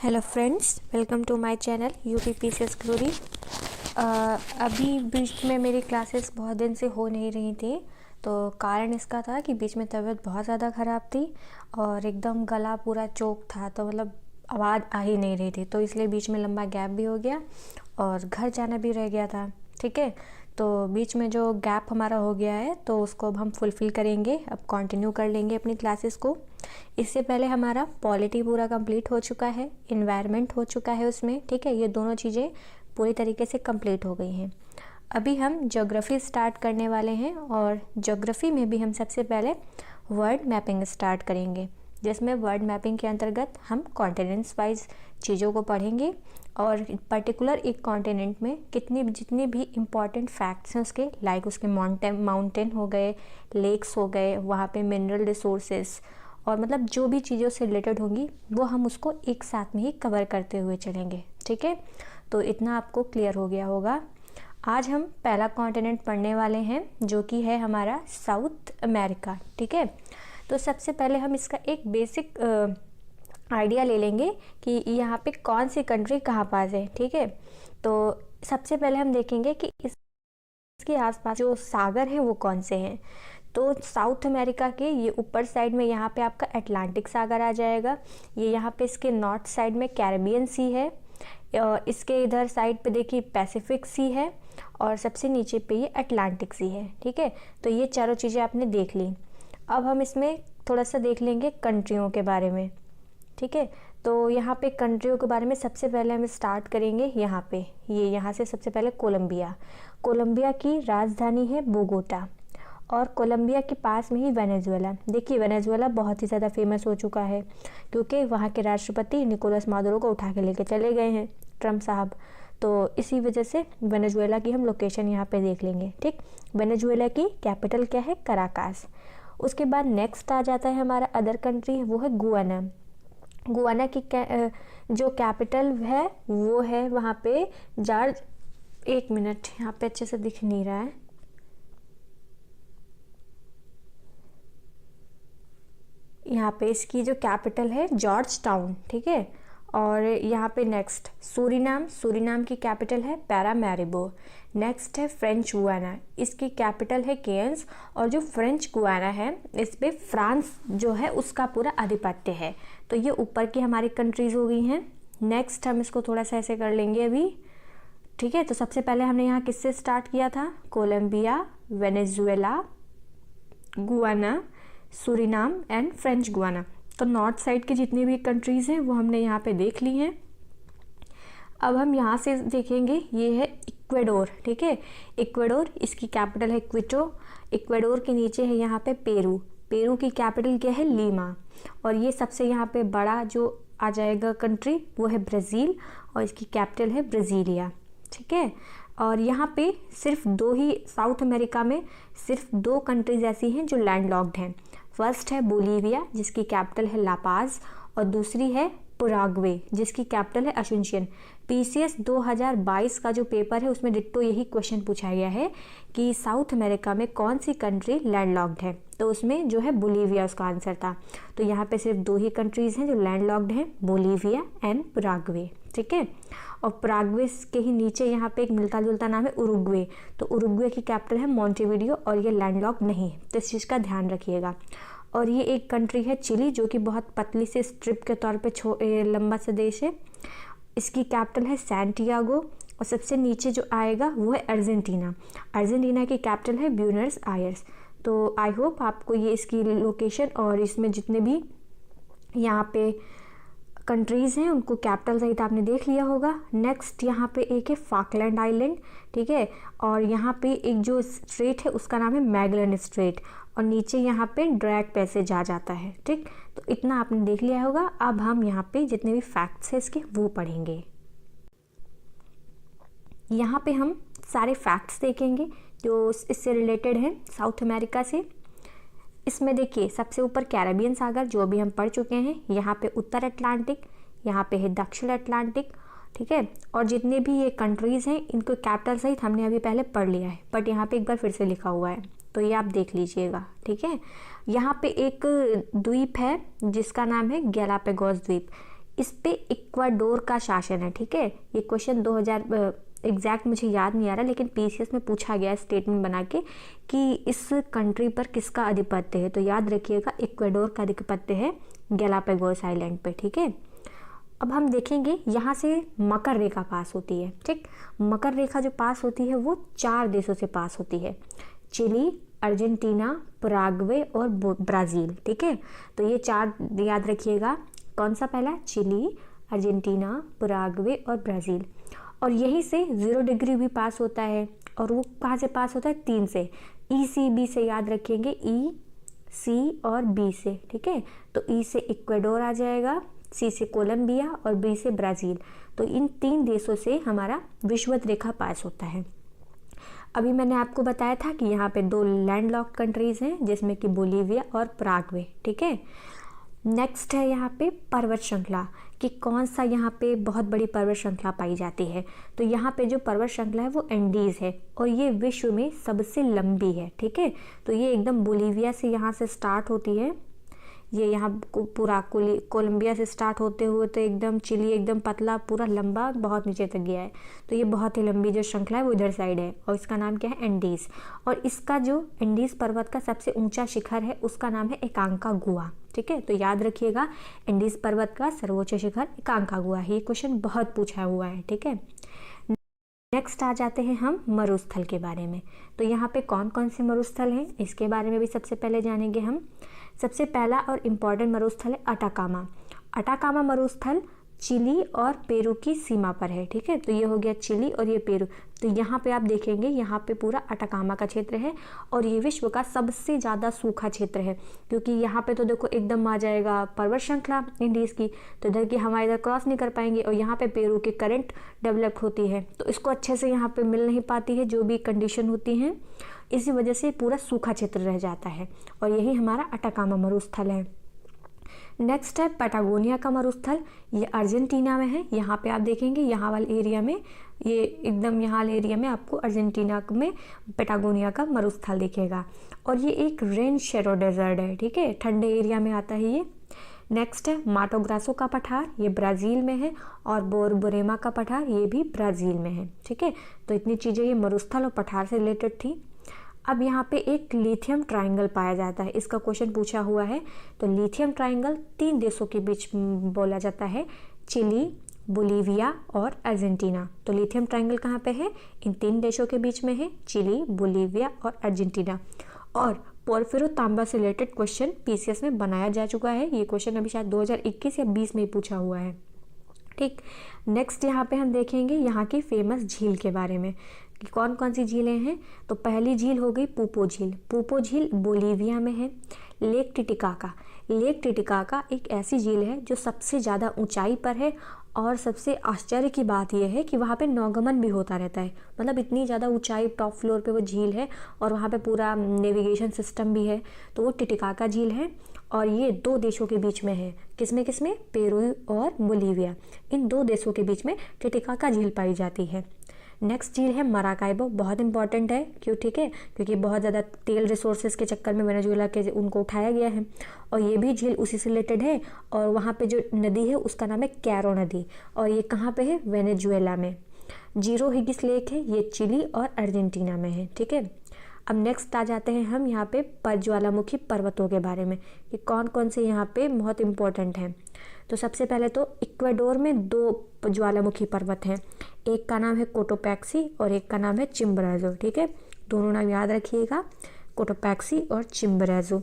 Hello friends, welcome to my channel UPPCS glory. अभी बीच में मेरी क्लासेस बहुत दिन से हो नहीं रही थी, तो कारण इसका था कि बीच में तबीयत बहुत ज़्यादा ख़राब थी और एकदम गला पूरा चोक था, तो मतलब आवाज़ आ ही नहीं रही थी, तो इसलिए बीच में लंबा गैप भी हो गया और घर जाना भी रह गया था। ठीक है, तो बीच में जो गैप हमारा हो गया है तो उसको अब हम फुलफ़िल करेंगे, अब कंटिन्यू कर लेंगे अपनी क्लासेस को। इससे पहले हमारा पॉलिटी पूरा कंप्लीट हो चुका है, इन्वायरमेंट हो चुका है उसमें। ठीक है, ये दोनों चीज़ें पूरी तरीके से कंप्लीट हो गई हैं। अभी हम ज्योग्राफी स्टार्ट करने वाले हैं और ज्योग्राफी में भी हम सबसे पहले वर्ड मैपिंग स्टार्ट करेंगे, जिसमें वर्ड मैपिंग के अंतर्गत हम कॉन्टिनेंट्स वाइज चीज़ों को पढ़ेंगे और पर्टिकुलर एक कॉन्टिनेंट में जितनी भी इम्पॉर्टेंट फैक्ट्स हैं उसके, लाइक उसके माउंटेन हो गए, लेक्स हो गए, वहाँ पे मिनरल रिसोर्सेस और मतलब जो भी चीज़ों से रिलेटेड होंगी वो हम उसको एक साथ में ही कवर करते हुए चलेंगे। ठीक है, तो इतना आपको क्लियर हो गया होगा। आज हम पहला कॉन्टिनेंट पढ़ने वाले हैं जो कि है हमारा साउथ अमेरिका। ठीक है, तो सबसे पहले हम इसका एक बेसिक आइडिया ले लेंगे कि यहाँ पे कौन सी कंट्री कहाँ पास है। ठीक है, तो सबसे पहले हम देखेंगे कि इसके आसपास जो सागर है वो कौन से हैं। तो साउथ अमेरिका के ये ऊपर साइड में यहाँ पे आपका अटलांटिक सागर आ जाएगा, ये यहाँ पे इसके नॉर्थ साइड में कैरेबियन सी है, इसके इधर साइड पे देखिए पैसिफिक सी है और सबसे नीचे पे ये अटलांटिक सी है। ठीक है, तो ये चारों चीज़ें आपने देख ली। अब हम इसमें थोड़ा सा देख लेंगे कंट्रियों के बारे में। ठीक है, तो यहाँ पे कंट्रियों के बारे में सबसे पहले हम स्टार्ट करेंगे यहाँ पे, ये यहाँ से सबसे पहले कोलंबिया की राजधानी है बोगोटा और कोलंबिया के पास में ही वेनेजुएला। देखिए वेनेजुएला बहुत ही ज़्यादा फेमस हो चुका है क्योंकि वहाँ के राष्ट्रपति निकोलस मादुरो को उठा के लेके चले गए हैं ट्रम्प साहब, तो इसी वजह से वेनेजुएला की हम लोकेशन यहाँ पे देख लेंगे। ठीक, वेनेजुएला की कैपिटल क्या है? कराकास। उसके बाद नेक्स्ट आ जाता है हमारा अदर कंट्री, वो है गुआना। गुआना की जो कैपिटल है वो है वहाँ पे जॉर्ज, एक मिनट यहाँ पे अच्छे से दिख नहीं रहा है, यहाँ पे इसकी जो कैपिटल है जॉर्ज टाउन। ठीक है, और यहाँ पे नेक्स्ट सूरीनाम की कैपिटल है पैरामैरिबो। नेक्स्ट है फ्रेंच गुआना, इसकी कैपिटल है केयन्स और जो फ्रेंच गुआना है इस पे फ्रांस जो है उसका पूरा आधिपत्य है। तो ये ऊपर की हमारी कंट्रीज़ हो गई हैं। नेक्स्ट हम इसको थोड़ा सा ऐसे कर लेंगे अभी। ठीक है, तो सबसे पहले हमने यहाँ किससे स्टार्ट किया था? Colombia, Venezuela, Guyana, Suriname and French Guiana. तो नॉर्थ साइड की जितनी भी कंट्रीज़ हैं वो हमने यहाँ पे देख ली हैं। अब हम यहाँ से देखेंगे, ये है इक्वेडोर। ठीक है, इक्वेडोर, इसकी कैपिटल है क्विटो। इक्वेडोर के नीचे है यहाँ पे पेरू की कैपिटल क्या है? लीमा। और ये सबसे यहाँ पे बड़ा जो आ जाएगा कंट्री वो है ब्राज़ील और इसकी कैपिटल है ब्राज़ीलिया। ठीक है, और यहाँ पे सिर्फ दो ही, साउथ अमेरिका में सिर्फ दो कंट्रीज ऐसी हैं जो लैंडलॉक्ड हैं। फर्स्ट है बोलीविया जिसकी कैपिटल है लापाज और दूसरी है पुराग्वे जिसकी कैपिटल है असुंशन। PCS 2022 का जो पेपर है उसमें डिट्टो यही क्वेश्चन पूछा गया है कि साउथ अमेरिका में कौन सी कंट्री लैंडलॉक्ड है, तो उसमें जो है बोलीविया उसका आंसर था। तो यहाँ पे सिर्फ दो ही कंट्रीज़ हैं जो लैंडलॉक्ड हैं, बोलीविया एंड पुराग्वे। ठीक है, और पुराग्वे के ही नीचे यहाँ पे एक मिलता जुलता नाम है उरुग्वे। तो उरुग्वे की कैपिटल है मोंटेविडियो और ये लैंडलॉक्ड नहीं है, तो इस चीज़ का ध्यान रखिएगा। और ये एक कंट्री है चिली जो कि बहुत पतली से स्ट्रिप के तौर पे लंबा सा देश है। इसकी कैपिटल है सैंटियागो और सबसे नीचे जो आएगा वो है अर्जेंटीना की कैपिटल है ब्यूनस आयर्स। तो आई होप आपको ये इसकी लोकेशन और इसमें जितने भी यहाँ पे कंट्रीज़ हैं उनको कैपिटल सहित आपने देख लिया होगा। नेक्स्ट यहाँ पे एक है फाकलैंड आइलैंड। ठीक है, और यहाँ पे एक जो स्ट्रेट है उसका नाम है मैगलन स्ट्रेट और नीचे यहाँ पे ड्रैग पैसेज आ जाता है। ठीक, तो इतना आपने देख लिया होगा। अब हम यहाँ पे जितने भी फैक्ट्स हैं इसके वो पढ़ेंगे। यहाँ पे हम सारे फैक्ट्स देखेंगे जो इससे रिलेटेड हैं साउथ अमेरिका से। इसमें देखिए सबसे ऊपर कैरेबियन सागर जो भी हम पढ़ चुके हैं, यहाँ पे उत्तर अटलांटिक, यहाँ पे है दक्षिण अटलांटिक। ठीक है, और जितने भी ये कंट्रीज़ हैं इनको कैपिटल सहित हमने अभी पहले पढ़ लिया है, बट यहाँ पे एक बार फिर से लिखा हुआ है तो ये आप देख लीजिएगा। ठीक है, यहाँ पे एक द्वीप है जिसका नाम है गैलापागोस द्वीप। इस पे इक्वाडोर का शासन है। ठीक है, ये क्वेश्चन 2000 एग्जैक्ट मुझे याद नहीं आ रहा, लेकिन पीसीएस में पूछा गया स्टेटमेंट बना के कि इस कंट्री पर किसका आधिपत्य है। तो याद रखिएगा इक्वाडोर का आधिपत्य है गैलापागोस आइलैंड पे। ठीक है, अब हम देखेंगे यहाँ से मकर रेखा पास होती है। ठीक, मकर रेखा जो पास होती है वो 4 देशों से पास होती है, चिली, अर्जेंटीना, पराग्वे और ब्राज़ील। ठीक है, तो ये 4 याद रखिएगा। कौन सा पहला? चिली, अर्जेंटीना, पराग्वे और ब्राज़ील। और यहीं से 0 डिग्री भी पास होता है, और वो कहाँ से पास होता है? 3 से, ई सी बी से याद रखेंगे, ई सी और बी से। ठीक है, तो ई से इक्वाडोर आ जाएगा, सी से कोलंबिया और बी से ब्राज़ील। तो इन 3 देशों से हमारा विषुवत रेखा पास होता है। अभी मैंने आपको बताया था कि यहाँ पे 2 लैंडलॉक्ड कंट्रीज़ हैं, जिसमें कि बोलीविया और पराग्वे। ठीक है, नेक्स्ट है यहाँ पे पर्वत श्रृंखला, कि कौन सा यहाँ पे बहुत बड़ी पर्वत श्रृंखला पाई जाती है। तो यहाँ पे जो पर्वत श्रृंखला है वो एंडीज़ है, और ये विश्व में सबसे लंबी है। ठीक है, तो ये एकदम बोलीविया से यहाँ से स्टार्ट होती है, ये यहाँ पूरा कोलंबिया से स्टार्ट होते हुए तो एकदम चिली एकदम पतला पूरा लंबा बहुत नीचे तक गया है। तो ये बहुत ही लंबी जो श्रृंखला है वो इधर साइड है, और इसका नाम क्या है? एंडीज़। और इसका जो एंडीज़ पर्वत का सबसे ऊंचा शिखर है उसका नाम है एकांकागुआ। ठीक है, तो याद रखिएगा एंडीज़ पर्वत का सर्वोच्च शिखर एकांकागुआ है। ये क्वेश्चन बहुत पूछा हुआ है। ठीक है, नेक्स्ट आ जाते हैं हम मरुस्थल के बारे में। तो यहाँ पे कौन कौन से मरुस्थल हैं इसके बारे में भी सबसे पहले जानेंगे हम। सबसे पहला और इम्पॉर्टेंट मरुस्थल है अटाकामा। अटाकामा मरुस्थल चिली और पेरू की सीमा पर है। ठीक है, तो ये हो गया चिली और ये पेरू। तो यहाँ पे आप देखेंगे यहाँ पे पूरा अटाकामा का क्षेत्र है, और ये विश्व का सबसे ज़्यादा सूखा क्षेत्र है, क्योंकि यहाँ पे तो देखो एकदम आ जाएगा पर्वत श्रृंखला इंडीज़ की, तो इधर की हवा इधर क्रॉस नहीं कर पाएंगे, और यहाँ पे पेरू की करंट डेवलप होती है, तो इसको अच्छे से यहाँ पे मिल नहीं पाती है जो भी कंडीशन होती हैं, इसी वजह से पूरा सूखा क्षेत्र रह जाता है, और यही हमारा अटाकामा मरुस्थल है। नेक्स्ट है पैटागोनिया का मरुस्थल, ये अर्जेंटीना में है। यहाँ पे आप देखेंगे यहाँ वाले एरिया में, ये एकदम यहाँ वाले एरिया में आपको अर्जेंटीना में पैटागोनिया का मरुस्थल दिखेगा, और ये एक रेन शेडो डेजर्ट है। ठीक है, ठंडे एरिया में आता है ये। नेक्स्ट है माटो ग्रासो का पठार, ये ब्राज़ील में है, और बोरबोरेमा का पठार ये भी ब्राज़ील में है। ठीक है, तो इतनी चीज़ें ये मरुस्थल और पठार से रिलेटेड थी। अब यहाँ पे एक लिथियम ट्रायंगल पाया जाता है, इसका क्वेश्चन पूछा हुआ है। तो लिथियम ट्रायंगल 3 देशों के बीच बोला जाता है, चिली, बोलीविया और अर्जेंटीना। तो लिथियम ट्रायंगल कहाँ पे है? इन 3 देशों के बीच में है, चिली, बोलीविया और अर्जेंटीना। और पोर्फिरो तांबा से रिलेटेड क्वेश्चन पीसीएस में बनाया जा चुका है। ये क्वेश्चन अभी शायद 2021 या 20 में ही पूछा हुआ है। ठीक, नेक्स्ट यहाँ पे हम देखेंगे यहाँ की फेमस झील के बारे में कि कौन कौन सी झीलें हैं। तो पहली झील हो गई पूपो झील। पूपो झील बोलीविया में है। लेक टिटिकाका, लेक टिटिकाका एक ऐसी झील है जो सबसे ज़्यादा ऊंचाई पर है, और सबसे आश्चर्य की बात यह है कि वहाँ पे नौगमन भी होता रहता है। मतलब इतनी ज़्यादा ऊंचाई, टॉप फ्लोर पे वो झील है, और वहाँ पे पूरा नेविगेशन सिस्टम भी है। तो वो टिटिकाका झील है, और ये 2 देशों के बीच में है। किसमें किसमें? पेरू और बोलीविया, इन 2 देशों के बीच में टिटिकाका झील पाई जाती है। नेक्स्ट झील है मराकाइबो, बहुत इंपॉर्टेंट है। क्यों? ठीक है, क्योंकि बहुत ज़्यादा तेल रिसोर्सेज के चक्कर में वेनेजुएला के उनको उठाया गया है, और ये भी झील उसी से रिलेटेड है। और वहाँ पे जो नदी है उसका नाम है कैरो नदी, और ये कहाँ पे है? वेनेजुएला में। जीरो हिगिस लेक है, ये चिली और अर्जेंटीना में है। ठीक है, अब नेक्स्ट आ जाते हैं हम यहाँ पे ज्वालामुखी पर्वतों के बारे में कि कौन कौन से यहाँ पे बहुत इंपॉर्टेंट हैं। तो सबसे पहले तो इक्वाडोर में 2 ज्वालामुखी पर्वत हैं, एक का नाम है कोटोपैक्सी और एक का नाम है चिम्बराजो। ठीक है, दोनों नाम याद रखिएगा, कोटोपैक्सी और चिम्बराजो।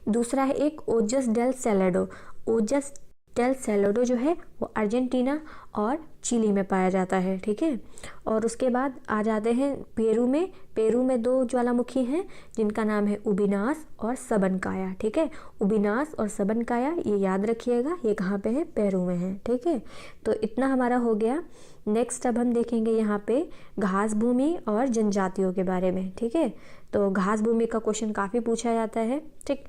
दूसरा है एक ओजस डेल सैलाडो। ओजस डेल सैलाडो जो है वो अर्जेंटीना और चिली में पाया जाता है। ठीक है, और उसके बाद आ जाते हैं पेरू में। पेरू में 2 ज्वालामुखी हैं जिनका नाम है उबिनास और सबनकाया। ठीक है, उबिनास और सबनकाया ये याद रखिएगा, ये कहाँ पे है? पेरू में है। ठीक है, तो इतना हमारा हो गया। नेक्स्ट अब हम देखेंगे यहाँ पे घास भूमि और जनजातियों के बारे में। ठीक है, तो घास भूमि का क्वेश्चन काफ़ी पूछा जाता है। ठीक,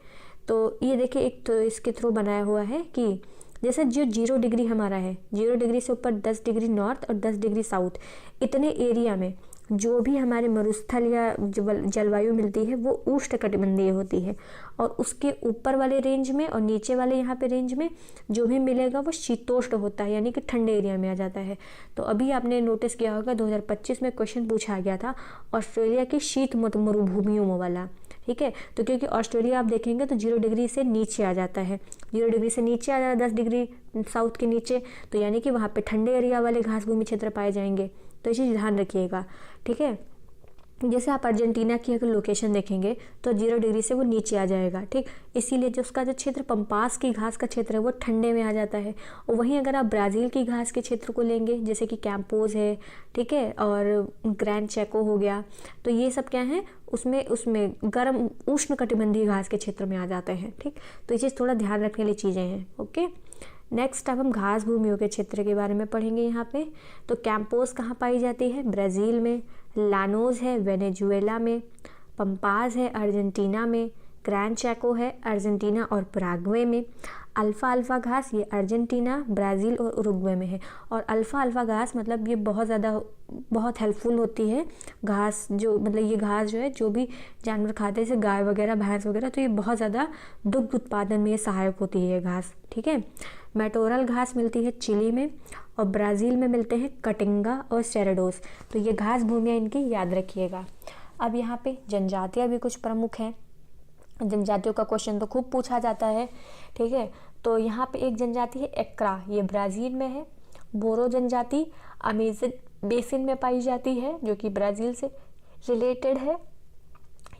तो ये देखिए एक तो इसके थ्रू बनाया हुआ है कि जैसे जो 0 डिग्री हमारा है, 0 डिग्री से ऊपर 10 डिग्री नॉर्थ और 10 डिग्री साउथ, इतने एरिया में जो भी हमारे मरुस्थल या जलवायु मिलती है वो उष्णकटिबंधीय होती है, और उसके ऊपर वाले रेंज में और नीचे वाले यहाँ पे रेंज में जो भी मिलेगा वो शीतोष्ण होता है, यानी कि ठंडे एरिया में आ जाता है। तो अभी आपने नोटिस किया होगा 2025 में क्वेश्चन पूछा गया था ऑस्ट्रेलिया की शीत मरुभूमियों वाला, ठीक है। तो क्योंकि ऑस्ट्रेलिया आप देखेंगे तो 0 डिग्री से नीचे आ जाता है, 0 डिग्री से नीचे आ जाता है 10 डिग्री साउथ के नीचे, तो यानी कि वहाँ पे ठंडे एरिया वाले घास भूमि क्षेत्र पाए जाएंगे। तो ये चीज़ ध्यान रखिएगा, ठीक है। जैसे आप अर्जेंटीना की अगर लोकेशन देखेंगे तो 0 डिग्री से वो नीचे आ जाएगा, ठीक। इसीलिए जो उसका जो क्षेत्र पंपास की घास का क्षेत्र है वो ठंडे में आ जाता है। और वहीं अगर आप ब्राज़ील की घास के क्षेत्र को लेंगे, जैसे कि कैंपोज है, ठीक है, और ग्रैंड चेको हो गया, तो ये सब क्या है, उसमें गर्म उष्णकटिबंधीय घास के क्षेत्र में आ जाते हैं, ठीक। तो ये चीज़ थोड़ा ध्यान रखने वाली चीज़ें हैं, ओके। नेक्स्ट अब हम घास भूमियों के क्षेत्र के बारे में पढ़ेंगे यहाँ पे। तो कैंपोज कहाँ पाई जाती है, ब्राज़ील में। लानोज है वेनेजुएला में। पंपाज है अर्जेंटीना में। ग्रैंड चैको है अर्जेंटीना और पराग्वे में। अल्फ़ा अल्फ़ा घास ये अर्जेंटीना, ब्राज़ील और उरुग्वे में है। और अल्फ़ा अल्फ़ा घास मतलब ये बहुत हेल्पफुल होती है घास, जो मतलब ये घास जो है जो भी जानवर खाते हैं जैसे गाय वगैरह, भैंस वगैरह, तो ये बहुत ज़्यादा दुग्ध उत्पादन में ये सहायक होती है ये घास, ठीक है। मैटोरल घास मिलती है चिली में, और ब्राज़ील में मिलते हैं कटिंगा और सेरेडोस। तो ये घास भूमियाँ इनकी याद रखिएगा। अब यहाँ पे जनजातियाँ भी कुछ प्रमुख हैं। जनजातियों का क्वेश्चन तो खूब पूछा जाता है, ठीक है। तो यहाँ पे एक जनजाति है एक्रा, ये ब्राज़ील में है। बोरो जनजाति अमेज़न बेसिन में पाई जाती है, जो कि ब्राज़ील से रिलेटेड है।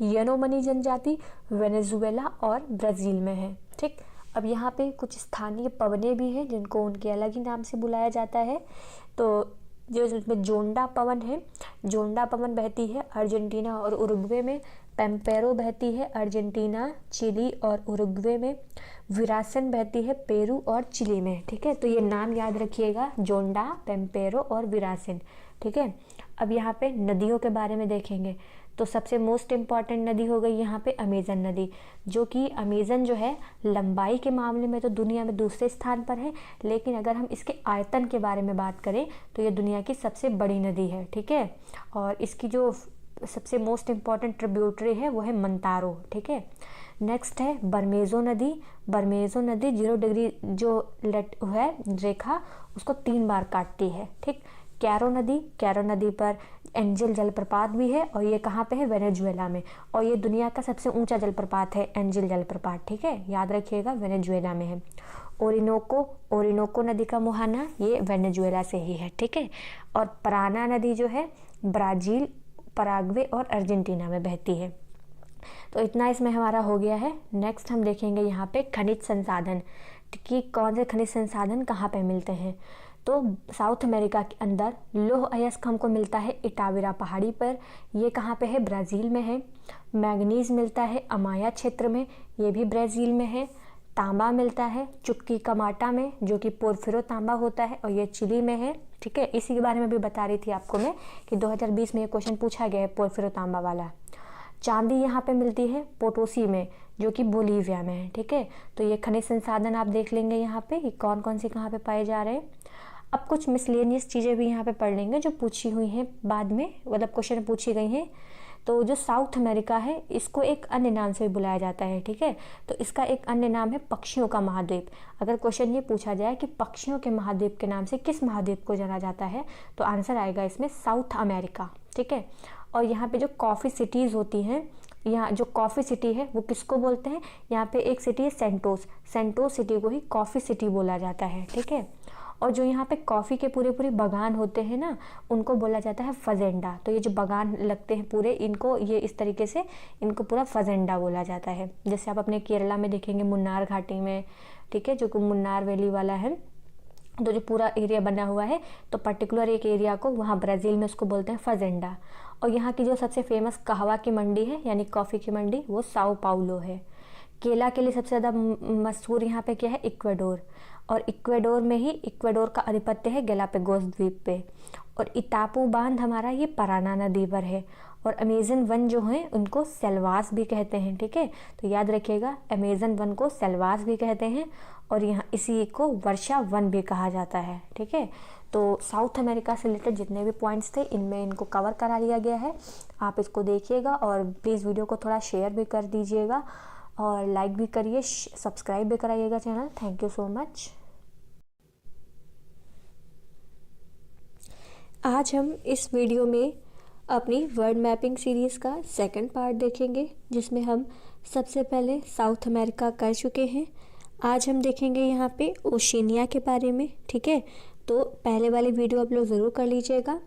यनोमनी जनजाति वेनेजुएला और ब्राज़ील में है, ठीक। अब यहाँ पे कुछ स्थानीय पवनें भी हैं जिनको उनके अलग ही नाम से बुलाया जाता है। तो जो इसमें जोंडा पवन है, जोंडा पवन बहती है अर्जेंटीना और उरुग्वे में। पेम्पेरो बहती है अर्जेंटीना, चिली और उरुग्वे में। विरासन बहती है पेरू और चिली में, ठीक है। तो ये नाम याद रखिएगा, जोंडा, पेम्पेरो और विरासन, ठीक है। अब यहाँ पे नदियों के बारे में देखेंगे तो सबसे मोस्ट इम्पॉर्टेंट नदी हो गई यहाँ पे अमेज़न नदी, जो कि अमेज़न जो है लंबाई के मामले में तो दुनिया में दूसरे स्थान पर है, लेकिन अगर हम इसके आयतन के बारे में बात करें तो ये दुनिया की सबसे बड़ी नदी है, ठीक है। और इसकी जो सबसे मोस्ट इम्पॉर्टेंट ट्रिब्यूटरी है वो है मंतारो, ठीक है। नेक्स्ट है बरमेज़ो नदी। बरमेज़ो नदी 0 डिग्री जो है रेखा उसको 3 बार काटती है, ठीक। कैरो नदी पर एंजल जलप्रपात भी है, और ये कहाँ पे है, वेनेजुएला में। और ये दुनिया का सबसे ऊंचा जलप्रपात है एंजल जलप्रपात, ठीक है, याद रखिएगा, वेनेजुएला में है। ओरिनोको नदी का मुहाना ये वेनेजुएला से ही है, ठीक है। और पराना नदी जो है ब्राज़ील, पराग्वे और अर्जेंटीना में बहती है। तो इतना इसमें हमारा हो गया है। नेक्स्ट हम देखेंगे यहाँ पे खनिज संसाधन, कि कौन से खनिज संसाधन कहाँ पे मिलते हैं। तो साउथ अमेरिका के अंदर लौह अयस्क हमको मिलता है इटाविरा पहाड़ी पर, ये कहाँ पे है, ब्राज़ील में है। मैंगनीज मिलता है अमाया क्षेत्र में, ये भी ब्राज़ील में है। तांबा मिलता है चुक्की कमाटा में, जो कि पोर्फिरो तांबा होता है, और ये चिली में है, ठीक है। इसी के बारे में भी बता रही थी आपको मैं कि 2020 में ये क्वेश्चन पूछा गया है पोर्फिरो तांबा वाला। चांदी यहाँ पे मिलती है पोटोसी में, जो कि बोलीविया में है, ठीक है। तो ये खनिज संसाधन आप देख लेंगे यहाँ पे कि कौन कौन से कहाँ पे पाए जा रहे हैं। अब कुछ मिसलेनियस चीज़ें भी यहाँ पे पढ़ लेंगे जो पूछी हुई हैं बाद में, मतलब क्वेश्चन पूछी गई हैं। तो जो साउथ अमेरिका है इसको एक अन्य नाम से भी बुलाया जाता है, ठीक है। तो इसका एक अन्य नाम है पक्षियों का महाद्वीप। अगर क्वेश्चन ये पूछा जाए कि पक्षियों के महाद्वीप के नाम से किस महाद्वीप को जाना जाता है, तो आंसर आएगा इसमें साउथ अमेरिका, ठीक है। और यहाँ पे जो कॉफ़ी सिटीज़ होती हैं, यहाँ जो कॉफ़ी सिटी है वो किसको बोलते हैं, यहाँ पे एक सिटी है सेंटोस सिटी को ही कॉफ़ी सिटी बोला जाता है, ठीक है। और जो यहाँ पे कॉफ़ी के पूरे बागान होते हैं ना, उनको बोला जाता है फजेंडा। तो ये जो बागान लगते हैं पूरे, इनको ये इस तरीके से इनको पूरा फजेंडा बोला जाता है। जैसे आप अपने केरला में देखेंगे मुन्नार घाटी में, ठीक है, जो कि मुन्नार वैली वाला है, तो जो पूरा एरिया बना हुआ है, तो पर्टिकुलर एक एरिया को वहाँ ब्राज़ील में उसको बोलते हैं फजेंडा। और यहाँ की जो सबसे फेमस कहवा की मंडी है यानी कॉफ़ी की मंडी, वो साओ पाउलो है। केला के लिए सबसे ज़्यादा मशहूर यहाँ पे क्या है, इक्वाडोर। और इक्वाडोर में ही इक्वाडोर का आधिपत्य है गैलापागोस द्वीप पे। और इतापू बांध हमारा ये पराना नदी पर है। और अमेज़न वन जो हैं उनको सेल्वास भी कहते हैं, ठीक है। तो याद रखिएगा अमेज़न वन को सेल्वास भी कहते हैं। और यहाँ इसी को वर्षा वन भी कहा जाता है। ठीक है, तो साउथ अमेरिका से रिलेटेड जितने भी पॉइंट्स थे इनमें इनको कवर करा लिया गया है। आप इसको देखिएगा और प्लीज़ वीडियो को थोड़ा शेयर भी कर दीजिएगा और लाइक भी करिए, सब्सक्राइब भी कराइएगा channel. Thank you so much. आज हम इस वीडियो में अपनी वर्ड मैपिंग सीरीज़ का सेकंड पार्ट देखेंगे, जिसमें हम सबसे पहले साउथ अमेरिका कर चुके हैं। आज हम देखेंगे यहाँ पे ओशिनिया के बारे में। ठीक है, तो पहले वाली वीडियो आप लोग ज़रूर कर लीजिएगा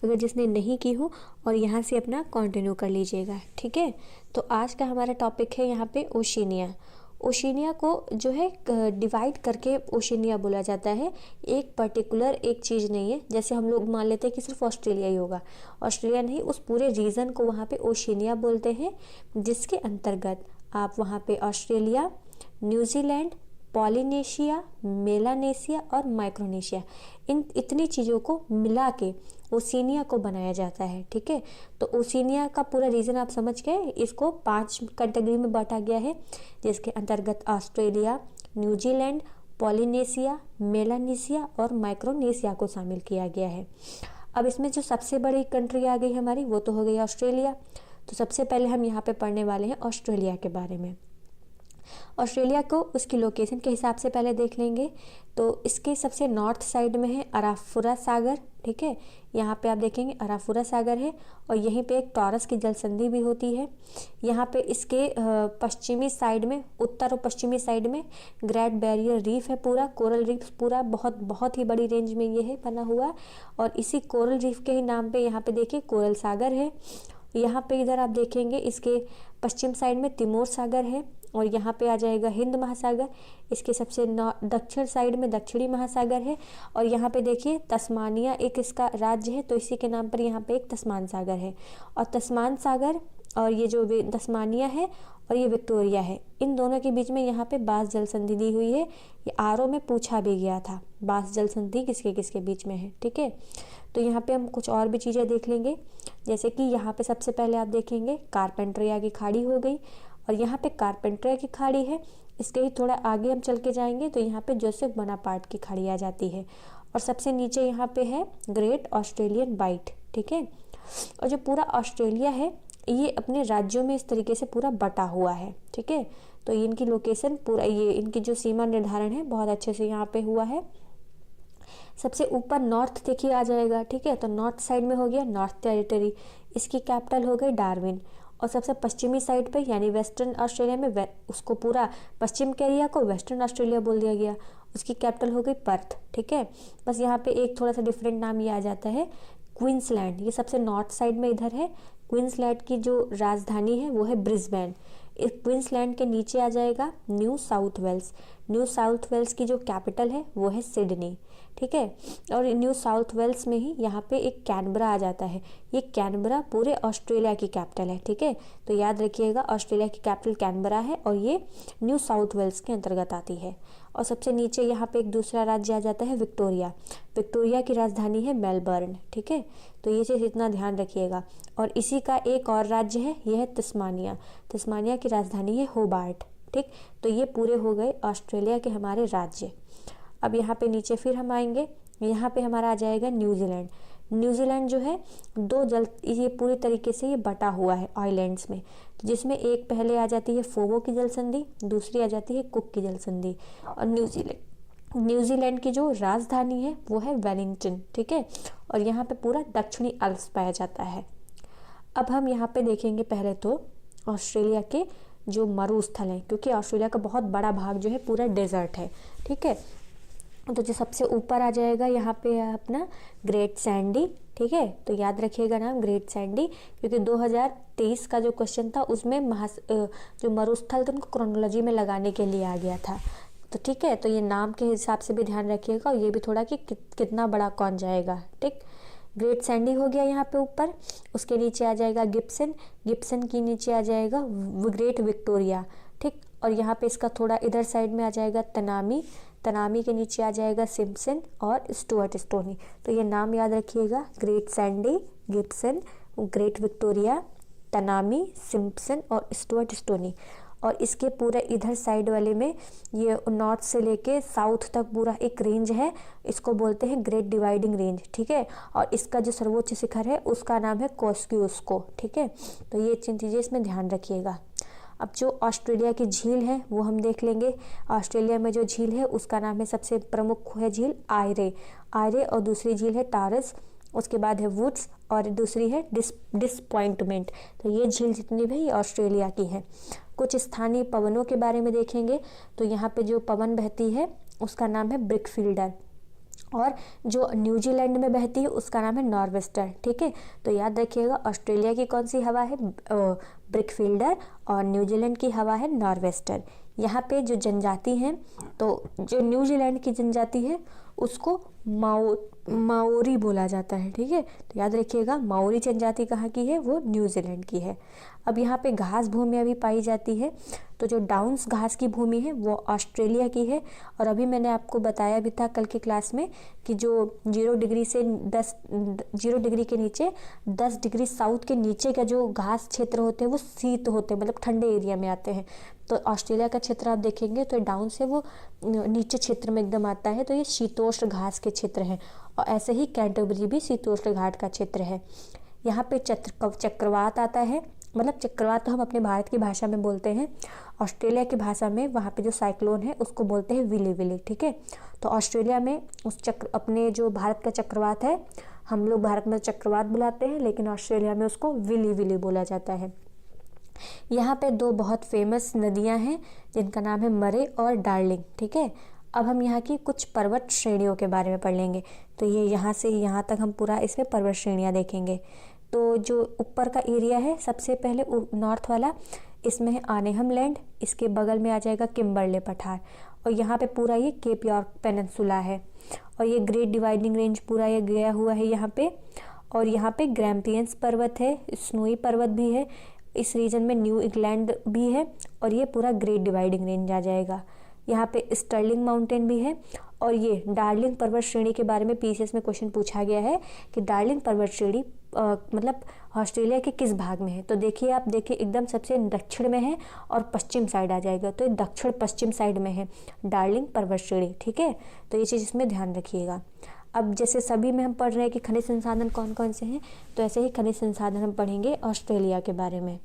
अगर जिसने नहीं की हो, और यहाँ से अपना कंटिन्यू कर लीजिएगा। ठीक है, तो आज का हमारा टॉपिक है यहाँ पे ओशिनिया। ओशिनिया को जो है डिवाइड करके ओशिनिया बोला जाता है। एक पर्टिकुलर एक चीज़ नहीं है, जैसे हम लोग मान लेते हैं कि सिर्फ ऑस्ट्रेलिया ही होगा। ऑस्ट्रेलिया नहीं, उस पूरे रीजन को वहाँ पे ओशिनिया बोलते हैं, जिसके अंतर्गत आप वहाँ पे ऑस्ट्रेलिया, न्यूजीलैंड, पॉलिनेशिया, मेलानेशिया और माइक्रोनेशिया, इन इतनी चीज़ों को मिला के ओशिनिया को बनाया जाता है। ठीक है, तो ओशिनिया का पूरा रीजन आप समझ गए। इसको 5 कैटेगरी में बांटा गया है, जिसके अंतर्गत ऑस्ट्रेलिया, न्यूजीलैंड, पॉलिनेशिया, मेलानेशिया और माइक्रोनेशिया को शामिल किया गया है। अब इसमें जो सबसे बड़ी कंट्री आ गई हमारी, वो तो हो गई ऑस्ट्रेलिया। तो सबसे पहले हम यहाँ पे पढ़ने वाले हैं ऑस्ट्रेलिया के बारे में। ऑस्ट्रेलिया को उसकी लोकेशन के हिसाब से पहले देख लेंगे। तो इसके सबसे नॉर्थ साइड में है अराफुरा सागर। ठीक है, यहाँ पे आप देखेंगे अराफुरा सागर है, और यहीं पे एक टॉरस की जल संधि भी होती है। यहाँ पे इसके पश्चिमी साइड में, उत्तर और पश्चिमी साइड में ग्रेट बैरियर रीफ है, पूरा कोरल रीफ, पूरा बहुत बहुत ही बड़ी रेंज में ये है बना हुआ। और इसी कोरल रीफ के ही नाम पे यहाँ पे देखिए कोरल सागर है। यहाँ पे इधर आप देखेंगे इसके पश्चिम साइड में तिमोर सागर है, और यहाँ पे आ जाएगा हिंद महासागर। इसके सबसे दक्षिण साइड में दक्षिणी महासागर है, और यहाँ पे देखिए तस्मानिया एक इसका राज्य है, तो इसी के नाम पर यहाँ पे एक तस्मान सागर है। और तस्मान सागर और ये जो तस्मानिया है और ये विक्टोरिया है, इन दोनों के बीच में यहाँ पे बास जल संधि दी हुई है। ये आरओ में पूछा भी गया था, बास जल संधि किसके किसके बीच में है। ठीक है, तो यहाँ पे हम कुछ और भी चीज़ें देख लेंगे, जैसे कि यहाँ पे सबसे पहले आप देखेंगे कारपेंटरिया की खाड़ी हो गई, और यहाँ पे कारपेंटरिया की खाड़ी है। इसके ही थोड़ा आगे हम चल के जाएंगे तो यहाँ पे जोसेफ बोनापार्ट की खाड़ी आ जाती है, और सबसे नीचे यहाँ पे है ग्रेट ऑस्ट्रेलियन बाइट। ठीक है, और जो पूरा ऑस्ट्रेलिया है ये अपने राज्यों में इस तरीके से पूरा बटा हुआ है। ठीक है, तो ये इनकी लोकेशन पूरा, ये इनकी जो सीमा निर्धारण है बहुत अच्छे से यहाँ पे हुआ है। सबसे ऊपर नॉर्थ देखिए आ जाएगा। ठीक है, तो नॉर्थ साइड में हो गया नॉर्थ टेरिटरी, इसकी कैपिटल हो गई डार्विन। और सबसे पश्चिमी साइड पे यानी वेस्टर्न ऑस्ट्रेलिया में उसको पूरा पश्चिम के एरिया को वेस्टर्न ऑस्ट्रेलिया बोल दिया गया, उसकी कैपिटल हो गई पर्थ। ठीक है, बस यहाँ पे एक थोड़ा सा डिफरेंट नाम ये आ जाता है क्वींसलैंड, ये सबसे नॉर्थ साइड में इधर है। क्वींसलैंड की जो राजधानी है वो है ब्रिस्बेन। इस क्वींसलैंड के नीचे आ जाएगा New South Wales. New South Wales की जो कैपिटल है वो है सिडनी। ठीक है, और न्यू साउथ वेल्स में ही यहाँ पे एक कैनबरा आ जाता है। ये कैनबरा पूरे ऑस्ट्रेलिया की कैपिटल है। ठीक है, तो याद रखिएगा ऑस्ट्रेलिया की कैपिटल कैनबरा है, और ये न्यू साउथ वेल्स के अंतर्गत आती है। और सबसे नीचे यहाँ पे एक दूसरा राज्य आ जाता है विक्टोरिया। विक्टोरिया की राजधानी है मेलबर्न। ठीक है, तो ये चीज़ इतना ध्यान रखिएगा। और इसी का एक और राज्य है, यह है तस्मानिया। तस्मानिया की राजधानी है होबार्ट। ठीक, तो ये पूरे हो गए ऑस्ट्रेलिया के हमारे राज्य। अब यहाँ पे नीचे फिर हम आएंगे, यहाँ पे हमारा आ जाएगा न्यूजीलैंड। न्यूजीलैंड जो है ये पूरी तरीके से ये बटा हुआ है आइलैंड्स में, जिसमें एक पहले आ जाती है फोवो की जल संधि, दूसरी आ जाती है कुक की जल संधि। और न्यूजीलैंड की जो राजधानी है वो है वेलिंगटन। ठीक है, और यहाँ पे पूरा दक्षिणी अल्प्स पाया जाता है। अब हम यहाँ पे देखेंगे पहले तो ऑस्ट्रेलिया के जो मरुस्थल हैं, क्योंकि ऑस्ट्रेलिया का बहुत बड़ा भाग जो है पूरा डेजर्ट है। ठीक है, तो जो सबसे ऊपर आ जाएगा यहाँ पे है अपना ग्रेट सैंडी। ठीक है, तो याद रखिएगा नाम ग्रेट सैंडी, क्योंकि 2023 का जो क्वेश्चन था उसमें जो मरुस्थल थे उनको क्रोनोलॉजी में लगाने के लिए आ गया था। तो ठीक है, तो ये नाम के हिसाब से भी ध्यान रखिएगा, और ये भी थोड़ा कि कितना बड़ा कौन जाएगा। ठीक, ग्रेट सैंडी हो गया यहाँ पे ऊपर। उसके नीचे आ जाएगा गिब्सन। गिब्सन की नीचे आ जाएगा ग्रेट विक्टोरिया। ठीक, और यहाँ पे इसका थोड़ा इधर साइड में आ जाएगा तनामी। तनामी के नीचे आ जाएगा सिम्पसन और स्टुअर्ट स्टोनी। तो ये नाम याद रखिएगा, great Sandy, Gibson, great Victoria, Tanami, Simpson और स्टुअर्ट स्टोनी। और इसके पूरे इधर साइड वाले में ये नॉर्थ से लेके साउथ तक पूरा एक रेंज है, इसको बोलते हैं ग्रेट डिवाइडिंग रेंज, ठीक है। और इसका जो सर्वोच्च शिखर है उसका नाम है कोस्कियुस्को, ठीक है। तो ये चीज़ें इसमें ध्यान रखिएगा। अब जो ऑस्ट्रेलिया की झील है वो हम देख लेंगे। ऑस्ट्रेलिया में जो झील है उसका नाम है, सबसे प्रमुख है झील आयरे, और दूसरी झील है टारस, उसके बाद है वुड्स और दूसरी है डिसपॉइंटमेंट। तो ये झील जितनी भी ऑस्ट्रेलिया की है। कुछ स्थानीय पवनों के बारे में देखेंगे तो यहाँ पे जो पवन बहती है उसका नाम है ब्रिकफील्डर, और जो न्यूजीलैंड में बहती है उसका नाम है नॉर्वेस्टर, ठीक है। तो याद रखिएगा ऑस्ट्रेलिया की कौन सी हवा है, ब्रिकफील्डर, और न्यूजीलैंड की हवा है नॉर्वेस्टर। यहाँ पे जो जनजाति हैं, तो जो न्यूजीलैंड की जनजाति है उसको माओरी बोला जाता है, ठीक है। तो याद रखिएगा माओरी जनजाति कहाँ की है, वो न्यूजीलैंड की है। अब यहाँ पे घास भूमियाँ भी पाई जाती है, तो जो डाउन्स घास की भूमि है वो ऑस्ट्रेलिया की है। और अभी मैंने आपको बताया भी था कल की क्लास में कि जो 0 डिग्री के नीचे 10 डिग्री साउथ के नीचे का जो घास क्षेत्र होते हैं वो शीत होते हैं, मतलब ठंडे एरिया में आते हैं। तो ऑस्ट्रेलिया का क्षेत्र आप देखेंगे तो डाउन से वो नीचे क्षेत्र में एकदम आता है, तो ये शीतोष्ण घास के क्षेत्र हैं। और ऐसे ही कैंटरबरी भी शीतोष्ण घाट का क्षेत्र है। यहाँ पे चक्रवात आता है, मतलब चक्रवात तो हम अपने भारत की भाषा में बोलते हैं, ऑस्ट्रेलिया की भाषा में वहाँ पे जो साइक्लोन है उसको बोलते हैं विली विली, ठीक है। तो ऑस्ट्रेलिया में उस अपने जो भारत का चक्रवात है, हम लोग भारत में चक्रवात बुलाते हैं, लेकिन ऑस्ट्रेलिया में उसको विली विली बोला जाता है। यहाँ पे 2 बहुत फेमस नदियाँ हैं जिनका नाम है मरे और डार्लिंग, ठीक है। अब हम यहाँ की कुछ पर्वत श्रेणियों के बारे में पढ़ लेंगे। तो ये यहाँ से यहाँ तक हम पूरा इसमें पर्वत श्रेणियाँ देखेंगे। तो जो ऊपर का एरिया है सबसे पहले नॉर्थ वाला, इसमें है आनेहम लैंड, इसके बगल में आ जाएगा किम्बरले पठार, और यहाँ पे पूरा ये केप यॉर्क पेनिनसुला है, और ये ग्रेट डिवाइडिंग रेंज पूरा ये गया हुआ है यहाँ पे। और यहाँ पे ग्रैम्पियंस पर्वत है, स्नोई पर्वत भी है, इस रीजन में न्यू इंग्लैंड भी है, और ये पूरा ग्रेट डिवाइडिंग रेंज आ जाएगा। यहाँ पे स्टर्लिंग माउंटेन भी है। और ये डार्लिंग पर्वत श्रेणी के बारे में पीसीएस में क्वेश्चन पूछा गया है कि डार्लिंग पर्वत श्रेणी मतलब ऑस्ट्रेलिया के किस भाग में है। तो देखिए, आप देखिए एकदम सबसे दक्षिण में है और पश्चिम साइड आ जाएगा, तो ये दक्षिण पश्चिम साइड में है डार्लिंग पर्वत श्रेणी, ठीक है। तो ये चीज़ इसमें ध्यान रखिएगा। अब जैसे सभी में हम पढ़ रहे हैं कि खनिज संसाधन कौन कौन से हैं, तो ऐसे ही खनिज संसाधन हम पढ़ेंगे ऑस्ट्रेलिया के बारे में।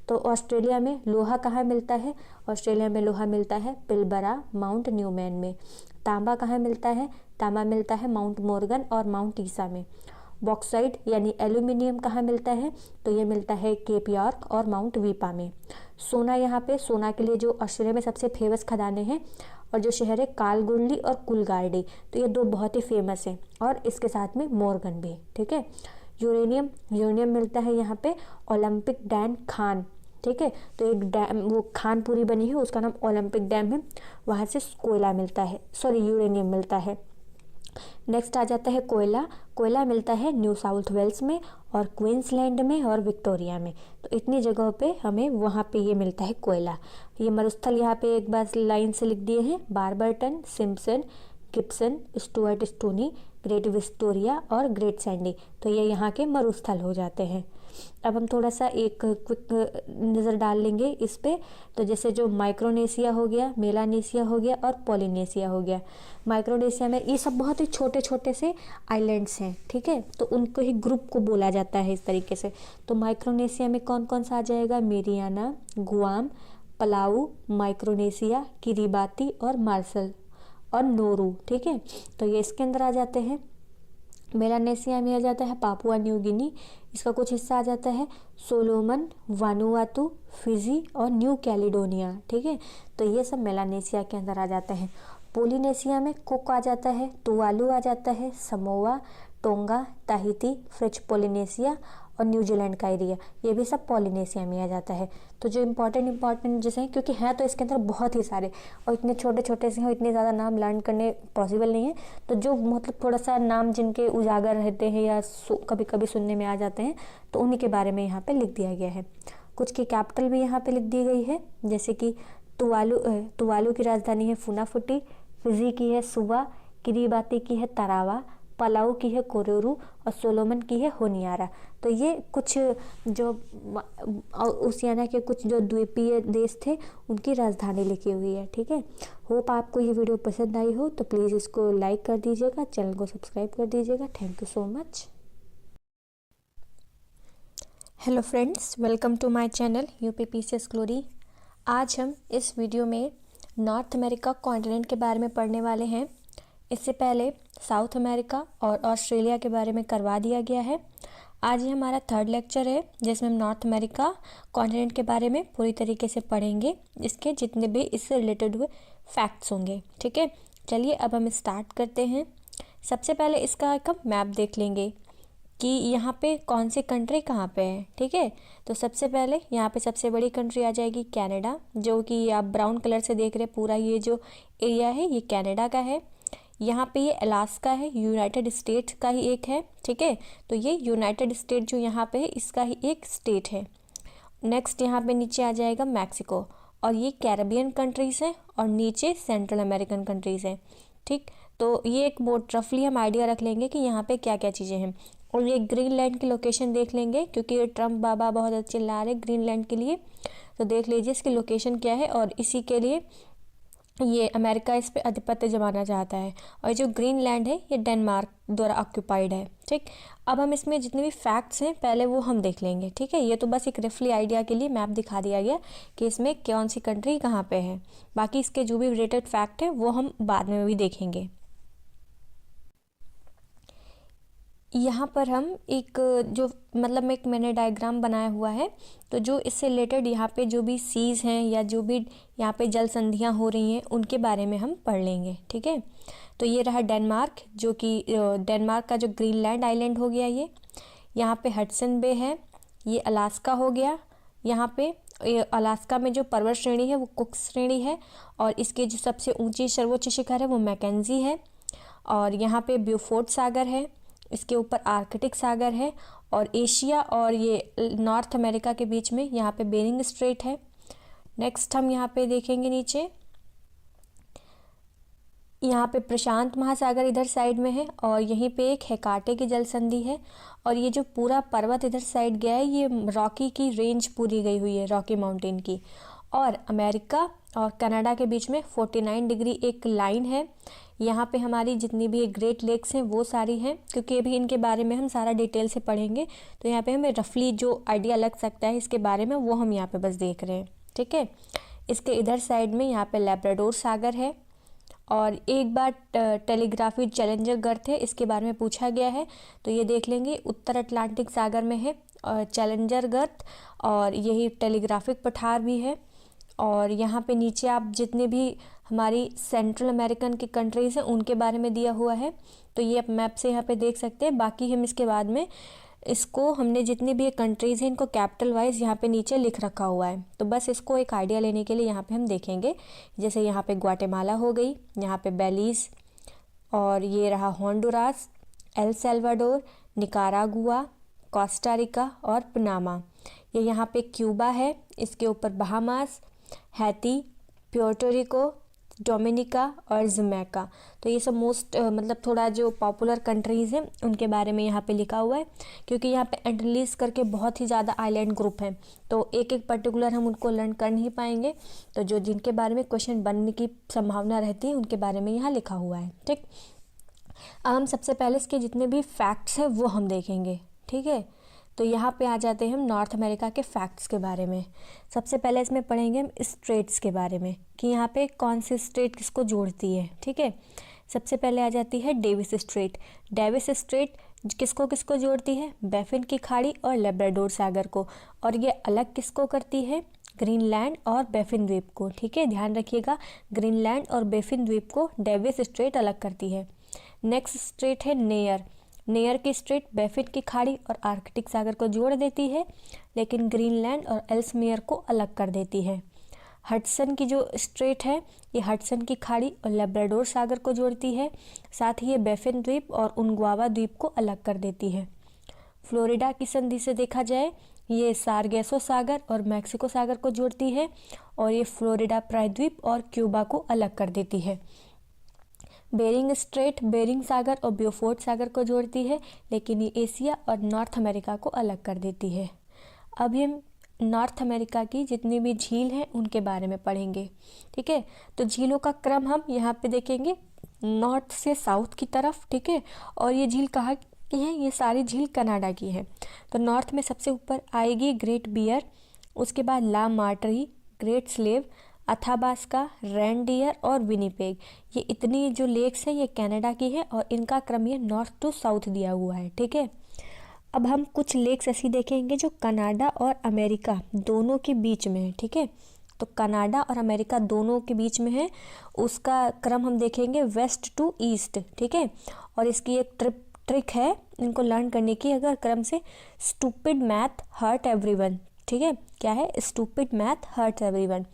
तो ऑस्ट्रेलिया में लोहा कहाँ मिलता है, ऑस्ट्रेलिया में लोहा मिलता है पिलबरा माउंट न्यूमैन में। तांबा कहाँ मिलता है, तांबा मिलता है माउंट मॉर्गन और माउंट ईसा में। बॉक्साइट यानी एल्यूमिनियम कहाँ मिलता है, तो ये मिलता है केप यॉर्क और माउंट वीपा में। सोना, यहाँ पे सोना के लिए जो ऑस्ट्रेलिया में सबसे फेमस खदानें हैं और जो शहर है कालगुंडी और कुलगार्डी, तो ये 2 बहुत ही फेमस हैं, और इसके साथ में मॉर्गन भी, ठीक है। यूरेनियम मिलता है यहाँ पे ओलंपिक डैम खान, ठीक है। तो एक डैम वो खानपुरी बनी है, उसका नाम ओलंपिक डैम है, वहाँ से कोयला मिलता है, यूरेनियम मिलता है। नेक्स्ट आ जाता है कोयला मिलता है न्यू साउथ वेल्स में और क्वींसलैंड में और विक्टोरिया में। तो इतनी जगहों पे हमें वहाँ पे ये मिलता है कोयला। ये मरुस्थल यहाँ पे एक बार लाइन से लिख दिए हैं, Barberton, Simpson, Gibson, Sturt Stony, Great Victoria और ग्रेट सैंडी। तो ये यहाँ के मरुस्थल हो जाते हैं। अब हम थोड़ा सा एक क्विक नज़र डाल लेंगे इस पे। तो जैसे जो माइक्रोनेशिया हो गया, मेलानेशिया हो गया और पॉलिनेशिया हो गया। माइक्रोनेशिया में ये सब बहुत ही छोटे छोटे से आइलैंड्स हैं, ठीक है। तो उनको ही ग्रुप को बोला जाता है इस तरीके से। तो माइक्रोनेशिया में कौन कौन सा आ जाएगा, Mariana, Guam, Palau, Micronesia, Kiribati और मार्शल और नोरू, ठीक है। तो ये इसके अंदर आ जाते हैं। मेलानेशिया में आ जाता है पापुआ न्यू गिनी, इसका कुछ हिस्सा आ जाता है सोलोमन, वानुआतू, फिजी और न्यू कैलिडोनिया, ठीक है। तो ये सब मेलानेशिया के अंदर आ जाते हैं। पोलिनेशिया में कुक आ जाता है, तुवालू आ जाता है, Samoa, tonga, Tahiti, French Polynesia और न्यूजीलैंड का एरिया, ये भी सब पॉलिनेशिया में आ जाता है। तो जो इम्पॉर्टेंट जैसे हैं, क्योंकि हैं तो इसके अंदर बहुत ही सारे और इतने छोटे छोटे से हैं, इतने ज़्यादा नाम लर्न करने पॉसिबल नहीं है। तो जो मतलब थोड़ा सा नाम जिनके उजागर रहते हैं या कभी कभी सुनने में आ जाते हैं, तो उन्हीं के बारे में यहाँ पे लिख दिया गया है। कुछ की कैपिटल भी यहाँ पे लिख दी गई है, जैसे कि तुवालू की राजधानी है फुनाफुटी, फिजी की है सुवा, किरिबाती की है तरावा, पलाऊ की है कोरोरू और सोलोमन की है होनियारा। तो ये कुछ जो ओशियाना के कुछ जो द्वीपीय देश थे उनकी राजधानी लिखी हुई है। ठीक है, होप आपको ये वीडियो पसंद आई हो, तो प्लीज़ इसको लाइक कर दीजिएगा, चैनल को सब्सक्राइब कर दीजिएगा। Thank you so much. Hello friends, welcome to my channel UPPCS glory. आज हम इस वीडियो में नॉर्थ अमेरिका कॉन्टिनेंट के बारे में पढ़ने वाले हैं। इससे पहले साउथ अमेरिका और ऑस्ट्रेलिया के बारे में करवा दिया गया है। आज ये हमारा थर्ड लेक्चर है जिसमें हम नॉर्थ अमेरिका कॉन्टिनेंट के बारे में पूरी तरीके से पढ़ेंगे, इसके जितने भी इससे रिलेटेड हुए फैक्ट्स होंगे। ठीक है, चलिए अब हम स्टार्ट करते हैं। सबसे पहले इसका एक हम मैप देख लेंगे कि यहाँ पे कौन सी कंट्री कहाँ पे है। ठीक है, तो सबसे पहले यहाँ पे सबसे बड़ी कंट्री आ जाएगी कनाडा, जो कि आप ब्राउन कलर से देख रहे हैं। पूरा ये जो एरिया है ये कनाडा का है। यहाँ पे ये अलास्का है, यूनाइटेड स्टेट्स का ही एक है। ठीक है, तो ये यूनाइटेड स्टेट जो यहाँ पे है इसका ही एक स्टेट है। नेक्स्ट यहाँ पे नीचे आ जाएगा मैक्सिको, और ये कैरेबियन कंट्रीज़ हैं, और नीचे सेंट्रल अमेरिकन कंट्रीज़ हैं। ठीक, तो ये एक बहुत रफली हम आइडिया रख लेंगे कि यहाँ पे क्या क्या चीज़ें हैं। और ये ग्रीनलैंड की लोकेशन देख लेंगे, क्योंकि ये ट्रम्प बाबा बहुत अच्छे चिल्ला रहे ग्रीनलैंड के लिए, तो देख लीजिए इसकी लोकेशन क्या है। और इसी के लिए ये अमेरिका इस पे आधिपत्य जमाना चाहता है। और जो ग्रीनलैंड है ये डेनमार्क द्वारा ऑक्यूपाइड है। ठीक, अब हम इसमें जितने भी फैक्ट्स हैं पहले वो हम देख लेंगे। ठीक है, ये तो बस एक रफली आइडिया के लिए मैप दिखा दिया गया कि इसमें कौन सी कंट्री कहाँ पे है। बाकी इसके जो भी रिलेटेड फैक्ट है वो हम बाद में भी देखेंगे। यहाँ पर हम एक जो मतलब एक मैंने डायग्राम बनाया हुआ है, तो जो इससे रिलेटेड यहाँ पे जो भी सीज़ हैं या जो भी यहाँ पे जल संधियाँ हो रही हैं उनके बारे में हम पढ़ लेंगे। ठीक है, तो ये रहा डेनमार्क, जो कि डेनमार्क का जो ग्रीनलैंड आइलैंड हो गया ये। यहाँ पे हडसन बे है, ये अलास्का हो गया। यहाँ पे अलास्का में जो पर्वत श्रेणी है वो कुक श्रेणी है, और इसके जो सबसे ऊँची सर्वोच्च शिखर है वो मैकेंजी है। और यहाँ पे ब्यूफोर्ट सागर है, इसके ऊपर आर्कटिक सागर है। और एशिया और ये नॉर्थ अमेरिका के बीच में यहाँ पे बेरिंग स्ट्रेट है। नेक्स्ट हम यहाँ पे देखेंगे नीचे, यहाँ पे प्रशांत महासागर इधर साइड में है, और यहीं पे एक हेकाटे की जल संधि है। और ये जो पूरा पर्वत इधर साइड गया है ये रॉकी की रेंज पूरी गई हुई है, रॉकी माउंटेन की। और अमेरिका और कनाडा के बीच में 49 डिग्री एक लाइन है। यहाँ पे हमारी जितनी भी ग्रेट लेक्स हैं वो सारी हैं, क्योंकि अभी इनके बारे में हम सारा डिटेल से पढ़ेंगे, तो यहाँ पे हमें रफली जो आइडिया लग सकता है इसके बारे में वो हम यहाँ पे बस देख रहे हैं। ठीक है, इसके इधर साइड में यहाँ पे लैब्राडोर सागर है। और एक बार टेलीग्राफी चैलेंजर गर्थ है, इसके बारे में पूछा गया है, तो ये देख लेंगे उत्तर अटलांटिक सागर में है चैलेंजर गर्थ, और यही टेलीग्राफिक पठार भी है। और यहाँ पे नीचे आप जितने भी हमारी सेंट्रल अमेरिकन की कंट्रीज़ हैं उनके बारे में दिया हुआ है, तो ये आप मैप से यहाँ पे देख सकते हैं। बाकी हम इसके बाद में इसको हमने जितनी भी कंट्रीज़ हैं इनको कैपिटल वाइज यहाँ पे नीचे लिख रखा हुआ है, तो बस इसको एक आइडिया लेने के लिए यहाँ पे हम देखेंगे। जैसे यहाँ पे ग्वाटेमाला हो गई, यहाँ पे बेलीज़, और ये रहा Honduras, El Salvador, Nicaragua, Costa Rica और पनामा। ये यहाँ पे क्यूबा है, इसके ऊपर Bahamas, Haiti, Puerto Rico, Dominica और जमैका। तो ये सब मोस्ट मतलब थोड़ा जो पॉपुलर कंट्रीज़ हैं उनके बारे में यहाँ पे लिखा हुआ है, क्योंकि यहाँ पे एंटलीज करके बहुत ही ज़्यादा आइलैंड ग्रुप हैं, तो एक एक पर्टिकुलर हम उनको लर्न कर नहीं पाएंगे। तो जो जिनके बारे में क्वेश्चन बनने की संभावना रहती है उनके बारे में यहाँ लिखा हुआ है। ठीक, अब हम सबसे पहले इसके जितने भी फैक्ट्स हैं वो हम देखेंगे। ठीक है, तो यहाँ पे आ जाते हैं हम नॉर्थ अमेरिका के फैक्ट्स के बारे में। सबसे पहले इसमें पढ़ेंगे हम स्ट्रेट्स के बारे में कि यहाँ पे कौन सी स्ट्रेट किसको जोड़ती है। ठीक है, सबसे पहले आ जाती है डेविस स्ट्रेट। डेविस स्ट्रेट किसको किसको जोड़ती है? बैफिन की खाड़ी और लैब्राडोर सागर को। और ये अलग किसको करती है? ग्रीनलैंड और बैफिन द्वीप को। ठीक है, ध्यान रखिएगा, ग्रीनलैंड और बैफिन द्वीप को डेविस स्ट्रेट अलग करती है। नेक्स्ट स्ट्रेट है नेयर। नेयर की स्ट्रेट बैफिन की खाड़ी और आर्कटिक सागर को जोड़ देती है, लेकिन ग्रीनलैंड और एल्समेयर को अलग कर देती है। हडसन की जो स्ट्रेट है ये हडसन की खाड़ी और लैब्राडोर सागर को जोड़ती है, साथ ही ये बैफिन द्वीप और उनग्वावा द्वीप को अलग कर देती है। फ्लोरिडा की संधि से देखा जाए ये सारगेसो सागर और मैक्सिको सागर को जोड़ती है, और ये फ्लोरिडा प्रायद्वीप और क्यूबा को अलग कर देती है। बेरिंग स्ट्रेट बेरिंग सागर और ब्योफोर्ट सागर को जोड़ती है, लेकिन ये एशिया और नॉर्थ अमेरिका को अलग कर देती है। अब हम नॉर्थ अमेरिका की जितनी भी झील हैं उनके बारे में पढ़ेंगे। ठीक है, तो झीलों का क्रम हम यहाँ पे देखेंगे नॉर्थ से साउथ की तरफ। ठीक है, और ये झील कहाँ की है? ये सारी झील कनाडा की है। तो नॉर्थ में सबसे ऊपर आएगी ग्रेट बियर, उसके बाद ला मार्टरी, ग्रेट स्लेव, अथाबास्का, रेनडियर और विनीपेग। ये इतनी जो लेक्स हैं ये कनाडा की है और इनका क्रम ये नॉर्थ टू साउथ दिया हुआ है। ठीक है, अब हम कुछ लेक्स ऐसी देखेंगे जो कनाडा और अमेरिका दोनों के बीच में है। ठीक है, तो कनाडा और अमेरिका दोनों के बीच में है, उसका क्रम हम देखेंगे वेस्ट टू ईस्ट। ठीक है, और इसकी एक ट्रिक है इनको लर्न करने की, अगर क्रम से स्टूपिड मैथ हर्ट एवरीवन। ठीक है, क्या है? Stupid math hurt everyone.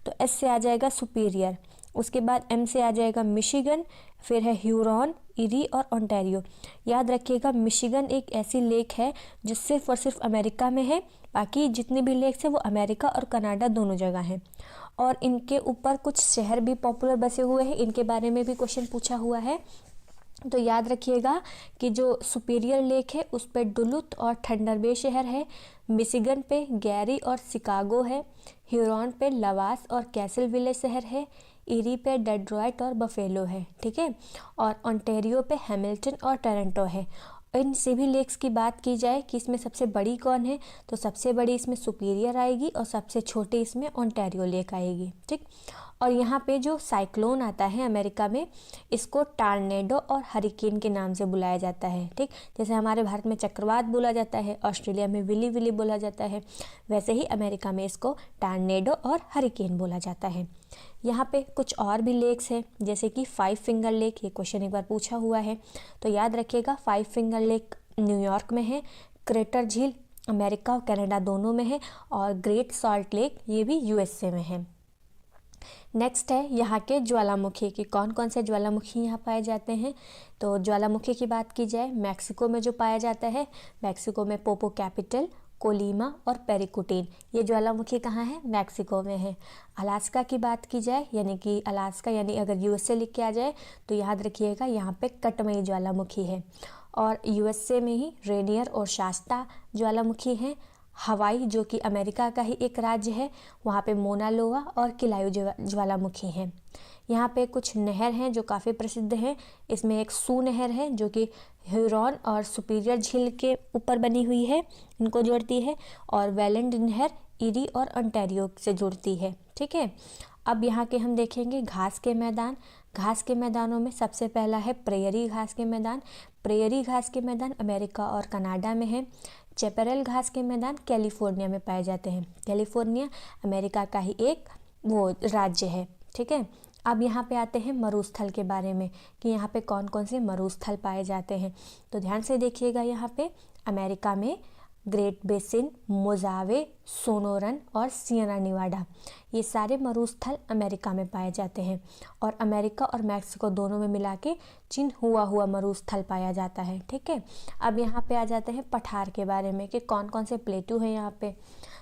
तो एस से आ जाएगा सुपीरियर, उसके बाद एम से आ जाएगा मिशिगन, फिर है ह्यूरॉन, इरी और ओंटारियो। याद रखिएगा मिशिगन एक ऐसी लेक है जो सिर्फ और सिर्फ अमेरिका में है, बाकी जितने भी लेक्स हैं वो अमेरिका और कनाडा दोनों जगह हैं। और इनके ऊपर कुछ शहर भी पॉपुलर बसे हुए हैं, इनके बारे में भी क्वेश्चन पूछा हुआ है। तो याद रखिएगा कि जो सुपीरियर लेक है उस पर डुलुथ और थंडर बे शहर है, मिशिगन पे गैरी और शिकागो है, ह्यूरॉन पे लवास और कैसल विले शहर है, इरी पे डेट्रॉइट और बफेलो है। ठीक है, और ओंटारियो पे हैमिल्टन और टोरंटो है। इन सभी लेक्स की बात की जाए कि इसमें सबसे बड़ी कौन है, तो सबसे बड़ी इसमें सुपीरियर आएगी और सबसे छोटी इसमें ओंटारियो लेक आएगी। ठीक, और यहाँ पे जो साइक्लोन आता है अमेरिका में, इसको टार्नेडो और हरिकेन के नाम से बुलाया जाता है। ठीक, जैसे हमारे भारत में चक्रवात बोला जाता है, ऑस्ट्रेलिया में विली विली बोला जाता है, वैसे ही अमेरिका में इसको टार्नेडो और हरिकेन बोला जाता है। यहाँ पे कुछ और भी लेक्स हैं, जैसे कि 5 फिंगर लेक, ये क्वेश्चन एक बार पूछा हुआ है, तो याद रखिएगा 5 फिंगर लेक न्यूयॉर्क में है, क्रेटर झील अमेरिका और कनाडा दोनों में है, और ग्रेट सॉल्ट लेक ये भी यूएसए में है। नेक्स्ट है यहाँ के ज्वालामुखी कि कौन कौन से ज्वालामुखी यहाँ पाए जाते हैं। तो ज्वालामुखी की बात की जाए, मैक्सिको में जो पाया जाता है, मैक्सिको में पोपोकैपिटल, कोलीमा और पेरिकुटीन, ये ज्वालामुखी कहाँ है? मैक्सिको में है। अलास्का की बात की जाए, यानी कि अलास्का यानी अगर यूएसए लिख के आ जाए तो याद रखिएगा यहाँ पे कटमई ज्वालामुखी है। और यूएसए में ही रेनियर और शास्ता ज्वालामुखी हैं। हवाई जो कि अमेरिका का ही एक राज्य है, वहाँ पे मोना लोआ और किलायू ज्वालामुखी हैं। यहाँ पे कुछ नहर हैं जो काफ़ी प्रसिद्ध हैं, इसमें एक सू नहर है जो कि ह्यूरॉन और सुपीरियर झील के ऊपर बनी हुई है, इनको जोड़ती है, और वेलेंड नहर इरी और ओंटारियो से जुड़ती है। ठीक है, अब यहाँ के हम देखेंगे घास के मैदान। घास के मैदानों में सबसे पहला है प्रेयरी घास के मैदान। प्रेयरी घास के मैदान अमेरिका और कनाडा में है। चैपरेल घास के मैदान कैलिफोर्निया में पाए जाते हैं। कैलिफोर्निया अमेरिका का ही एक वो राज्य है। ठीक है, अब यहाँ पे आते हैं मरुस्थल के बारे में कि यहाँ पे कौन कौन से मरुस्थल पाए जाते हैं। तो ध्यान से देखिएगा, यहाँ पे अमेरिका में ग्रेट बेसिन, मोजावे, सोनोरन और सियरा निवाडा, ये सारे मरुस्थल अमेरिका में पाए जाते हैं। और अमेरिका और मैक्सिको दोनों में मिला के चिन्हुआ हुआ मरुस्थल पाया जाता है। ठीक है, अब यहाँ पे आ जाते हैं पठार के बारे में कि कौन कौन से प्लेटू हैं यहाँ पे।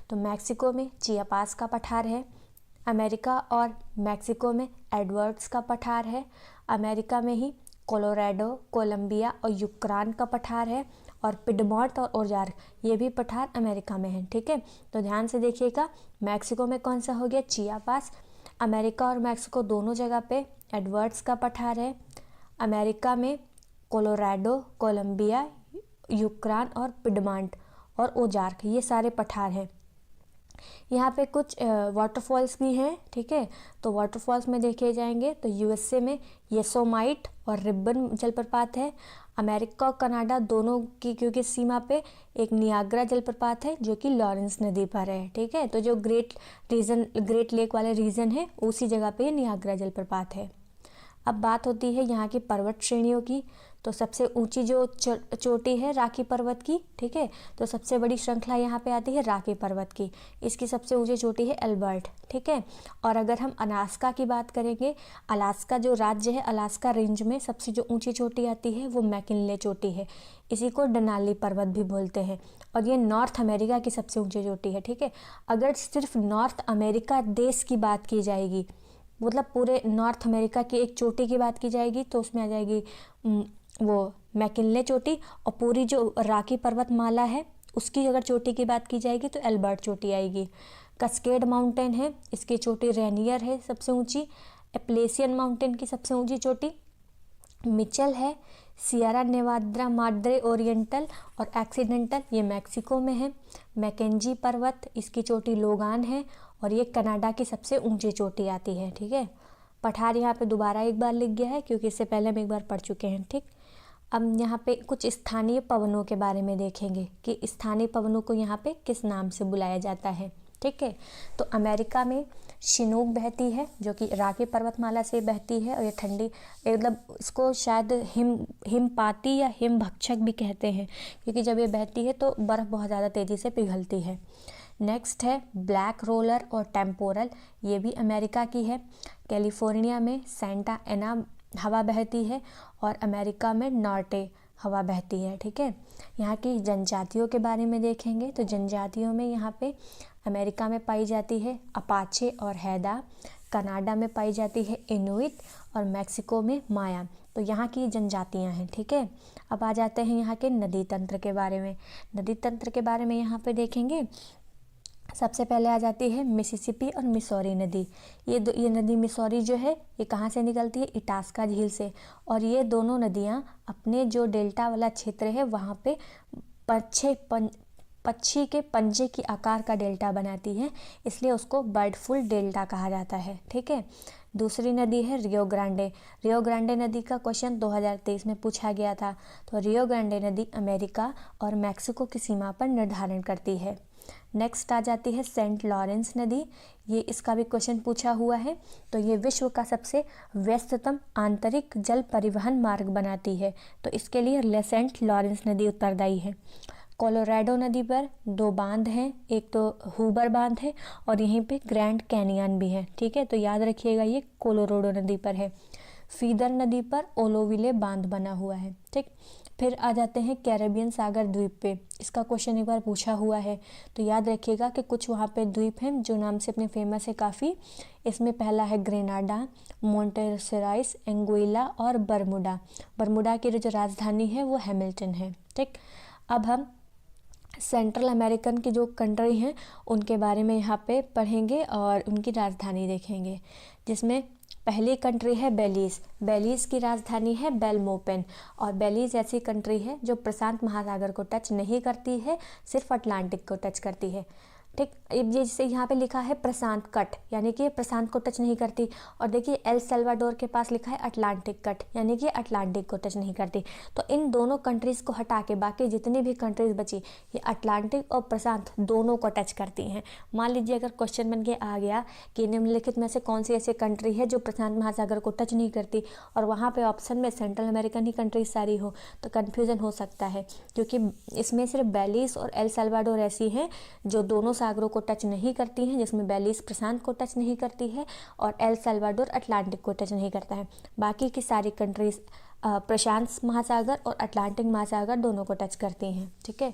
तो मैक्सिको में चियापास का पठार है, अमेरिका और मैक्सिको में एडवर्ड्स का पठार है, अमेरिका में ही कोलोराडो, कोलंबिया और यूक्रान का पठार है, और पिडमॉन्ट और ओजार्क ये भी पठार अमेरिका में है। ठीक है, तो ध्यान से देखिएगा, मैक्सिको में कौन सा हो गया? चियापास। अमेरिका और मैक्सिको दोनों जगह पे एडवर्ड्स का पठार है। अमेरिका में कोलोराडो, कोलंबिया, यूक्रान और पिडमॉन्ट और ओजार्क ये सारे पठार हैं। यहाँ पे कुछ वाटरफॉल्स भी हैं। ठीक है, तो वाटरफॉल्स में देखे जाएंगे तो यूएसए में येसोमाइट और रिबन जलप्रपात है। अमेरिका और कनाडा दोनों की क्योंकि सीमा पे एक नियाग्रा जलप्रपात है जो कि लॉरेंस नदी पर है। ठीक है, तो जो ग्रेट लेक वाले रीजन है उसी जगह पे नियाग्रा जलप्रपात है। अब बात होती है यहाँ की पर्वत श्रेणियों की। तो सबसे ऊंची जो चोटी है राकी पर्वत की। ठीक है, तो सबसे बड़ी श्रृंखला यहाँ पे आती है राकी पर्वत की, इसकी सबसे ऊंची चोटी है एल्बर्ट। ठीक है, और अगर हम अलास्का की बात करेंगे, अलास्का जो राज्य है, अलास्का रेंज में सबसे जो ऊंची चोटी आती है वो मैकिनले चोटी है, इसी को डनाली पर्वत भी बोलते हैं, और ये नॉर्थ अमेरिका की सबसे ऊंची चोटी है। ठीक है, अगर सिर्फ नॉर्थ अमेरिका देश की बात की जाएगी, मतलब पूरे नॉर्थ अमेरिका की एक चोटी की बात की जाएगी तो उसमें आ जाएगी वो मैकिन्ले चोटी, और पूरी जो रॉकी पर्वतमाला है उसकी अगर चोटी की बात की जाएगी तो एल्बर्ट चोटी आएगी। कस्केड माउंटेन है, इसकी चोटी रेनियर है सबसे ऊंची। एप्लेसियन माउंटेन की सबसे ऊंची चोटी मिचेल है। सियरा नेवादा माद्रे ओरिएंटल और एक्सीडेंटल ये मैक्सिको में है। मैकेंजी पर्वत, इसकी चोटी लोगान है और ये कनाडा की सबसे ऊंची चोटी आती है। ठीक है, पठार यहाँ पे दोबारा एक बार लिख गया है क्योंकि इससे पहले हम एक बार पढ़ चुके हैं। ठीक, अब यहाँ पे कुछ स्थानीय पवनों के बारे में देखेंगे कि स्थानीय पवनों को यहाँ पे किस नाम से बुलाया जाता है। ठीक है, तो अमेरिका में शिनूक बहती है जो कि रॉकी पर्वतमाला से बहती है और ये ठंडी, मतलब इसको शायद हिमपाती या हिमभक्षक भी कहते हैं क्योंकि जब ये बहती है तो बर्फ़ बहुत ज़्यादा तेज़ी से पिघलती है। नेक्स्ट है ब्लैक रोलर और टेम्पोरल, ये भी अमेरिका की है। कैलिफोर्निया में सेंटा एना हवा बहती है और अमेरिका में नॉर्टे हवा बहती है। ठीक है, यहाँ की जनजातियों के बारे में देखेंगे तो जनजातियों में यहाँ पे अमेरिका में पाई जाती है अपाचे और हैदा, कनाडा में पाई जाती है इनुइट और मैक्सिको में माया। तो यहाँ की जनजातियाँ हैं। ठीक है, अब आ जाते हैं यहाँ के नदी तंत्र के बारे में। नदी तंत्र के बारे में यहाँ पे देखेंगे, सबसे पहले आ जाती है मिसिसिपी और मिसौरी नदी। ये नदी मिसौरी जो है ये कहाँ से निकलती है, इटास्का झील से, और ये दोनों नदियाँ अपने जो डेल्टा वाला क्षेत्र है वहाँ पे पक्षी के पंजे की आकार का डेल्टा बनाती है, इसलिए उसको बर्डफुल डेल्टा कहा जाता है। ठीक है, दूसरी नदी है रियो ग्रांडे। रियो ग्रांडे नदी का क्वेश्चन 2023 में पूछा गया था। तो रियो ग्रांडे नदी अमेरिका और मैक्सिको की सीमा पर निर्धारण करती है। नेक्स्ट आ जाती है सेंट लॉरेंस नदी, ये इसका भी क्वेश्चन पूछा हुआ है। तो ये विश्व का सबसे व्यस्ततम आंतरिक जल परिवहन मार्ग बनाती है, तो इसके लिए सेंट लॉरेंस नदी उत्तरदायी है। कोलोराडो नदी पर 2 बांध हैं, एक तो हूबर बांध है और यहीं पे ग्रैंड कैनियन भी है। ठीक है, तो याद रखिएगा ये कोलोराडो नदी पर है। फीदर नदी पर ओलोविले बांध बना हुआ है। ठीक, फिर आ जाते हैं कैरेबियन सागर द्वीप पे, इसका क्वेश्चन एक बार पूछा हुआ है, तो याद रखिएगा कि कुछ वहाँ पे द्वीप हैं जो नाम से अपने फेमस है काफ़ी। इसमें पहला है ग्रेनाडा, मोंटेसेराइस, एंगुइला और बरमुडा। बरमुडा की जो राजधानी है वो हैमिल्टन है। ठीक, अब हम सेंट्रल अमेरिकन की जो कंट्री हैं उनके बारे में यहाँ पे पढ़ेंगे और उनकी राजधानी देखेंगे, जिसमें पहली कंट्री है बेलीज़। बेलीज़ की राजधानी है बेलमोपेन, और बेलीज़ ऐसी कंट्री है जो प्रशांत महासागर को टच नहीं करती है, सिर्फ अटलांटिक को टच करती है। ठीक, जैसे यहाँ पे लिखा है प्रशांत कट, यानी कि प्रशांत को टच नहीं करती, और देखिए एल सल्वाडोर के पास लिखा है अटलांटिक कट, यानी कि अटलांटिक को टच नहीं करती। तो इन दोनों कंट्रीज़ को हटा के बाकी जितनी भी कंट्रीज़ बची ये अटलांटिक और प्रशांत दोनों को टच करती हैं। मान लीजिए अगर क्वेश्चन बन के आ गया कि निम्नलिखित में से कौन सी ऐसी कंट्री है जो प्रशांत महासागर को टच नहीं करती, और वहाँ पर ऑप्शन में सेंट्रल अमेरिकन ही कंट्रीज सारी हो, तो कन्फ्यूज़न हो सकता है, क्योंकि इसमें सिर्फ बेलीज़ और एल सल्वाडोर ऐसी हैं जो दोनों सागरों को टच नहीं करती हैं, जिसमें बेलीज़ प्रशांत को टच नहीं करती है और एल सल्वाडोर अटलांटिक को टच नहीं करता है। बाकी की सारी कंट्रीज प्रशांत महासागर और अटलांटिक महासागर दोनों को टच करती हैं। ठीक है,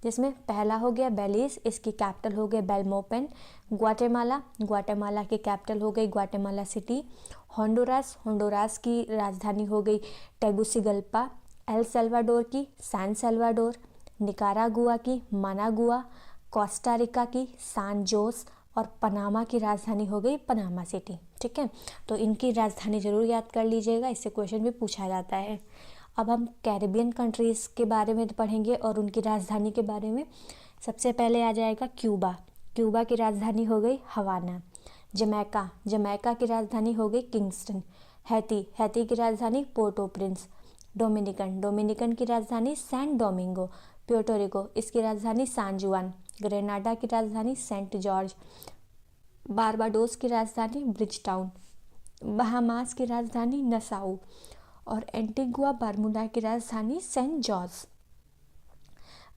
जिसमें पहला हो गया बेलीज़, इसकी कैपिटल हो गई बेलमोपेन। ग्वाटेमाला की कैपिटल हो गई ग्वाटेमाला सिटी। होंडुरास की राजधानी हो गई टेगुसिगल्पा। एल सल्वाडोर की सैन सल्वाडोर। निकारागुआ की मनागुआ। कोस्टा रिका की सान जोस और पनामा की राजधानी हो गई पनामा सिटी। ठीक है, तो इनकी राजधानी जरूर याद कर लीजिएगा, इससे क्वेश्चन भी पूछा जाता है। अब हम कैरिबियन कंट्रीज़ के बारे में पढ़ेंगे और उनकी राजधानी के बारे में। सबसे पहले आ जाएगा क्यूबा। क्यूबा की राजधानी हो गई हवाना। जमैका की राजधानी हो गई किंगस्टन। हैती की राजधानी पोर्टो प्रिंस। डोमिनिकन की राजधानी सैन डोमिंगो। प्यूर्टो इसकी राजधानी सान जुआन। ग्रेनाडा की राजधानी सेंट जॉर्ज। बारबाडोस की राजधानी ब्रिजटाउन। बहामास की राजधानी नसाउ और एंटीगुआ बरमुडा की राजधानी सेंट जॉर्ज।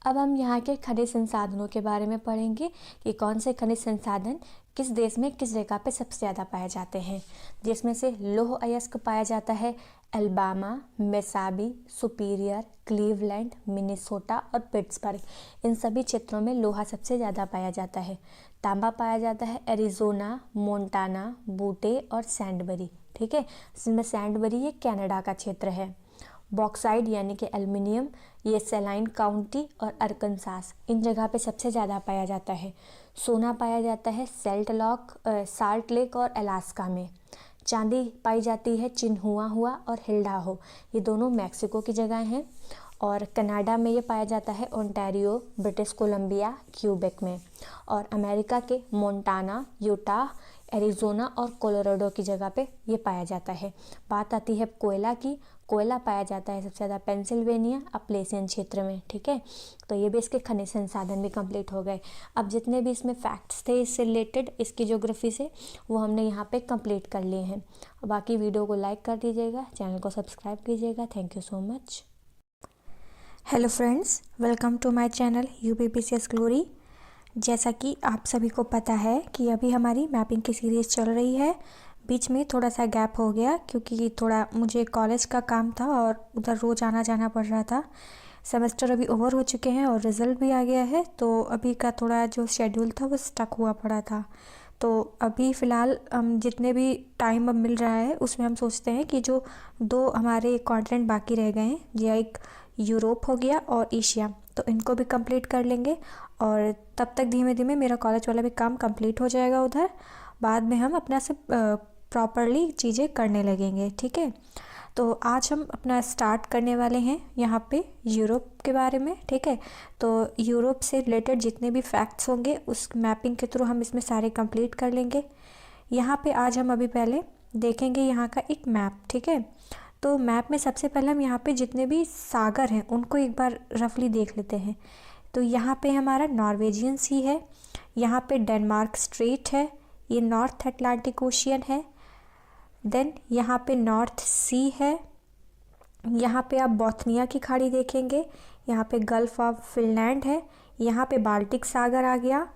अब हम यहाँ के खनिज संसाधनों के बारे में पढ़ेंगे कि कौन से खनिज संसाधन किस देश में किस जगह पे सबसे ज़्यादा पाए जाते हैं, जिसमें से लौह अयस्क पाया जाता है अल्बामा, मिसाबी, सुपीरियर, क्लीवलैंड, मिनेसोटा और पिट्सबर्ग, इन सभी क्षेत्रों में लोहा सबसे ज़्यादा पाया जाता है। तांबा पाया जाता है एरिजोना, मोंटाना, बूटे और सैंडबरी। ठीक है, इसमें सैंडबरी ये कनाडा का क्षेत्र है। बॉक्साइड यानी कि एल्युमिनियम, ये सेलाइन काउंटी और अरकनसास, इन जगह पे सबसे ज़्यादा पाया जाता है। सोना पाया जाता है साल्ट लेक और अलास्का में। चांदी पाई जाती है चिन्हुआ और हिल्डाहो, ये दोनों मैक्सिको की जगह हैं। और कनाडा में ये पाया जाता है ओंटारियो, ब्रिटिश कोलंबिया, क्यूबेक में। और अमेरिका के मोंटाना, यूटा, एरिजोना और कोलोराडो की जगह पे ये पाया जाता है। बात आती है कोयला की। कोयला पाया जाता है सबसे ज़्यादा पेंसिल्वेनिया, अपलेशियन क्षेत्र में। ठीक है, तो ये भी इसके खनिज संसाधन भी कंप्लीट हो गए। अब जितने भी इसमें फैक्ट्स थे इससे रिलेटेड, इसकी ज्योग्राफी से, वो हमने यहाँ पे कंप्लीट कर लिए हैं। बाकी वीडियो को लाइक कर दीजिएगा, चैनल को सब्सक्राइब कीजिएगा। Thank you so much. Hello friends, welcome to my channel UPPCS glory. जैसा कि आप सभी को पता है कि अभी हमारी मैपिंग की सीरीज़ चल रही है। बीच में थोड़ा सा गैप हो गया क्योंकि थोड़ा मुझे कॉलेज का काम था और उधर रोज़ आना जाना पड़ रहा था। सेमेस्टर अभी ओवर हो चुके हैं और रिज़ल्ट भी आ गया है, तो अभी का थोड़ा जो शेड्यूल था वो स्टक हुआ पड़ा था। तो अभी फ़िलहाल हम जितने भी टाइम अब मिल रहा है उसमें हम सोचते हैं कि जो दो हमारे कॉन्टिनेंट बाकी रह गए हैं, जो एक यूरोप हो गया और एशिया, तो इनको भी कंप्लीट कर लेंगे। और तब तक धीमे धीमे मेरा कॉलेज वाला भी काम कंप्लीट हो जाएगा उधर। बाद में हम अपना से प्रॉपरली चीज़ें करने लगेंगे। ठीक है, तो आज हम अपना स्टार्ट करने वाले हैं यहाँ पे यूरोप के बारे में। ठीक है, तो यूरोप से रिलेटेड जितने भी फैक्ट्स होंगे उस मैपिंग के थ्रू हम इसमें सारे कंप्लीट कर लेंगे। यहाँ पे आज हम अभी पहले देखेंगे यहाँ का एक मैप। ठीक है, तो मैप में सबसे पहले हम यहाँ पे जितने भी सागर हैं उनको एक बार रफली देख लेते हैं। तो यहाँ पे हमारा नॉर्वेजियन सी है, यहाँ पे डेनमार्क स्ट्रेट है, ये नॉर्थ अटलांटिक ओशियन है। देन यहाँ पे नॉर्थ सी है, यहाँ पे आप बोथनिया की खाड़ी देखेंगे, यहाँ पे गल्फ ऑफ फिनलैंड है, यहाँ पे बाल्टिक सागर आ गया,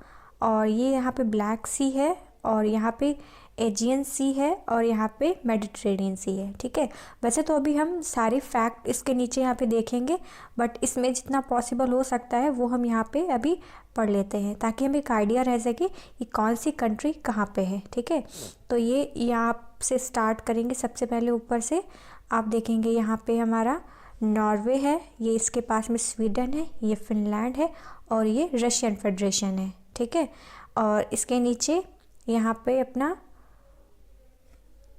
और ये यहाँ पे ब्लैक सी है, और यहाँ पे एजियन सी है, और यहाँ पे मेडिटेरेनियन सी है। ठीक है, वैसे तो अभी हम सारे फैक्ट इसके नीचे यहाँ पे देखेंगे, बट इसमें जितना पॉसिबल हो सकता है वो हम यहाँ पे अभी पढ़ लेते हैं ताकि हमें एक आइडिया रह सके कि कौन सी कंट्री कहाँ पे है। ठीक है, तो ये यहाँ से स्टार्ट करेंगे। सबसे पहले ऊपर से आप देखेंगे यहाँ पे हमारा नॉर्वे है, ये इसके पास में स्वीडन है, ये फिनलैंड है, और ये रशियन फेडरेशन है। ठीक है, और इसके नीचे यहाँ पे अपना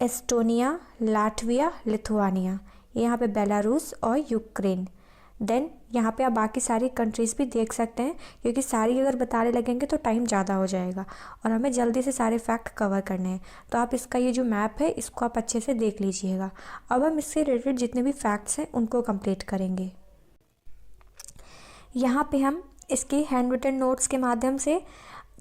एस्टोनिया, लाटविया, लिथुआनिया, यहाँ पे बेलारूस और यूक्रेन। देन यहाँ पे आप बाकी सारी कंट्रीज़ भी देख सकते हैं, क्योंकि सारी अगर बताने लगेंगे तो टाइम ज़्यादा हो जाएगा और हमें जल्दी से सारे फैक्ट कवर करने हैं। तो आप इसका ये जो मैप है इसको आप अच्छे से देख लीजिएगा। अब हम इससे रिलेटेड जितने भी फैक्ट्स हैं उनको कंप्लीट करेंगे। यहाँ पे हम इसकी हैंड रिटन नोट्स के माध्यम से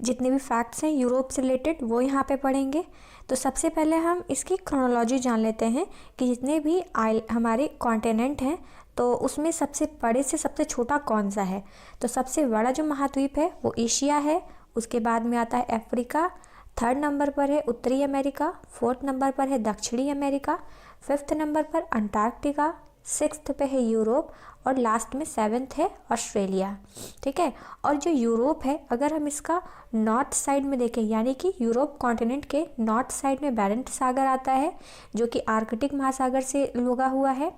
जितने भी फैक्ट्स हैं यूरोप से रिलेटेड वो यहाँ पे पढ़ेंगे। तो सबसे पहले हम इसकी क्रोनोलॉजी जान लेते हैं कि जितने भी हमारे कॉन्टिनेंट हैं तो उसमें सबसे बड़े से सबसे छोटा कौन सा है। तो सबसे बड़ा जो महाद्वीप है वो एशिया है, उसके बाद में आता है अफ्रीका, थर्ड नंबर पर है उत्तरी अमेरिका, फोर्थ नंबर पर है दक्षिणी अमेरिका, फिफ्थ नंबर पर अंटार्कटिका, सिक्स्थ पे है यूरोप, और लास्ट में सेवन्थ है ऑस्ट्रेलिया। ठीक है, और जो यूरोप है अगर हम इसका नॉर्थ साइड में देखें, यानी कि यूरोप कॉन्टिनेंट के नॉर्थ साइड में बैरेंट सागर आता है जो कि आर्कटिक महासागर से लगा हुआ है,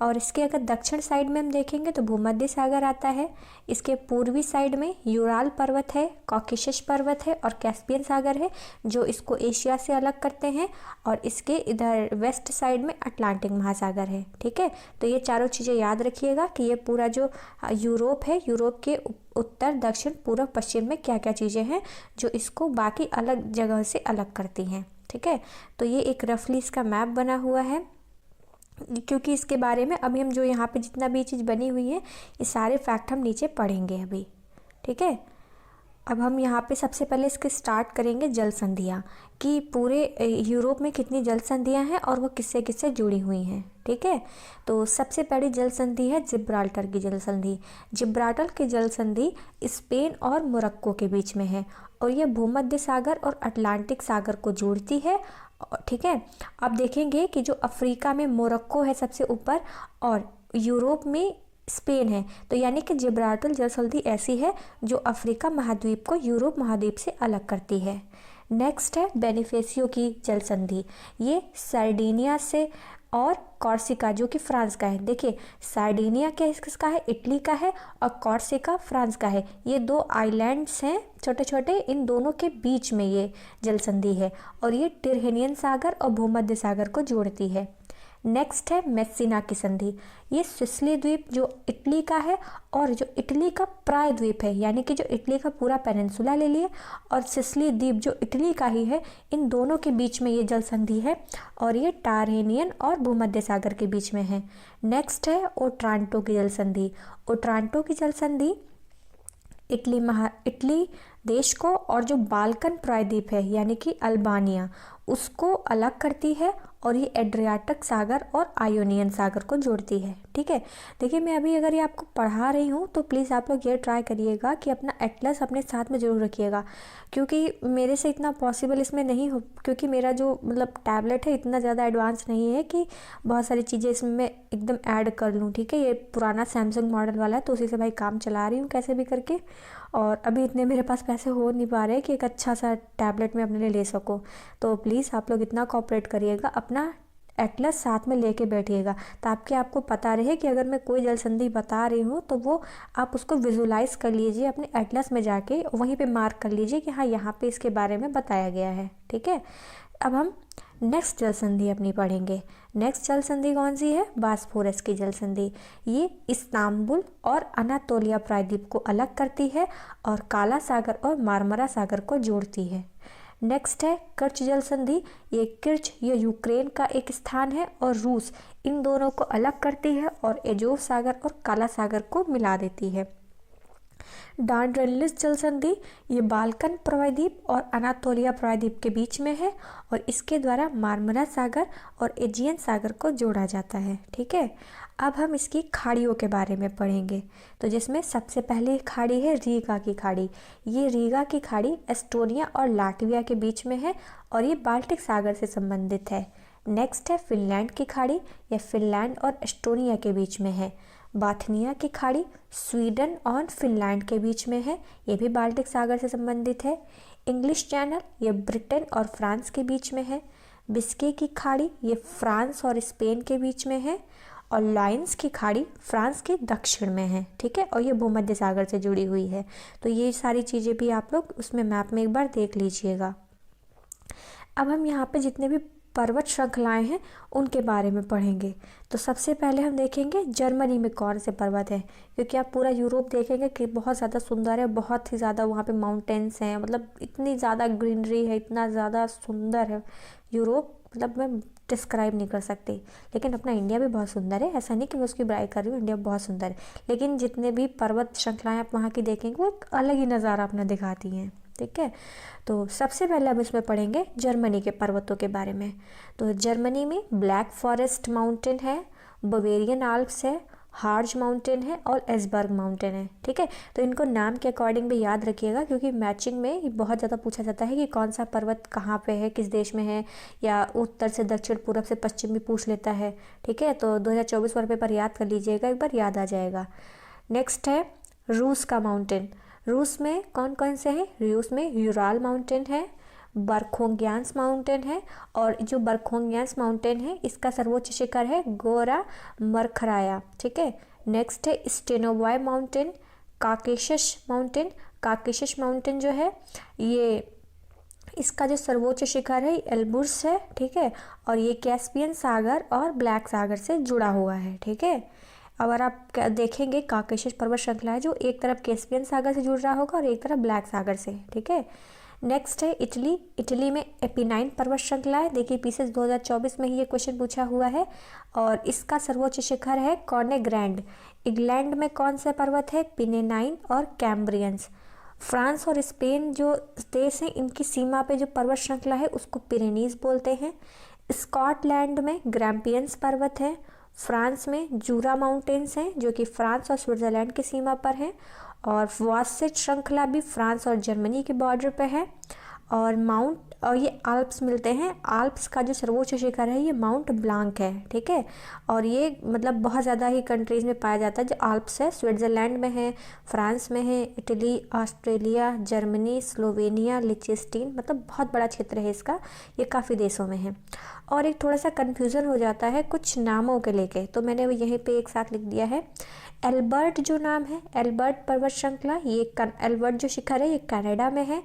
और इसके अगर दक्षिण साइड में हम देखेंगे तो भूमध्य सागर आता है। इसके पूर्वी साइड में यूराल पर्वत है, कॉकेशस पर्वत है और कैस्पियन सागर है जो इसको एशिया से अलग करते हैं, और इसके इधर वेस्ट साइड में अटलांटिक महासागर है। ठीक है, तो ये चारों चीज़ें याद रखिएगा कि ये पूरा जो यूरोप है, यूरोप के उत्तर दक्षिण पूर्व पश्चिम में क्या क्या चीज़ें हैं जो इसको बाकी अलग जगह से अलग करती हैं। ठीक है, तो ये एक रफली इसका मैप बना हुआ है, क्योंकि इसके बारे में अभी हम जो यहाँ पे जितना भी चीज़ बनी हुई है ये सारे फैक्ट हम नीचे पढ़ेंगे अभी। ठीक है, अब हम यहाँ पे सबसे पहले इसके स्टार्ट करेंगे जल संधियाँ, कि पूरे यूरोप में कितनी जल संधियाँ हैं और वो किससे किससे जुड़ी हुई हैं। ठीक है, तो सबसे बड़ी जल संधि है जिब्राल्टर की जल संधि। जिब्राल्टर की जल संधि स्पेन और मोरक्को के बीच में है, और ये भूमध्य सागर और अटलांटिक सागर को जोड़ती है, ठीक है। आप देखेंगे कि जो अफ्रीका में मोरक्को है सबसे ऊपर और यूरोप में स्पेन है, तो यानी कि जिब्राल्टर जल संधि ऐसी है जो अफ्रीका महाद्वीप को यूरोप महाद्वीप से अलग करती है। नेक्स्ट है बेनिफेसियो की जल संधि। ये सार्डिनिया से और कॉर्सिका जो कि फ्रांस का है। देखिए सार्डिनिया क्या किसका है, इटली का है, और कॉर्सिका फ्रांस का है। ये दो आइलैंड्स हैं छोटे छोटे, इन दोनों के बीच में ये जल संधि है और ये टिरहेनियन सागर और भूमध्य सागर को जोड़ती है। नेक्स्ट है मेस्सिना की संधि। ये सिसिली द्वीप जो इटली का है और जो इटली का प्राय द्वीप है, यानी कि जो इटली का पूरा पेनिनसुला ले लिए और सिसिली द्वीप जो इटली का ही है, इन दोनों के बीच में ये जल संधि है और ये टारहेनियन और भूमध्य सागर के बीच में है। नेक्स्ट है ओट्रांटो की जल संधि। ओट्रांटो की जल संधि इटली देश को और जो बाल्कन प्रायद्वीप है यानी कि अल्बानिया उसको अलग करती है और ये एड्रियाटिक सागर और आयोनियन सागर को जोड़ती है। ठीक है, देखिए मैं अभी अगर ये आपको पढ़ा रही हूँ तो प्लीज़ आप लोग ये ट्राई करिएगा कि अपना एटलस अपने साथ में ज़रूर रखिएगा, क्योंकि मेरे से इतना पॉसिबल इसमें नहीं हो, क्योंकि मेरा जो मतलब टैबलेट है इतना ज़्यादा एडवांस नहीं है कि बहुत सारी चीज़ें इसमें मैं एकदम ऐड कर लूँ। ठीक है, ये पुराना सैमसंग मॉडल वाला है तो उसी से भाई काम चला रही हूँ कैसे भी करके, और अभी इतने मेरे पास पैसे हो नहीं पा रहे कि एक अच्छा सा टैबलेट मैं अपने लिए ले सकूँ। तो प्लीज़ आप लोग इतना कोऑपरेट करिएगा, अपना एटलस साथ में लेके बैठिएगा ताकि आपको पता रहे कि अगर मैं कोई जल संधि बता रही हूँ तो वो आप उसको विजुलाइज कर लीजिए अपने एटलस में जाके, वहीं पे मार्क कर लीजिए कि हाँ यहाँ पे इसके बारे में बताया गया है। ठीक है, अब हम नेक्स्ट जल संधि अपनी पढ़ेंगे। नेक्स्ट जल संधि कौन सी है, बास्फोरस की जल संधि। ये इस्तांबुल और अनातोलिया प्रायद्वीप को अलग करती है और काला सागर और मारमरा सागर को जोड़ती है। नेक्स्ट है कर्च जल संधि। ये कर्च ये यूक्रेन का एक स्थान है और रूस, इन दोनों को अलग करती है और एजोव सागर और काला सागर को मिला देती है। डार्डेनलिस जल संधि ये बाल्कन प्रायद्वीप और अनातोलिया प्रायद्वीप के बीच में है और इसके द्वारा मारमरा सागर और एजियन सागर को जोड़ा जाता है। ठीक है, अब हम इसकी खाड़ियों के बारे में पढ़ेंगे, तो जिसमें सबसे पहले खाड़ी है रीगा की खाड़ी। ये रीगा की खाड़ी एस्टोनिया और लाटविया के बीच में है और ये बाल्टिक सागर से संबंधित है। नेक्स्ट है फिनलैंड की खाड़ी, यह फिनलैंड और एस्टोनिया के बीच में है। बाथनिया की खाड़ी स्वीडन और फिनलैंड के बीच में है, ये भी बाल्टिक सागर से संबंधित है। इंग्लिश चैनल ये ब्रिटेन और फ्रांस के बीच में है। बिस्के की खाड़ी ये फ्रांस और स्पेन के बीच में है और लायंस की खाड़ी फ्रांस के दक्षिण में है। ठीक है, और ये भूमध्य सागर से जुड़ी हुई है। तो ये सारी चीज़ें भी आप लोग उसमें मैप में एक बार देख लीजिएगा। अब हम यहाँ पे जितने भी पर्वत श्रृंखलाएं हैं उनके बारे में पढ़ेंगे। तो सबसे पहले हम देखेंगे जर्मनी में कौन से पर्वत हैं, क्योंकि आप पूरा यूरोप देखेंगे कि बहुत ज़्यादा सुंदर है, बहुत ही ज़्यादा वहाँ पे माउंटेन्स हैं, मतलब इतनी ज़्यादा ग्रीनरी है, इतना ज़्यादा सुंदर है यूरोप, मतलब मैं डिस्क्राइब नहीं कर सकती। लेकिन अपना इंडिया भी बहुत सुंदर है, ऐसा नहीं कि मैं उसकी बुराई कर रही हूँ, इंडिया बहुत सुंदर है, लेकिन जितने भी पर्वत श्रृंखलाएँ आप वहाँ की देखेंगे वो एक अलग ही नज़ारा अपना दिखाती हैं। ठीक है, तो सबसे पहले हम इसमें पढ़ेंगे जर्मनी के पर्वतों के बारे में। तो जर्मनी में ब्लैक फॉरेस्ट माउंटेन है, बवेरियन आल्प्स है, हार्ज माउंटेन है और एसबर्ग माउंटेन है। ठीक है, तो इनको नाम के अकॉर्डिंग भी याद रखिएगा, क्योंकि मैचिंग में बहुत ज़्यादा पूछा जाता है कि कौन सा पर्वत कहाँ पे है, किस देश में है, या उत्तर से दक्षिण पूरब से पश्चिम भी पूछ लेता है। ठीक है, तो 2024 वाला पेपर याद कर लीजिएगा, एक बार याद आ जाएगा। नेक्स्ट है रूस का माउंटेन। रूस में कौन कौन से हैं, रूस में यूराल माउंटेन है, बरखोंग्यान्स माउंटेन है, और जो बरखोंग्यान्स माउंटेन है इसका सर्वोच्च शिखर है गोरा मरखराया। ठीक है, नेक्स्ट है Stanovoy mountain, Caucasus mountain. Caucasus mountain जो है ये इसका जो सर्वोच्च शिखर है एल्ब्रुस है। ठीक है, और ये कैस्पियन सागर और ब्लैक सागर से जुड़ा हुआ है। ठीक है, अगर आप देखेंगे काकेशस पर्वत श्रृंखला है जो एक तरफ कैस्पियन सागर से जुड़ रहा होगा और एक तरफ ब्लैक सागर से। ठीक है, नेक्स्ट है इटली। इटली में एपिनाइन पर्वत श्रृंखला है। देखिए पीसेस 2024 में ही ये क्वेश्चन पूछा हुआ है और इसका सर्वोच्च शिखर है कॉर्ने ग्रैंड। इंग्लैंड में कौन सा पर्वत है, पिनेनाइन और कैम्ब्रियंस। फ्रांस और स्पेन जो देश हैं इनकी सीमा पे जो पर्वत श्रृंखला है उसको पिरेनीज बोलते हैं। स्कॉटलैंड में ग्रैम्पियंस पर्वत है। फ्रांस में जूरा माउंटेन्स हैं जो कि फ्रांस और स्विट्ज़रलैंड की सीमा पर हैं, और वासेट श्रृंखला भी फ्रांस और जर्मनी के बॉर्डर पे है। और ये आल्प्स मिलते हैं। आल्प्स का जो सर्वोच्च शिखर है ये माउंट ब्लांक है, ठीक है। और ये मतलब बहुत ज़्यादा ही कंट्रीज़ में पाया जाता है जो आल्प्स है। स्विट्ज़रलैंड में है, फ्रांस में है, इटली, ऑस्ट्रेलिया, जर्मनी, स्लोवेनिया, लिechtenstein, मतलब बहुत बड़ा क्षेत्र है इसका, ये काफ़ी देशों में है। और एक थोड़ा सा कन्फ्यूज़न हो जाता है कुछ नामों के लेके, तो मैंने वो यहीं पे एक साथ लिख दिया है। एल्बर्ट जो नाम है, एल्बर्ट पर्वत श्रृंखला, ये एल्बर्ट जो शिखर है ये कनाडा में है,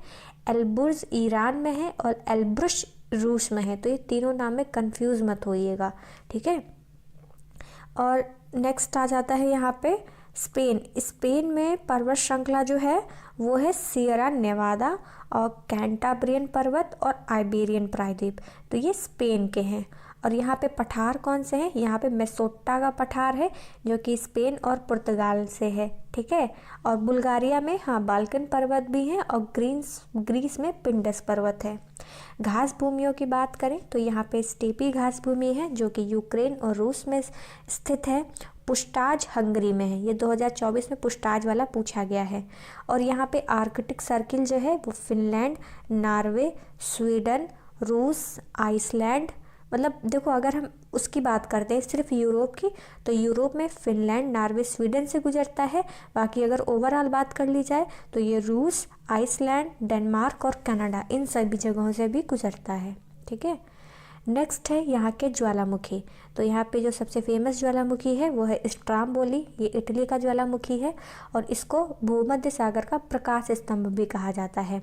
एल्ब्रुज ईरान में है और एल्ब्रुश रूस में है। तो ये तीनों नाम में कंफ्यूज मत होइएगा, ठीक है। और नेक्स्ट आ जाता है यहाँ पे स्पेन। स्पेन में पर्वत श्रृंखला जो है वो है सियरा नेवादा और कैंटाब्रियन पर्वत और आइबेरियन प्रायद्वीप, तो ये स्पेन के हैं। और यहाँ पे पठार कौन से हैं, यहाँ पे मेसोट्टा का पठार है जो कि स्पेन और पुर्तगाल से है, ठीक है। और बुल्गारिया में हाँ बाल्कन पर्वत भी हैं और ग्रीस में पिंडस पर्वत है। घास भूमियों की बात करें तो यहाँ पे स्टेपी घास भूमि है जो कि यूक्रेन और रूस में स्थित है। पुष्टाज हंगरी में है, ये 2024 में पुष्टाज वाला पूछा गया है। और यहाँ पे आर्कटिक सर्किल जो है वो फिनलैंड, नॉर्वे, स्वीडन, रूस, आइसलैंड, मतलब देखो अगर हम उसकी बात करते हैं सिर्फ यूरोप की, तो यूरोप में फिनलैंड, नॉर्वे, स्वीडन से गुजरता है। बाकी अगर ओवरऑल बात कर ली जाए तो ये रूस, आइसलैंड, डेनमार्क और कनाडा, इन सभी जगहों से भी गुजरता है, ठीक है। नेक्स्ट है यहाँ के ज्वालामुखी। तो यहाँ पे जो सबसे फेमस ज्वालामुखी है वो है स्ट्राम्बोली, ये इटली का ज्वालामुखी है और इसको भूमध्य सागर का प्रकाश स्तंभ भी कहा जाता है।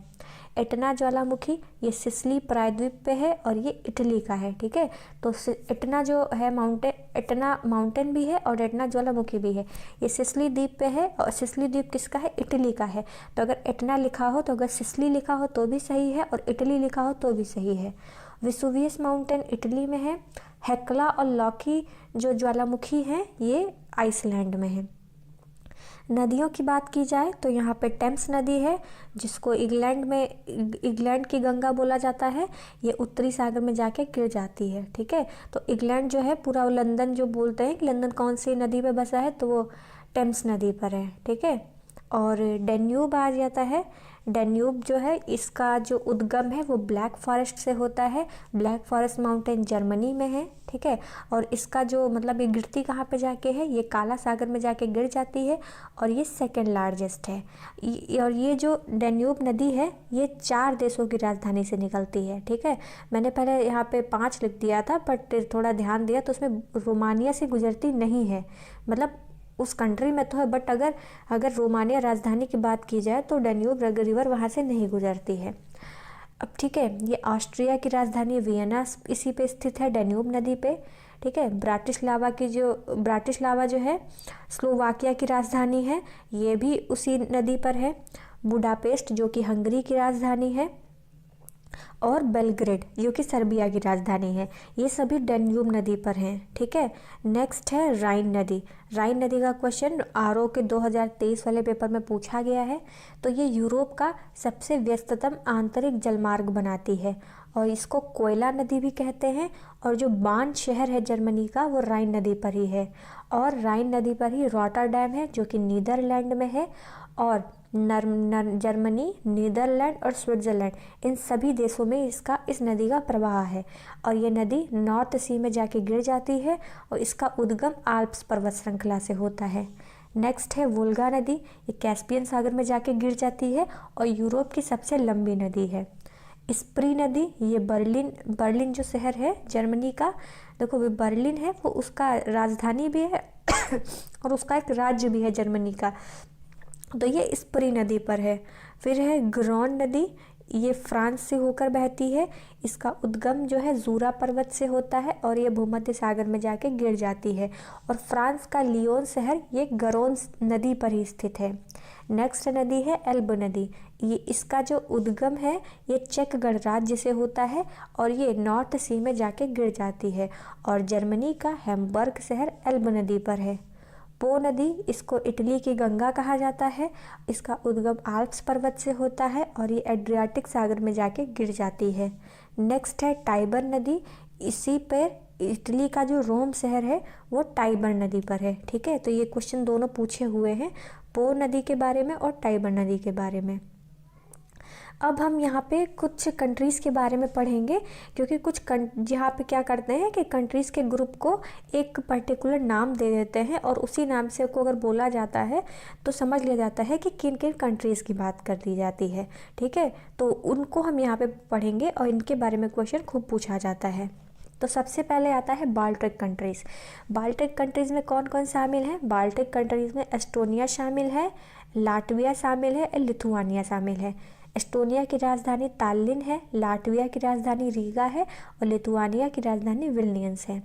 एटना ज्वालामुखी ये सिसिली प्रायद्वीप पे है और ये इटली का है, ठीक है। तो एटना जो है एटना माउंटेन भी है और एटना ज्वालामुखी भी है। ये सिसिली द्वीप पे है और सिसिली द्वीप किसका है, इटली का है। तो अगर एटना लिखा हो तो अगर सिसिली लिखा हो तो भी सही है और इटली लिखा हो तो भी सही है। वेसुवियस माउंटेन इटली में है। हेक्ला और लॉकी जो ज्वालामुखी हैं ये आइसलैंड में है। नदियों की बात की जाए तो यहाँ पे टेम्स नदी है जिसको इंग्लैंड की गंगा बोला जाता है। ये उत्तरी सागर में जाके गिर जाती है, ठीक है। तो इंग्लैंड जो है पूरा लंदन जो बोलते हैं कि लंदन कौन सी नदी पे बसा है, तो वो टेम्स नदी पर है, ठीक है। और डेन्यूब आ जाता है। डेन्यूब जो है इसका जो उद्गम है वो ब्लैक फॉरेस्ट से होता है। ब्लैक फॉरेस्ट माउंटेन जर्मनी में है, ठीक है। और इसका जो मतलब ये गिरती कहाँ पे जाके है, ये काला सागर में जाके गिर जाती है और ये सेकंड लार्जेस्ट है। और ये जो डेन्यूब नदी है ये 4 देशों की राजधानी से निकलती है, ठीक है। मैंने पहले यहाँ पे 5 लिख दिया था बट थोड़ा ध्यान दिया तो उसमें रोमानिया से गुजरती नहीं है, मतलब उस कंट्री में तो है बट अगर रोमानिया राजधानी की बात की जाए तो डेन्यूब रिवर वहाँ से नहीं गुजरती है। अब ठीक है, ये ऑस्ट्रिया की राजधानी वियना इसी पे स्थित है, डेन्यूब नदी पे, ठीक है। ब्राटिस्लावा जो है स्लोवाकिया की राजधानी है, ये भी उसी नदी पर है। बुडापेस्ट जो कि हंगरी की राजधानी है और बेलग्रेड जो कि सर्बिया की राजधानी है, ये सभी डेन्यूब नदी पर हैं, ठीक है। नेक्स्ट है राइन नदी। राइन नदी का क्वेश्चन आरओ के 2023 वाले पेपर में पूछा गया है। तो ये यूरोप का सबसे व्यस्ततम आंतरिक जलमार्ग बनाती है और इसको कोयला नदी भी कहते हैं। और जो बार्न शहर है जर्मनी का वो राइन नदी पर ही है और राइन नदी पर ही रॉटरडैम है जो कि नीदरलैंड में है। और जर्मनी, नीदरलैंड और स्विट्ज़रलैंड इन सभी देशों में इस नदी का प्रवाह है और ये नदी नॉर्थ सी में जाके गिर जाती है और इसका उद्गम आल्प्स पर्वत श्रृंखला से होता है। नेक्स्ट है वोल्गा नदी, ये कैस्पियन सागर में जाके गिर जाती है और यूरोप की सबसे लंबी नदी है। स्प्री नदी, ये बर्लिन जो शहर है जर्मनी का, देखो वो बर्लिन है वो उसका राजधानी भी है और उसका एक राज्य भी है जर्मनी का, तो ये स्प्री नदी पर है। फिर है ग्रॉन नदी, ये फ्रांस से होकर बहती है, इसका उद्गम जो है जूरा पर्वत से होता है और ये भूमध्य सागर में जाके गिर जाती है। और फ्रांस का लियोन शहर ये गरोन नदी पर ही स्थित है। नेक्स्ट नदी है एल्ब नदी, ये इसका जो उद्गम है ये चेक गणराज्य से होता है और ये नॉर्थ सी में जाके गिर जाती है और जर्मनी का हैम्बर्ग शहर एल्ब नदी पर है। पो नदी, इसको इटली की गंगा कहा जाता है, इसका उद्गम आल्प्स पर्वत से होता है और ये एड्रियाटिक सागर में जाके गिर जाती है। नेक्स्ट है टाइबर नदी, इसी पर इटली का जो रोम शहर है वो टाइबर नदी पर है, ठीक है। तो ये क्वेश्चन दोनों पूछे हुए हैं, पो नदी के बारे में और टाइबर नदी के बारे में। अब हम यहाँ पे कुछ कंट्रीज़ के बारे में पढ़ेंगे, क्योंकि कुछ यहाँ पे क्या करते हैं कि कंट्रीज़ के ग्रुप को एक पर्टिकुलर नाम दे देते हैं और उसी नाम से को अगर बोला जाता है तो समझ लिया जाता है कि किन किन कंट्रीज़ की बात कर दी जाती है। ठीक है, तो उनको हम यहाँ पे पढ़ेंगे और इनके बारे में क्वेश्चन खूब पूछा जाता है। तो सबसे पहले आता है बाल्टिक कंट्रीज़। बाल्टिक कंट्रीज़ में कौन कौन शामिल है? बाल्टिक कंट्रीज़ में एस्टोनिया शामिल है, लाटविया शामिल है और लिथुआनिया शामिल है। एस्टोनिया की राजधानी ताल्लिन है, लाटविया की राजधानी रीगा है और लिथुआनिया की राजधानी विल्नियस है।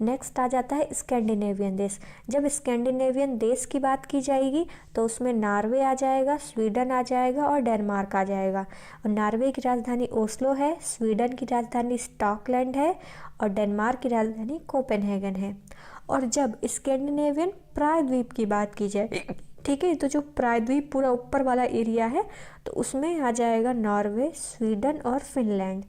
नेक्स्ट आ जाता है स्कैंडिनेवियन देश। जब स्कैंडिनेवियन देश की बात की जाएगी तो उसमें नॉर्वे आ जाएगा, स्वीडन आ जाएगा और डेनमार्क आ जाएगा। और नॉर्वे की राजधानी ओस्लो है, स्वीडन की राजधानी स्टॉकलैंड है और डेनमार्क की राजधानी कोपेनहेगन है। और जब स्कैंडिनेवियन प्रायद्वीप की बात की जाए, ठीक है, तो जो प्रायद्वीप पूरा ऊपर वाला एरिया है तो उसमें आ जाएगा नॉर्वे, स्वीडन और फिनलैंड।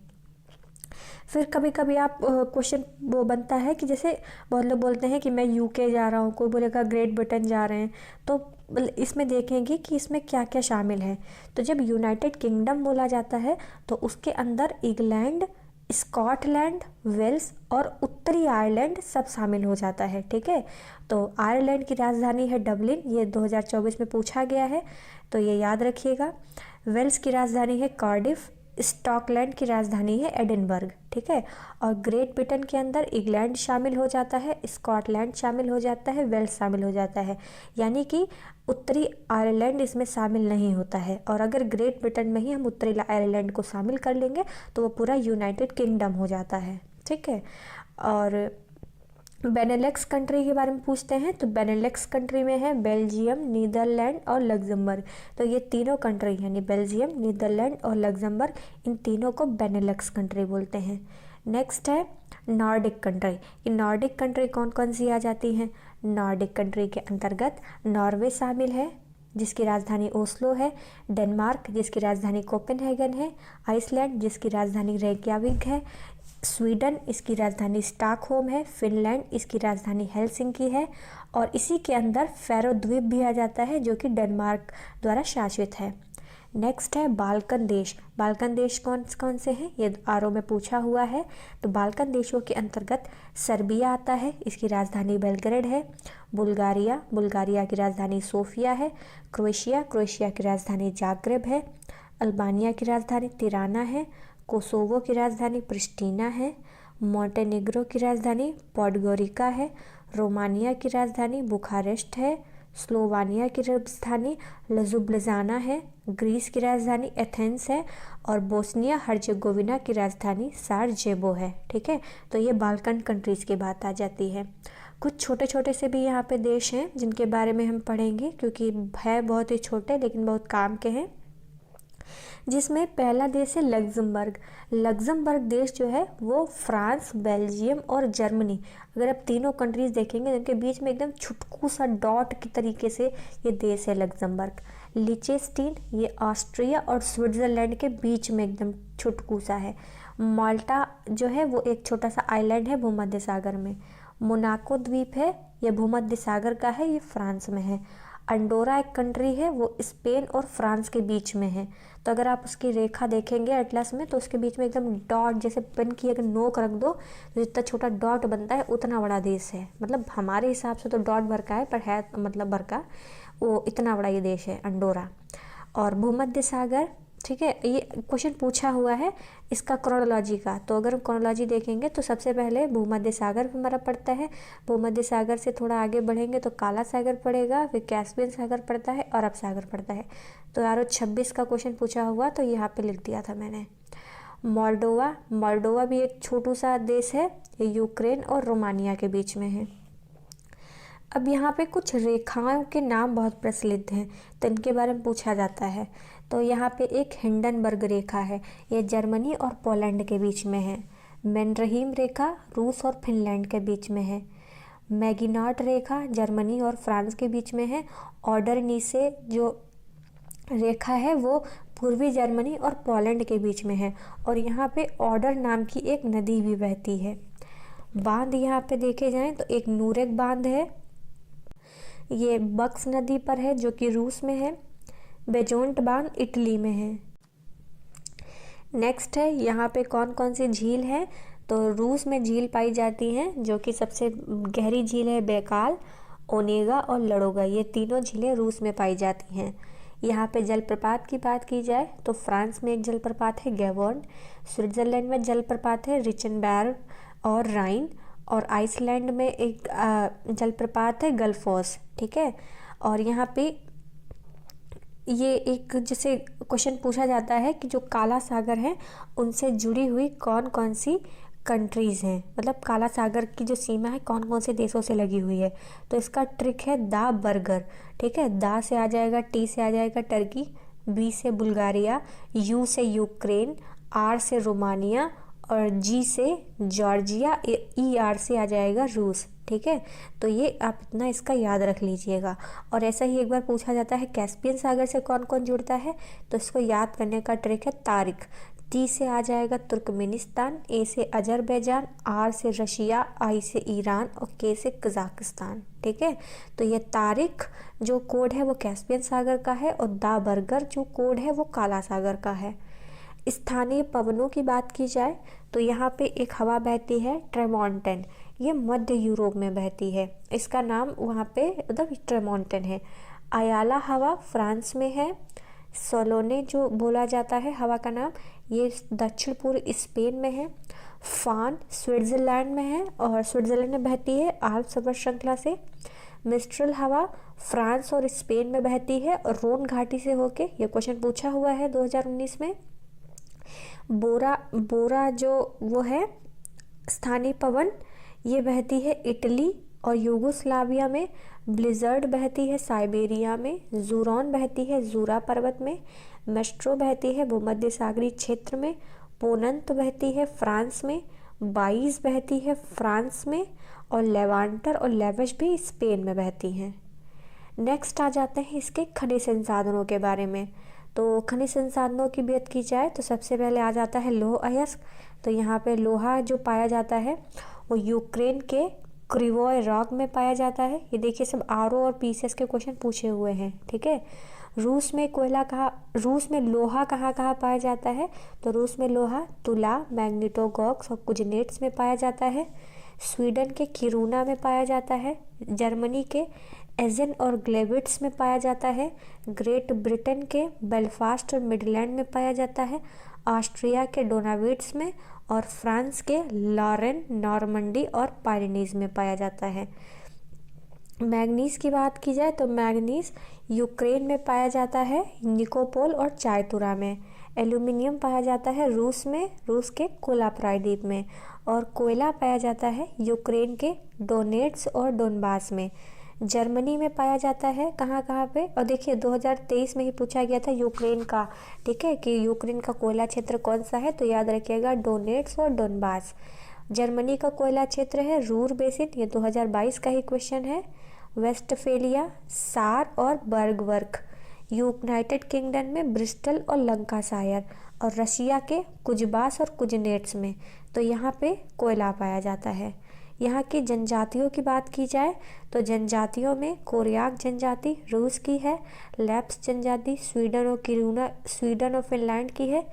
फिर कभी कभी आप क्वेश्चन वो बनता है कि जैसे बहुत लोग बोलते हैं कि मैं यूके जा रहा हूँ, कोई बोलेगा ग्रेट ब्रिटेन जा रहे हैं, तो इसमें देखेंगे कि इसमें क्या क्या शामिल है। तो जब यूनाइटेड किंगडम बोला जाता है तो उसके अंदर इंग्लैंड, स्कॉटलैंड, वेल्स और उत्तरी आयरलैंड सब शामिल हो जाता है। ठीक है, तो आयरलैंड की राजधानी है डबलिन, ये 2024 में पूछा गया है तो ये याद रखिएगा। वेल्स की राजधानी है कार्डिफ, स्टॉकलैंड की राजधानी है एडिनबर्ग। ठीक है, और ग्रेट ब्रिटेन के अंदर इंग्लैंड शामिल हो जाता है, स्कॉटलैंड शामिल हो जाता है, वेल्स शामिल हो जाता है, यानी कि उत्तरी आयरलैंड इसमें शामिल नहीं होता है। और अगर ग्रेट ब्रिटेन में ही हम उत्तरी आयरलैंड को शामिल कर लेंगे तो वो पूरा यूनाइटेड किंगडम हो जाता है। ठीक है, और बेनेलेक्स कंट्री के बारे में पूछते हैं तो बेनेलेक्स कंट्री में है बेल्जियम, नीदरलैंड और लग्जमबर्ग। तो ये तीनों कंट्री यानी बेल्जियम, नीदरलैंड और लग्जमबर्ग, इन तीनों को बेनेलेक्स कंट्री बोलते हैं। नेक्स्ट है नॉर्डिक कंट्री। ये नॉर्डिक कंट्री कौन कौन सी आ जाती हैं? नॉर्डिक कंट्री के अंतर्गत नॉर्वे शामिल है जिसकी राजधानी ओस्लो है, डेनमार्क जिसकी राजधानी कोपेनहेगन है, आइसलैंड जिसकी राजधानी रेकयाविक है, स्वीडन इसकी राजधानी स्टॉकहोम है, फिनलैंड इसकी राजधानी हेलसिंकी है और इसी के अंदर फैरो द्वीप भी आ जाता है जो कि डेनमार्क द्वारा शासित है। नेक्स्ट है बाल्कन देश। बाल्कन देश कौन कौन से हैं ये आरओ में पूछा हुआ है। तो बाल्कन देशों के अंतर्गत सर्बिया आता है, इसकी राजधानी बेलग्रेड है। बुल्गारिया, बुल्गारिया की राजधानी सोफिया है। क्रोएशिया, क्रोएशिया की राजधानी जाग्रेब है। अल्बानिया की राजधानी तिराना है। कोसोवो की राजधानी प्रिस्टीना है। मोंटेनेग्रो की राजधानी पॉडगोरिका है। रोमानिया की राजधानी बुखारेस्ट है। स्लोवानिया की राजधानी लजुब्लिजाना है। ग्रीस की राजधानी एथेंस है और बोस्निया हर्जेगोविना की राजधानी साराजेवो है। ठीक है, तो ये बाल्कन कंट्रीज़ की बात आ जाती है। कुछ छोटे छोटे से भी यहाँ पे देश हैं जिनके बारे में हम पढ़ेंगे क्योंकि है बहुत ही छोटे लेकिन बहुत काम के हैं, जिसमें पहला देश है लग्जमबर्ग। लग्जमबर्ग देश जो है वो फ्रांस, बेल्जियम और जर्मनी, अगर आप तीनों कंट्रीज़ देखेंगे तो इनके बीच में एकदम छुटकू सा डॉट की तरीके से ये देश है लग्जमबर्ग। लिचेस्टीन ये ऑस्ट्रिया और स्विट्ज़रलैंड के बीच में एकदम छुटकू सा है। माल्टा जो है वो एक छोटा सा आइलैंड है भूमध्य सागर में। मोनाको द्वीप है, ये भूमध्य सागर का है, ये फ्रांस में है। अंडोरा एक कंट्री है, वो स्पेन और फ्रांस के बीच में है। तो अगर आप उसकी रेखा देखेंगे एटलस में तो उसके बीच में एकदम डॉट जैसे पेन की अगर नोक रख दो तो जितना छोटा डॉट बनता है उतना बड़ा देश है। मतलब हमारे हिसाब से तो डॉट भर का है पर है मतलब भर का, वो इतना बड़ा ये देश है अंडोरा। और भूमध्य सागर, ठीक है, ये क्वेश्चन पूछा हुआ है इसका क्रोनोलॉजी का। तो अगर हम क्रोनोलॉजी देखेंगे तो सबसे पहले भूमध्य सागर हमारा पड़ता है। भूमध्य सागर से थोड़ा आगे बढ़ेंगे तो काला सागर पड़ेगा, फिर कैस्पियन सागर पड़ता है, अरब सागर पड़ता है। तो यारो 26 का क्वेश्चन पूछा हुआ तो यहाँ पे लिख दिया था मैंने। मोल्डोवा, मोल्डोवा भी एक छोटू सा देश है, ये यूक्रेन और रोमानिया के बीच में है। अब यहाँ पे कुछ रेखाओं के नाम बहुत प्रचलित हैं तो इनके बारे में पूछा जाता है। तो यहाँ पे एक हिंडनबर्ग रेखा है, ये जर्मनी और पोलैंड के बीच में है। मेनरहीम रेखा रूस और फिनलैंड के बीच में है। मैगिनाट रेखा जर्मनी और फ्रांस के बीच में है। ऑर्डरनीसे जो रेखा है वो पूर्वी जर्मनी और पोलैंड के बीच में है और यहाँ पे ऑर्डर नाम की एक नदी भी बहती है। बांध यहाँ पे देखे जाएं तो एक नूरेक बांध है, ये बक्स नदी पर है जो कि रूस में है। बेजोंट बांध इटली में है। नेक्स्ट है यहाँ पे कौन कौन सी झील है। तो रूस में झील पाई जाती हैं, जो कि सबसे गहरी झील है बैकाल, ओनेगा और लडोगा, ये तीनों झीलें रूस में पाई जाती हैं। यहाँ पे जलप्रपात की बात की जाए तो फ्रांस में एक जलप्रपात है गैवॉन, स्विट्ज़रलैंड में जलप्रपात है रिचनबर्ग और राइन, और आइसलैंड में एक जलप्रपात है गल्फोस। ठीक है, और यहाँ पे ये एक जैसे क्वेश्चन पूछा जाता है कि जो काला सागर है उनसे जुड़ी हुई कौन कौन सी कंट्रीज़ हैं, मतलब काला सागर की जो सीमा है कौन कौन से देशों से लगी हुई है। तो इसका ट्रिक है दा बर्गर। ठीक है, दा से आ जाएगा, टी से आ जाएगा टर्की, बी से बुल्गारिया, यू से यूक्रेन, आर से रोमानिया और जी से जॉर्जिया, ई आर से आ जाएगा रूस। ठीक है, तो ये आप इतना इसका याद रख लीजिएगा। और ऐसा ही एक बार पूछा जाता है कैस्पियन सागर से कौन कौन जुड़ता है, तो इसको याद करने का ट्रिक है तारिक। टी से आ जाएगा तुर्कमेनिस्तान, ए से अजरबैजान, आर से रशिया, आई से ईरान और के से कजाकिस्तान। ठीक है, तो ये तारिक जो कोड है वो कैस्पियन सागर का है और दा बर्गर जो कोड है वो काला सागर का है। स्थानीय पवनों की बात की जाए तो यहाँ पे एक हवा बहती है ट्रेमोंटन, ये मध्य यूरोप में बहती है, इसका नाम वहाँ पे मतलब ट्रेमोंटन है। अयाला हवा फ्रांस में है। सोलोने जो बोला जाता है हवा का नाम, ये दक्षिण पूर्व स्पेन में है। फान स्विट्ज़रलैंड में है और स्विट्ज़रलैंड में बहती है आल्प्स पर्वत श्रृंखला से। मिस्ट्रल हवा फ्रांस और स्पेन में बहती है और रोन घाटी से होके, ये क्वेश्चन पूछा हुआ है 2019 में। बोरा जो वो है स्थानीय पवन, ये बहती है इटली और यूगोस्लाविया में। ब्लिजर्ड बहती है साइबेरिया में। जूरॉन बहती है जूरा पर्वत में। मेस्ट्रो बहती है भूमध्य सागरीय क्षेत्र में। पोनंत बहती है फ्रांस में। बाइस बहती है फ्रांस में और लेवांटर और लेवश भी स्पेन में बहती हैं। नेक्स्ट आ जाते हैं इसके खनिज संसाधनों के बारे में। तो खनिज संसाधनों की बात की जाए तो सबसे पहले आ जाता है लौह अयस्क। तो यहाँ पे लोहा जो पाया जाता है वो यूक्रेन के क्रिवोय रॉक में पाया जाता है। ये देखिए सब आरओ और पीसीएस के क्वेश्चन पूछे हुए हैं। ठीक है, रूस में लोहा कहाँ कहाँ पाया जाता है, तो रूस में लोहा तुला, मैग्नीटोगॉक्स और कुजनेट्स में पाया जाता है। स्वीडन के किरूना में पाया जाता है। जर्मनी के एजेन और ग्लेविट्स में पाया जाता है। ग्रेट ब्रिटेन के बेलफास्ट और मिडलैंड में पाया जाता है। ऑस्ट्रिया के डोनाविट्स में और फ्रांस के लॉरेन, नॉर्मंडी और पायरेनीज में पाया जाता है। मैग्नीज की बात की जाए तो मैग्नीज यूक्रेन में पाया जाता है, निकोपोल और चायतुरा में। एल्यूमिनियम पाया जाता है रूस के कोला प्रायद्वीप में। और कोयला पाया जाता है यूक्रेन के डोनेट्स और डोनबास में। जर्मनी में पाया जाता है कहाँ कहाँ पे, और देखिए 2023 में ही पूछा गया था यूक्रेन का। ठीक है, कि यूक्रेन का कोयला क्षेत्र कौन सा है, तो याद रखिएगा डोनेट्स और डोनबास। जर्मनी का कोयला क्षेत्र है रूर बेसिन, ये 2022 का ही क्वेश्चन है। वेस्टफेलिया, सार और बर्गवर्क। यूनाइटेड किंगडम में ब्रिस्टल और लंकाशायर। और रशिया के कुजबास और कुजनेट्स में। तो यहाँ पे कोयला पाया जाता है। यहाँ की जनजातियों की बात की जाए तो जनजातियों में कोरियाक जनजाति रूस की है। लैप्स जनजाति स्वीडन और फिनलैंड की है।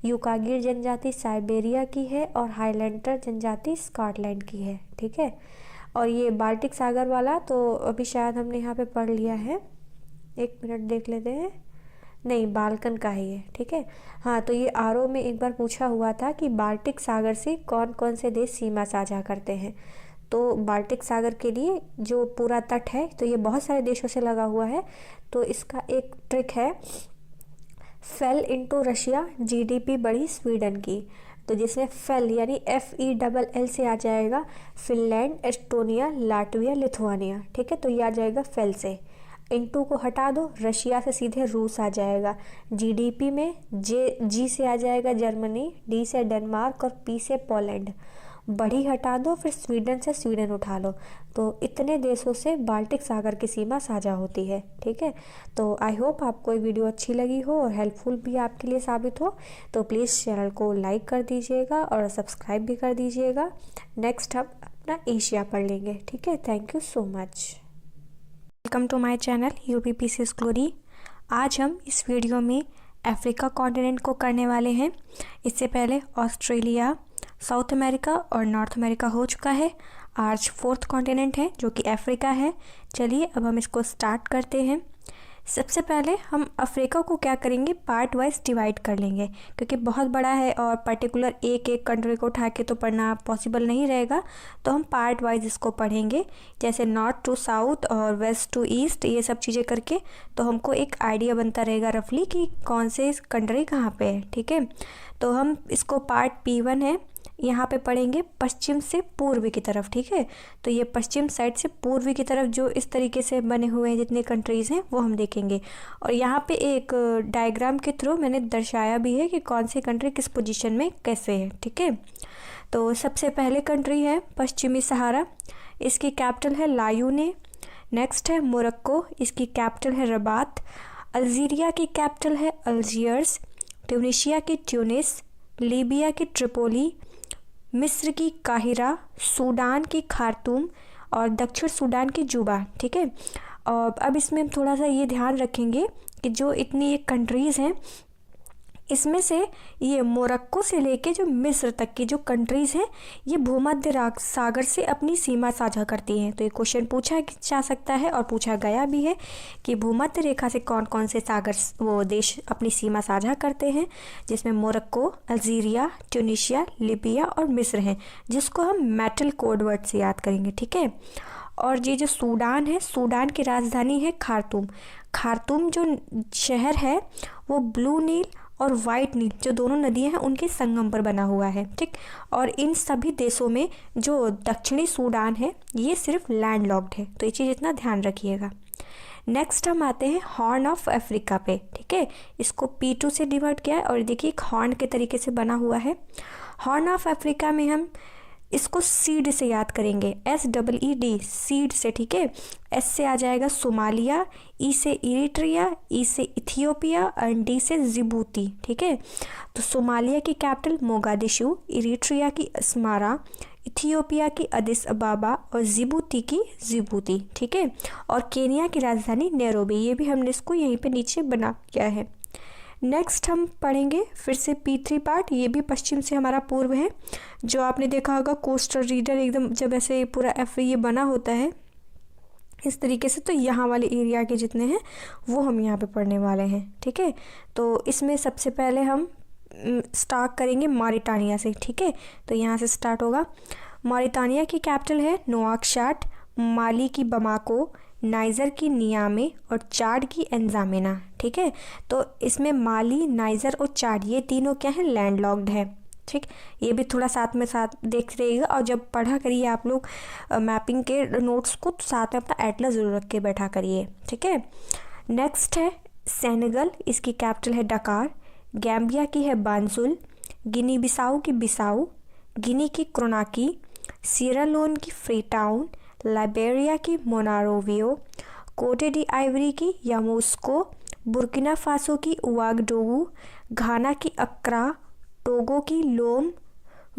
यूकागिर जनजाति साइबेरिया की है और हाईलैंडर जनजाति स्कॉटलैंड की है। ठीक है, और ये बाल्टिक सागर वाला तो अभी शायद हमने यहाँ पे पढ़ लिया है, एक मिनट देख लेते हैं। नहीं, बाल्कन का है ये। ठीक है, हाँ, तो ये आरओ में एक बार पूछा हुआ था कि बाल्टिक सागर से कौन कौन से देश सीमा साझा करते हैं। तो बाल्टिक सागर के लिए जो पूरा तट है तो ये बहुत सारे देशों से लगा हुआ है। तो इसका एक ट्रिक है, फेल इनटू रशिया, जीडीपी बढ़ी स्वीडन की। तो जिसमें फेल यानी FELL से आ जाएगा फिनलैंड, एस्टोनिया, लाटविया, लिथुआनिया। ठीक है, तो ये आ जाएगा फेल से। इनटू को हटा दो, रशिया से सीधे रूस आ जाएगा। जीडीपी में जी से आ जाएगा जर्मनी, डी से डेनमार्क और पी से पोलैंड। बढ़ी हटा दो, फिर स्वीडन से स्वीडन उठा लो। तो इतने देशों से बाल्टिक सागर की सीमा साझा होती है। ठीक है, तो आई होप आपको ये वीडियो अच्छी लगी हो और हेल्पफुल भी आपके लिए साबित हो। तो प्लीज़ चैनल को लाइक कर दीजिएगा और सब्सक्राइब भी कर दीजिएगा। नेक्स्ट हम अपना एशिया पढ़ लेंगे। ठीक है, thank you so much. Welcome to my channel UPPCS glory. आज हम इस वीडियो में अफ्रीका कॉन्टिनेंट को करने वाले हैं। इससे पहले ऑस्ट्रेलिया, साउथ अमेरिका और नॉर्थ अमेरिका हो चुका है। आज फोर्थ कॉन्टिनेंट है जो कि अफ्रीका है। चलिए अब हम इसको स्टार्ट करते हैं। सबसे पहले हम अफ्रीका को क्या करेंगे, पार्ट वाइज डिवाइड कर लेंगे, क्योंकि बहुत बड़ा है और पर्टिकुलर एक एक कंट्री को उठा के तो पढ़ना पॉसिबल नहीं रहेगा। तो हम पार्ट वाइज इसको पढ़ेंगे, जैसे नॉर्थ टू साउथ और वेस्ट टू ईस्ट, ये सब चीज़ें करके तो हमको एक आइडिया बनता रहेगा रफली कि कौन से कंट्री कहाँ पे है। ठीक है, तो हम इसको पार्ट P1 है, यहाँ पे पढ़ेंगे पश्चिम से पूर्व की तरफ। ठीक है, तो ये पश्चिम साइड से पूर्व की तरफ जो इस तरीके से बने हुए हैं जितने कंट्रीज़ हैं वो हम देखेंगे। और यहाँ पे एक डायग्राम के थ्रू मैंने दर्शाया भी है कि कौन सी कंट्री किस पोजीशन में कैसे है। ठीक है, तो सबसे पहले कंट्री है पश्चिमी सहारा, इसकी कैपिटल है लायूने। नेक्स्ट है मोरक्को, इसकी कैपिटल है रबात। अल्जीरिया की कैपिटल है अल्जियर्स। ट्यूनीशिया की ट्यूनिस। लीबिया की ट्रिपोली। मिस्र की काहिरा। सूडान की खार्तूम और दक्षिण सूडान की जुबा। ठीक है, और अब इसमें हम थोड़ा सा ये ध्यान रखेंगे कि जो इतनी ये कंट्रीज़ हैं इसमें से ये मोरक्को से लेके जो मिस्र तक की जो कंट्रीज़ हैं ये भूमध्य सागर से अपनी सीमा साझा करती हैं। तो ये क्वेश्चन पूछा जा सकता है और पूछा गया भी है कि भूमध्य रेखा से कौन कौन से सागर वो देश अपनी सीमा साझा करते हैं, जिसमें मोरक्को, अल्जीरिया, ट्यूनीशिया, लीबिया और मिस्र हैं, जिसको हम मेटल कोड वर्ड से याद करेंगे। ठीक है, और ये जो सूडान है, सूडान की राजधानी है खार्तूम। खार्तूम जो शहर है वो ब्लू नील और वाइट नील जो दोनों नदियां हैं उनके संगम पर बना हुआ है। ठीक, और इन सभी देशों में जो दक्षिणी सूडान है ये सिर्फ लैंडलॉक्ड है, तो ये चीज़ इतना ध्यान रखिएगा। नेक्स्ट हम आते हैं हॉर्न ऑफ अफ्रीका पे। ठीक है, इसको P2 से डिवाइड किया है और देखिए एक हॉर्न के तरीके से बना हुआ है। हॉर्न ऑफ अफ्रीका में हम इसको सीड से याद करेंगे, SEED, सीड से। ठीक है, S से आ जाएगा सोमालिया, E से इरिट्रिया, E से इथियोपिया और D से जिबूती। ठीक है, तो सोमालिया की कैपिटल मोगादिशु, इरिट्रिया की अस्मारा, इथियोपिया की अदिस अबाबा और जिबूती की जिबूती। ठीक है, और केनिया की राजधानी नैरोबी। ये भी हमने इसको यहीं पे नीचे बना किया है। नेक्स्ट हम पढ़ेंगे फिर से P3 पार्ट, ये भी पश्चिम से हमारा पूर्व है। जो आपने देखा होगा कोस्टल रीजन एकदम जब ऐसे पूरा ये बना होता है इस तरीके से, तो यहाँ वाले एरिया के जितने हैं वो हम यहाँ पे पढ़ने वाले हैं। ठीक है, तो इसमें सबसे पहले हम स्टार्ट करेंगे मॉरिटानिया से। ठीक है, तो यहाँ से स्टार्ट होगा। मॉरिटानिया की कैपिटल है नोआकशाट। माली की बमाको, नाइजर की नियामे और चाड की एंजामिना। ठीक है, तो इसमें माली, नाइजर और चाड ये तीनों क्या है, लैंडलॉक्ड है। ठीक, ये भी थोड़ा साथ में साथ देख रहिएगा, और जब पढ़ा करिए आप लोग मैपिंग के नोट्स को तो साथ में अपना एटलस ज़रूर रख के बैठा करिए। ठीक है, नेक्स्ट है सेनेगल, इसकी कैपिटल है डकार। गैम्बिया की है बांसुल। गिनी बिसाऊ की बिसाऊ। गिनी की क्रोनाकी। सीरा लोन की फ्रीटाउन। लाइबेरिया की मोनारोवियो। कोटे डी आइवरी की यामोस्को। बुर्किना फासो की उवागडोगू। घाना की अक्रा। टोगो की लोम।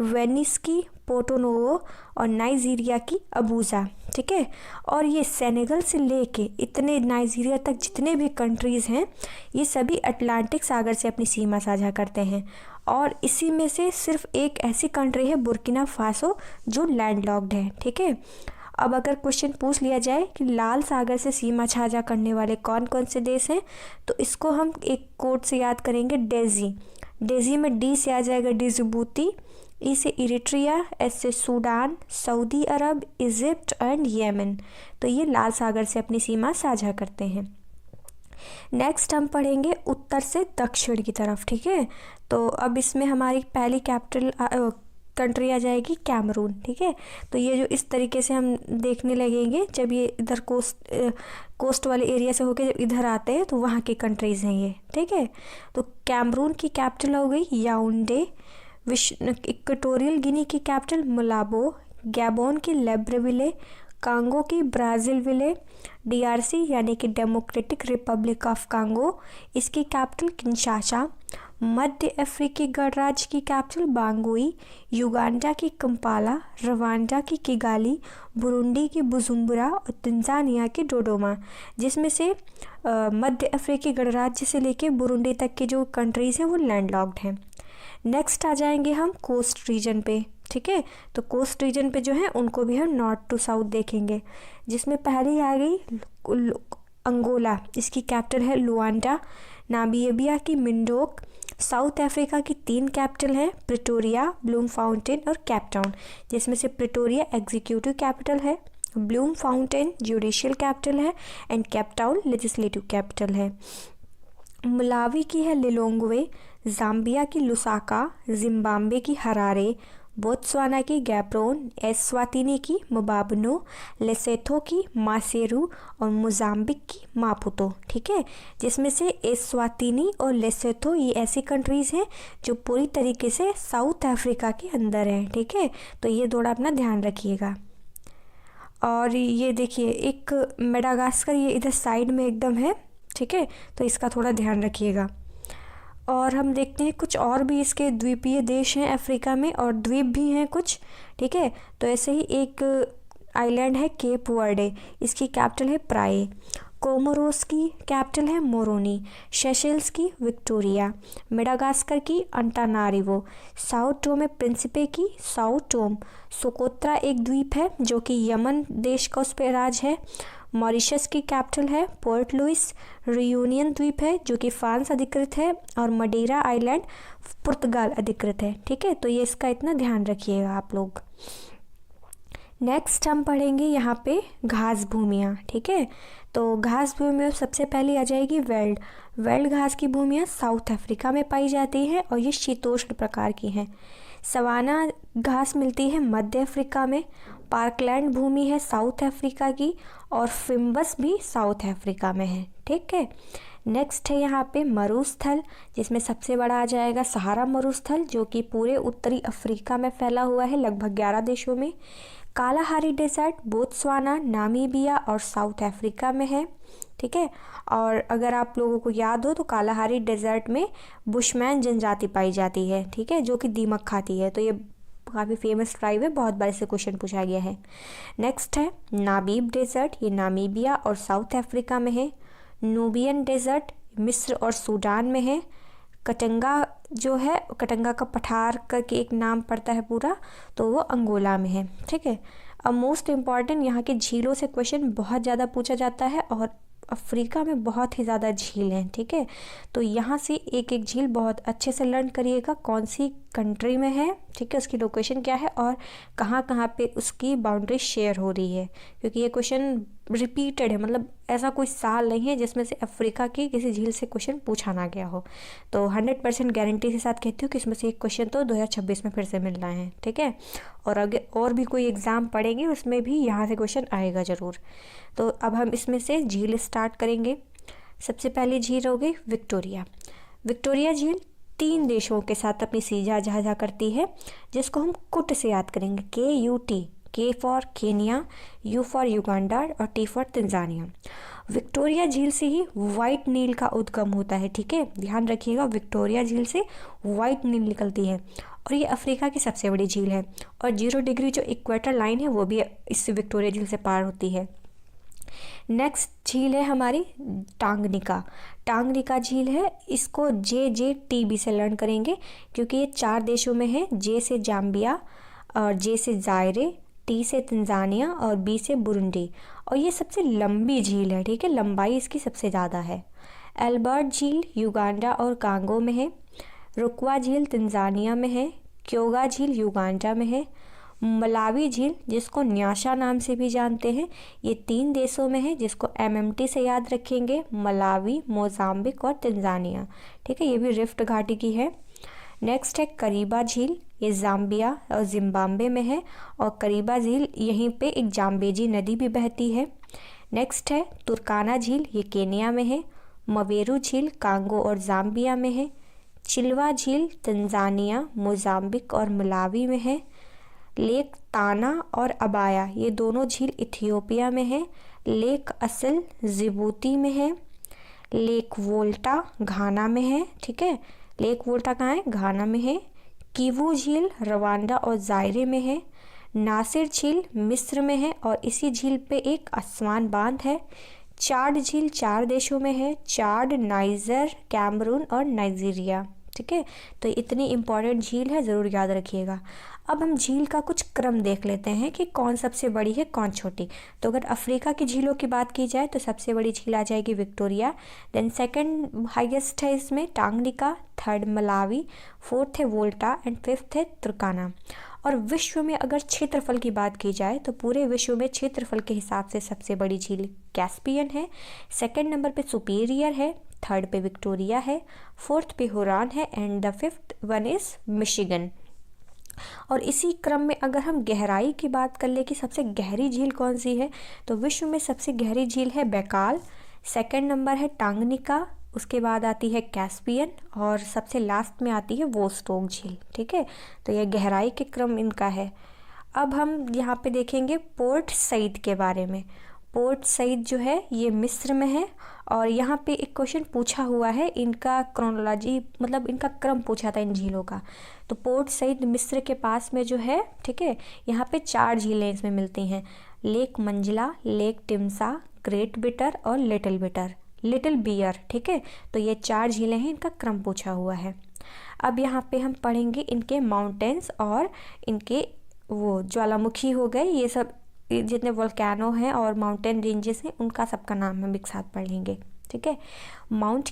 वेनिस की पोर्टोनोवो और नाइजीरिया की अबूजा। ठीक है, और ये सेनेगल से लेके इतने नाइजीरिया तक जितने भी कंट्रीज़ हैं ये सभी अटलांटिक सागर से अपनी सीमा साझा करते हैं, और इसी में से सिर्फ एक ऐसी कंट्री है बुर्किना फासो जो लैंडलॉक्ड है। ठीक है, अब अगर क्वेश्चन पूछ लिया जाए कि लाल सागर से सीमा साझा करने वाले कौन कौन से देश हैं, तो इसको हम एक कोड से याद करेंगे, डेजी। डेजी में D से आ जाएगा डिजिबूती, E से इरिट्रिया, S से Sudan, Saudi Arab, Egypt and Yemen. तो ये लाल सागर से अपनी सीमा साझा करते हैं। नेक्स्ट हम पढ़ेंगे उत्तर से दक्षिण की तरफ। ठीक है, तो अब इसमें हमारी पहली कैपिटल कंट्री आ जाएगी कैमरून। ठीक है, तो ये जो इस तरीके से हम देखने लगेंगे जब ये इधर कोस्ट वाले एरिया से होके जब इधर आते हैं तो वहाँ की कंट्रीज़ हैं ये। ठीक है, तो कैमरून की कैपिटल हो गई याउंडे। इक्वेटोरियल गिनी की कैपिटल मलाबो। गैबोन की लिब्रेविले। कांगो की ब्राज़ीलविले, DRC यानी कि डेमोक्रेटिक रिपब्लिक ऑफ कांगो, इसकी कैपिटल किंशासा। मध्य अफ्रीकी गणराज्य की कैपिटल बांगुई, युगांडा की कंपाला, रवांडा की किगाली, बुरुंडी की बुजुम्बुरा और तंजानिया की डोडोमा, जिसमें से मध्य अफ्रीकी गणराज्य से लेके बुरुंडी तक की जो कंट्रीज़ हैं वो लैंडलॉक्ड हैं। नेक्स्ट आ जाएंगे हम कोस्ट रीजन पे, ठीक है। तो कोस्ट रीजन पे जो है उनको भी हम नॉर्थ टू साउथ देखेंगे, जिसमें पहली आ गई अंगोला, इसकी कैपिटल है लुआंडा। नामीबिया की मिंडोक। साउथ अफ्रीका की 3 कैपिटल हैं, प्रिटोरिया, ब्लूम फाउंटेन और केप टाउन, जिसमें से प्रिटोरिया एग्जीक्यूटिव कैपिटल है, ब्लूम फाउंटेन जुडिशियल कैपिटल है and Cape Town legislative capital है। मलावी की है लिलोंगवे, जाम्बिया की लुसाका, जिम्बाब्वे की हरारे, बोत्सवाना की गैब्रोन, एस्वातिनी की मुबाबनो, लेसेथो की मासेरू और मोजाम्बिक की मापुतो, ठीक है। जिसमें से एस्वातिनी और लेसेथो ये ऐसी कंट्रीज़ हैं जो पूरी तरीके से साउथ अफ्रीका के अंदर हैं, ठीक है। तो ये थोड़ा अपना ध्यान रखिएगा। और ये देखिए एक मेडागास्कर, ये इधर साइड में एकदम है, ठीक है, तो इसका थोड़ा ध्यान रखिएगा। और हम देखते हैं कुछ और भी इसके द्वीपीय देश हैं अफ्रीका में, और द्वीप भी हैं कुछ, ठीक है। तो ऐसे ही एक आइलैंड है केप वर्डे, इसकी कैपिटल है प्राए। कोमोरोस की कैपिटल है मोरोनी। सेशेल्स की विक्टोरिया। मेडागास्कर की अंटानारिवो। साओ टोमे प्रिंसिपे की साओ टोम। सोकोत्रा एक द्वीप है जो कि यमन देश का उस पर राज है। मॉरिशस की कैपिटल है पोर्ट लुइस। रियूनियन द्वीप है जो कि फ्रांस अधिकृत है, और मडेरा आइलैंड पुर्तगाल अधिकृत है, ठीक है। तो ये इसका इतना ध्यान रखिएगा आप लोग। नेक्स्ट हम पढ़ेंगे यहाँ पे घास भूमियाँ, ठीक है। तो घास भूमियों सबसे पहले आ जाएगी वेल्ड। वेल्ड घास की भूमियाँ साउथ अफ्रीका में पाई जाती हैं और ये शीतोष्ण प्रकार की हैं। सवाना घास मिलती है मध्य अफ्रीका में। पार्कलैंड भूमि है साउथ अफ्रीका की, और फिम्बस भी साउथ अफ्रीका में है, ठीक है। नेक्स्ट है यहाँ पे मरुस्थल, जिसमें सबसे बड़ा आ जाएगा सहारा मरुस्थल, जो कि पूरे उत्तरी अफ्रीका में फैला हुआ है, लगभग 11 देशों में। कालाहारी डेजर्ट बोत्सवाना, नामीबिया और साउथ अफ्रीका में है, ठीक है। और अगर आप लोगों को याद हो तो कालाहारी डेजर्ट में बुशमैन जनजाति पाई जाती है, ठीक है, जो कि दीमक खाती है। तो ये काफ़ी फेमस ट्राइब है, बहुत बार इससे क्वेश्चन पूछा गया है। नेक्स्ट है नाबीब डेजर्ट, ये नामीबिया और साउथ अफ्रीका में है। नूबियन डेजर्ट मिस्र और सूडान में है। कटंगा जो है, कटंगा का पठार करके एक नाम पड़ता है पूरा, तो वो अंगोला में है, ठीक है। अब मोस्ट इम्पॉर्टेंट, यहाँ के झीलों से क्वेश्चन बहुत ज़्यादा पूछा जाता है, और अफ्रीका में बहुत ही ज़्यादा झील हैं, ठीक है। तो यहाँ से एक एक झील बहुत अच्छे से लर्न करिएगा, कौन सी कंट्री में है, ठीक है, उसकी लोकेशन क्या है और कहाँ कहाँ पे उसकी बाउंड्री शेयर हो रही है, क्योंकि ये क्वेश्चन रिपीटेड है, मतलब ऐसा कोई साल नहीं है जिसमें से अफ्रीका की किसी झील से क्वेश्चन पूछा ना गया हो। तो 100% गारंटी के साथ कहती हूँ कि इसमें से एक क्वेश्चन तो 2026 में फिर से मिलना है, ठीक है। और अगर और भी कोई एग्ज़ाम पढ़ेंगे उसमें भी यहाँ से क्वेश्चन आएगा ज़रूर। तो अब हम इसमें से झील स्टार्ट करेंगे। सबसे पहली झील हो गई विक्टोरिया। विक्टोरिया झील 3 देशों के साथ अपनी सीमा साझा करती है, जिसको हम कुट से याद करेंगे, KUT, K for Kenya, U for Uganda और T फॉर तंजानिया। विक्टोरिया झील से ही वाइट नील का उद्गम होता है, ठीक है, ध्यान रखिएगा, विक्टोरिया झील से वाइट नील निकलती है, और ये अफ्रीका की सबसे बड़ी झील है। और 0 डिग्री जो इक्वेटर लाइन है वो भी इस विक्टोरिया झील से पार होती है। नेक्स्ट झील है हमारी टांगनिका। टांगनिका झील है, इसको JJTB से लर्न करेंगे, क्योंकि ये 4 देशों में है। J से जाम्बिया, और J से जायरे, T से तंजानिया और B से बुरुंडी। और ये सबसे लंबी झील है, ठीक है, लंबाई इसकी सबसे ज़्यादा है। एल्बर्ट झील युगांडा और कांगो में है। रुकवा झील तंजानिया में है। क्योगा झील युगांडा में है। मलावी झील, जिसको न्याशा नाम से भी जानते हैं, ये 3 देशों में है, जिसको MMT से याद रखेंगे, मलावी, मोजाम्बिक और तंजानिया, ठीक है, ये भी रिफ्ट घाटी की है। नेक्स्ट है करीबा झील, ये जाम्बिया और जिम्बाब्वे में है, और करीबा झील यहीं पे एक जाम्बेजी नदी भी बहती है। नेक्स्ट है तुर्काना झील, ये केनिया में है। मवेरू झील कांगो और जाम्बिया में है। चिल्वा झील तंजानिया, मोजाम्बिक और मलावी में है। लेक ताना और अबाया ये दोनों झील इथियोपिया में है। लेक असल जिबूती में है। लेक वोल्टा घाना में है। ठीक है, लेक वोल्टा कहाँ है? घाना में है। किवू झील रवांडा और जायरे में है। नासिर झील मिस्र में है और इसी झील पे एक आसमान बांध है। चाड झील 4 देशों में है, चाड, नाइजर, कैमरून और नाइजीरिया। ठीक है, तो इतनी इम्पॉर्टेंट झील है, ज़रूर याद रखिएगा। अब हम झील का कुछ क्रम देख लेते हैं कि कौन सबसे बड़ी है, कौन छोटी। तो अगर अफ्रीका की झीलों की बात की जाए तो सबसे बड़ी झील आ जाएगी विक्टोरिया, देन सेकंड हाईएस्ट है इसमें टांगनिका, थर्ड मलावी, फोर्थ है वोल्टा एंड फिफ्थ है तुर्काना। और विश्व में अगर क्षेत्रफल की बात की जाए तो पूरे विश्व में क्षेत्रफल के हिसाब से सबसे बड़ी झील कैस्पियन है, सेकंड नंबर पे सुपीरियर है, थर्ड पे विक्टोरिया है, फोर्थ पे हुरान है and the fifth one is Michigan. और इसी क्रम में अगर हम गहराई की बात कर ले कि सबसे गहरी झील कौन सी है, तो विश्व में सबसे गहरी झील है बैकाल, सेकंड नंबर है टांगनिका, उसके बाद आती है कैस्पियन और सबसे लास्ट में आती है वोस्टोक झील। ठीक है, तो यह गहराई के क्रम इनका है। अब हम यहाँ पे देखेंगे पोर्ट सईद के बारे में। पोर्ट सईद जो है ये मिस्र में है और यहाँ पे एक क्वेश्चन पूछा हुआ है, इनका क्रोनोलॉजी मतलब इनका क्रम पूछा था इन झीलों का। तो पोर्ट सईद मिस्र के पास में जो है, ठीक है, यहाँ पे 4 झीलें इसमें मिलती हैं, लेक मंजिला, लेक टिम्सा, ग्रेट बिटर और लिटिल बियर। ठीक है, तो ये 4 झीलें हैं, इनका क्रम पूछा हुआ है। अब यहाँ पे हम पढ़ेंगे इनके माउंटेन्स और इनके वो ज्वालामुखी हो गए, ये सब जितने वोल्केनो हैं और माउंटेन रेंजेस हैं उनका सबका नाम हम एक साथ पढ़ लेंगे। ठीक है, माउंट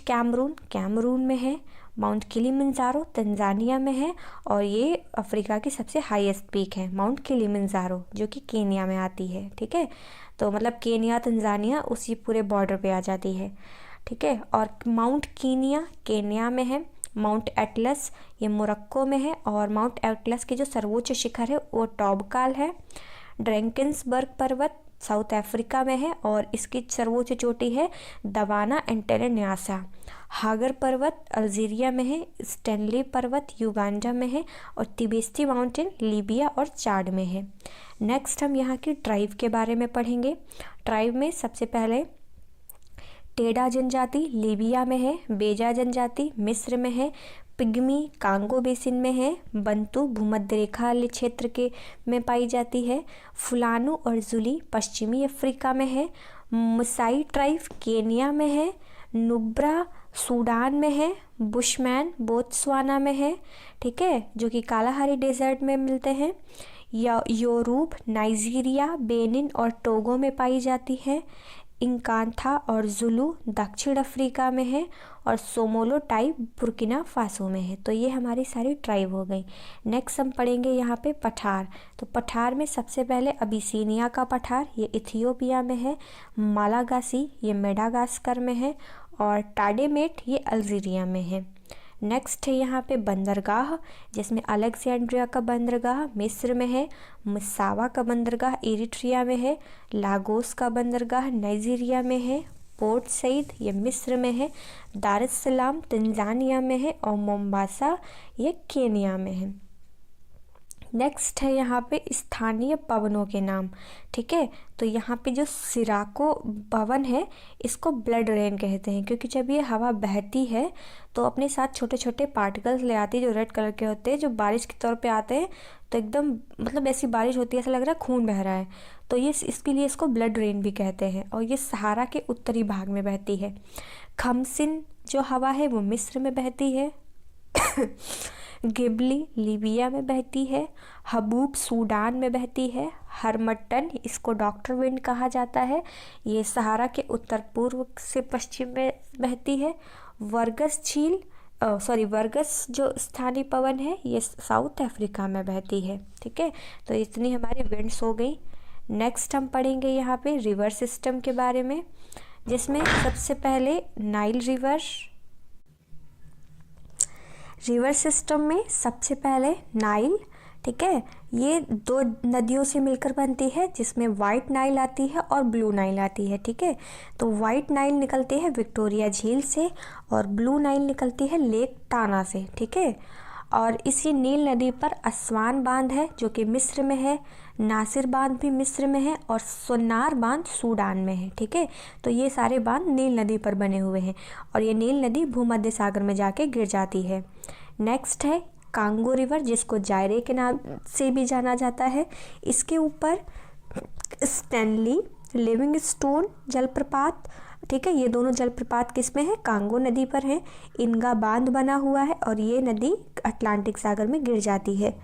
कैमरून में है, माउंट किलिमंजारो तंजानिया में है और ये अफ्रीका की सबसे हाईएस्ट पीक है माउंट किलिमंजारो, जो कि केनिया में आती है। ठीक है, तो मतलब केनिया तंजानिया उसी पूरे बॉर्डर पे आ जाती है। ठीक है, और माउंट केनिया में है, माउंट एटलस ये मोरक्को में है और माउंट एटलस की जो सर्वोच्च शिखर है वो टॉबकाल है। ड्रैंकिंसबर्ग पर्वत साउथ अफ्रीका में है और इसकी सर्वोच्च चोटी है दवाना एंटेले न्यासा। हागर पर्वत अल्जीरिया में है, स्टैनली पर्वत युगांडा में है और तिबेस्ती माउंटेन लीबिया और चाड में है। नेक्स्ट हम यहाँ की ट्राइब के बारे में पढ़ेंगे। ट्राइब में सबसे पहले टेडा जनजाति लीबिया में है, बेजा जनजाति मिस्र में है, पिग्मी कांगो बेसिन में है, बंतु भूमध्य रेखा क्षेत्र के में पाई जाती है, फुलानू और जुली पश्चिमी अफ्रीका में है, मसाई ट्राइब केनिया में है, नुब्रा सूडान में है, बुशमैन बोत्सवाना में है। ठीक है, जो कि कालाहारी डेजर्ट में मिलते हैं। योरूब नाइजीरिया बेनिन और टोगो में पाई जाती है। इंकांथा और जुलू दक्षिण अफ्रीका में है और सोमोलो टाइप बुर्किना फासो में है। तो ये हमारी सारी ट्राइब हो गई। नेक्स्ट हम पढ़ेंगे यहाँ पे पठार। तो पठार में सबसे पहले अबिसिनिया का पठार, ये इथियोपिया में है, मालागासी ये मेडागास्कर में है और टाडेमेट ये अल्जीरिया में है। नेक्स्ट है यहाँ पे बंदरगाह, जिसमें अलेक्जेंड्रिया का बंदरगाह मिस्र में है, मसावा का बंदरगाह इरिट्रिया में है, लागोस का बंदरगाह नाइजीरिया में है, पोर्ट सईद ये मिस्र में है, दार एस सलाम तंजानिया में है और मोम्बासा ये केनिया में है। नेक्स्ट है यहाँ पे स्थानीय पवनों के नाम। ठीक है, तो यहाँ पे जो सिराको पवन है इसको ब्लड रेन कहते हैं, क्योंकि जब ये हवा बहती है तो अपने साथ छोटे छोटे पार्टिकल्स ले आती है जो रेड कलर के होते हैं, जो बारिश के तौर पे आते हैं। तो एकदम मतलब ऐसी बारिश होती है, ऐसा लग रहा है खून बह रहा है, तो ये इसके लिए इसको ब्लड रेन भी कहते हैं और ये सहारा के उत्तरी भाग में बहती है। खमसिन जो हवा है वो मिस्र में बहती है। गिबली लीबिया में बहती है, हबूब सूडान में बहती है, हरमट्टन इसको डॉक्टर विंड कहा जाता है, ये सहारा के उत्तर पूर्व से पश्चिम में बहती है। वर्गस जो स्थानीय पवन है ये साउथ अफ्रीका में बहती है। ठीक है, तो इतनी हमारी विंड्स हो गई। नेक्स्ट हम पढ़ेंगे यहाँ पे रिवर सिस्टम के बारे में, जिसमें सबसे पहले नाइल रिवर सिस्टम में सबसे पहले नाइल। ठीक है, ये 2 नदियों से मिलकर बनती है, जिसमें वाइट नाइल आती है और ब्लू नाइल आती है। ठीक है, तो वाइट नाइल निकलती है विक्टोरिया झील से और ब्लू नाइल निकलती है लेक टाना से। ठीक है, और इसी नील नदी पर अस्वान बांध है जो कि मिस्र में है, नासिर बांध भी मिस्र में है और सुन्नार बांध सूडान में है। ठीक है, तो ये सारे बांध नील नदी पर बने हुए हैं और ये नील नदी भूमध्य सागर में जाके गिर जाती है। नेक्स्ट है कांगो रिवर, जिसको जायरे के नाम से भी जाना जाता है। इसके ऊपर स्टैनली लिविंगस्टोन जलप्रपात, ठीक है, ये दोनों जलप्रपात किस में है? कांगो नदी पर है। इनका बांध बना हुआ है और ये नदी अटलांटिक सागर में गिर जाती है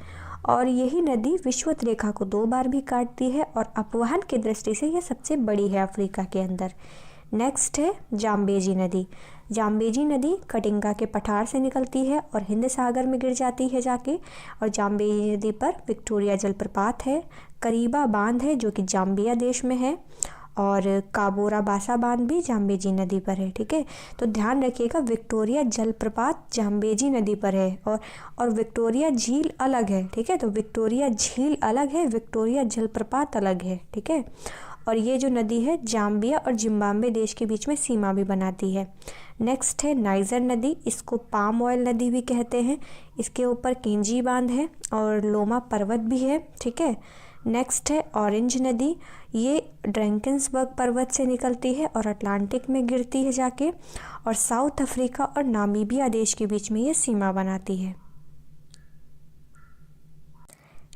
और यही नदी विषुवत रेखा को 2 बार भी काटती है और अपवहन की दृष्टि से यह सबसे बड़ी है अफ्रीका के अंदर। नेक्स्ट है जाम्बेजी नदी। जाम्बेजी नदी कटिंगा के पठार से निकलती है और हिंद सागर में गिर जाती है जाके, और जाम्बेजी नदी पर विक्टोरिया जलप्रपात है। करीबा बांध है जो कि जाम्बिया देश में है और काबोरा बासा बांध भी जाम्बेजी नदी पर है। ठीक है, तो ध्यान रखिएगा विक्टोरिया जलप्रपात जाम्बेजी नदी पर है और विक्टोरिया झील अलग है। ठीक है, तो विक्टोरिया झील अलग है, विक्टोरिया जलप्रपात अलग है। ठीक है, और ये जो नदी है जाम्बिया और जिम्बाब्वे देश के बीच में सीमा भी बनाती है। नेक्स्ट है नाइजर नदी, इसको पाम ऑयल नदी भी कहते हैं। इसके ऊपर किंजी बांध है और लोमा पर्वत भी है। ठीक है, नेक्स्ट है ऑरेंज नदी, ये ड्रैंकिंसबर्ग पर्वत से निकलती है और अटलांटिक में गिरती है जाके, और साउथ अफ्रीका और नामीबिया देश के बीच में ये सीमा बनाती है।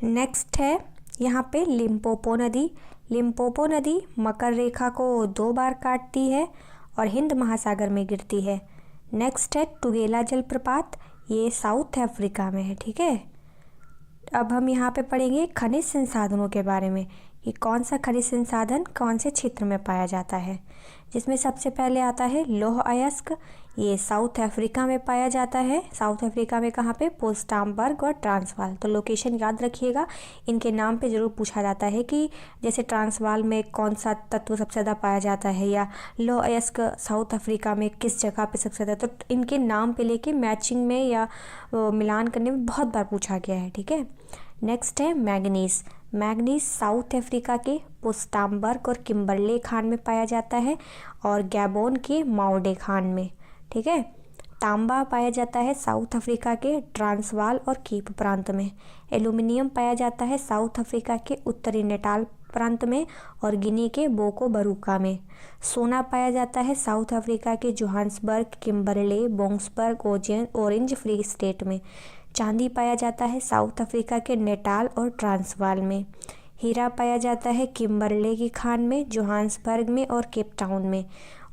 नेक्स्ट है यहाँ पे लिम्पोपो नदी। लिम्पोपो नदी मकर रेखा को 2 बार काटती है और हिंद महासागर में गिरती है। नेक्स्ट है टुगेला जलप्रपात, ये साउथ अफ्रीका में है। ठीक है, अब हम यहाँ पे पढ़ेंगे खनिज संसाधनों के बारे में कि कौन सा खनिज संसाधन कौन से क्षेत्र में पाया जाता है, जिसमें सबसे पहले आता है लौह अयस्क। ये साउथ अफ्रीका में पाया जाता है। साउथ अफ्रीका में कहाँ पे? पोस्टामबर्ग और ट्रांसवाल। तो लोकेशन याद रखिएगा, इनके नाम पे ज़रूर पूछा जाता है कि जैसे ट्रांसवाल में कौन सा तत्व सबसे ज़्यादा पाया जाता है या लौह अयस्क साउथ अफ्रीका में किस जगह पे सबसे ज़्यादा। तो इनके नाम पे लेके मैचिंग में या मिलान करने में बहुत बार पूछा गया है। ठीक है, नेक्स्ट है मैग्नीज। मैग्नीज साउथ अफ्रीका के पोस्टामबर्ग और किम्बरले खान में पाया जाता है और गैबोन के माओडे खान में। ठीक है, तांबा पाया जाता है साउथ अफ्रीका के ट्रांसवाल और केप प्रांत में। एल्यूमिनियम पाया जाता है साउथ अफ्रीका के उत्तरी नेटाल प्रांत में और गिनी के बोको बरूका में। सोना पाया जाता है साउथ अफ्रीका के जोहान्सबर्ग, किम्बरले, बोंग्सबर्ग, ऑरेंज फ्री स्टेट में। चांदी पाया जाता है साउथ अफ्रीका के नेटाल और ट्रांसवाल में। हीरा पाया जाता है किम्बरले की खान में, जोहान्सबर्ग में और केप टाउन में।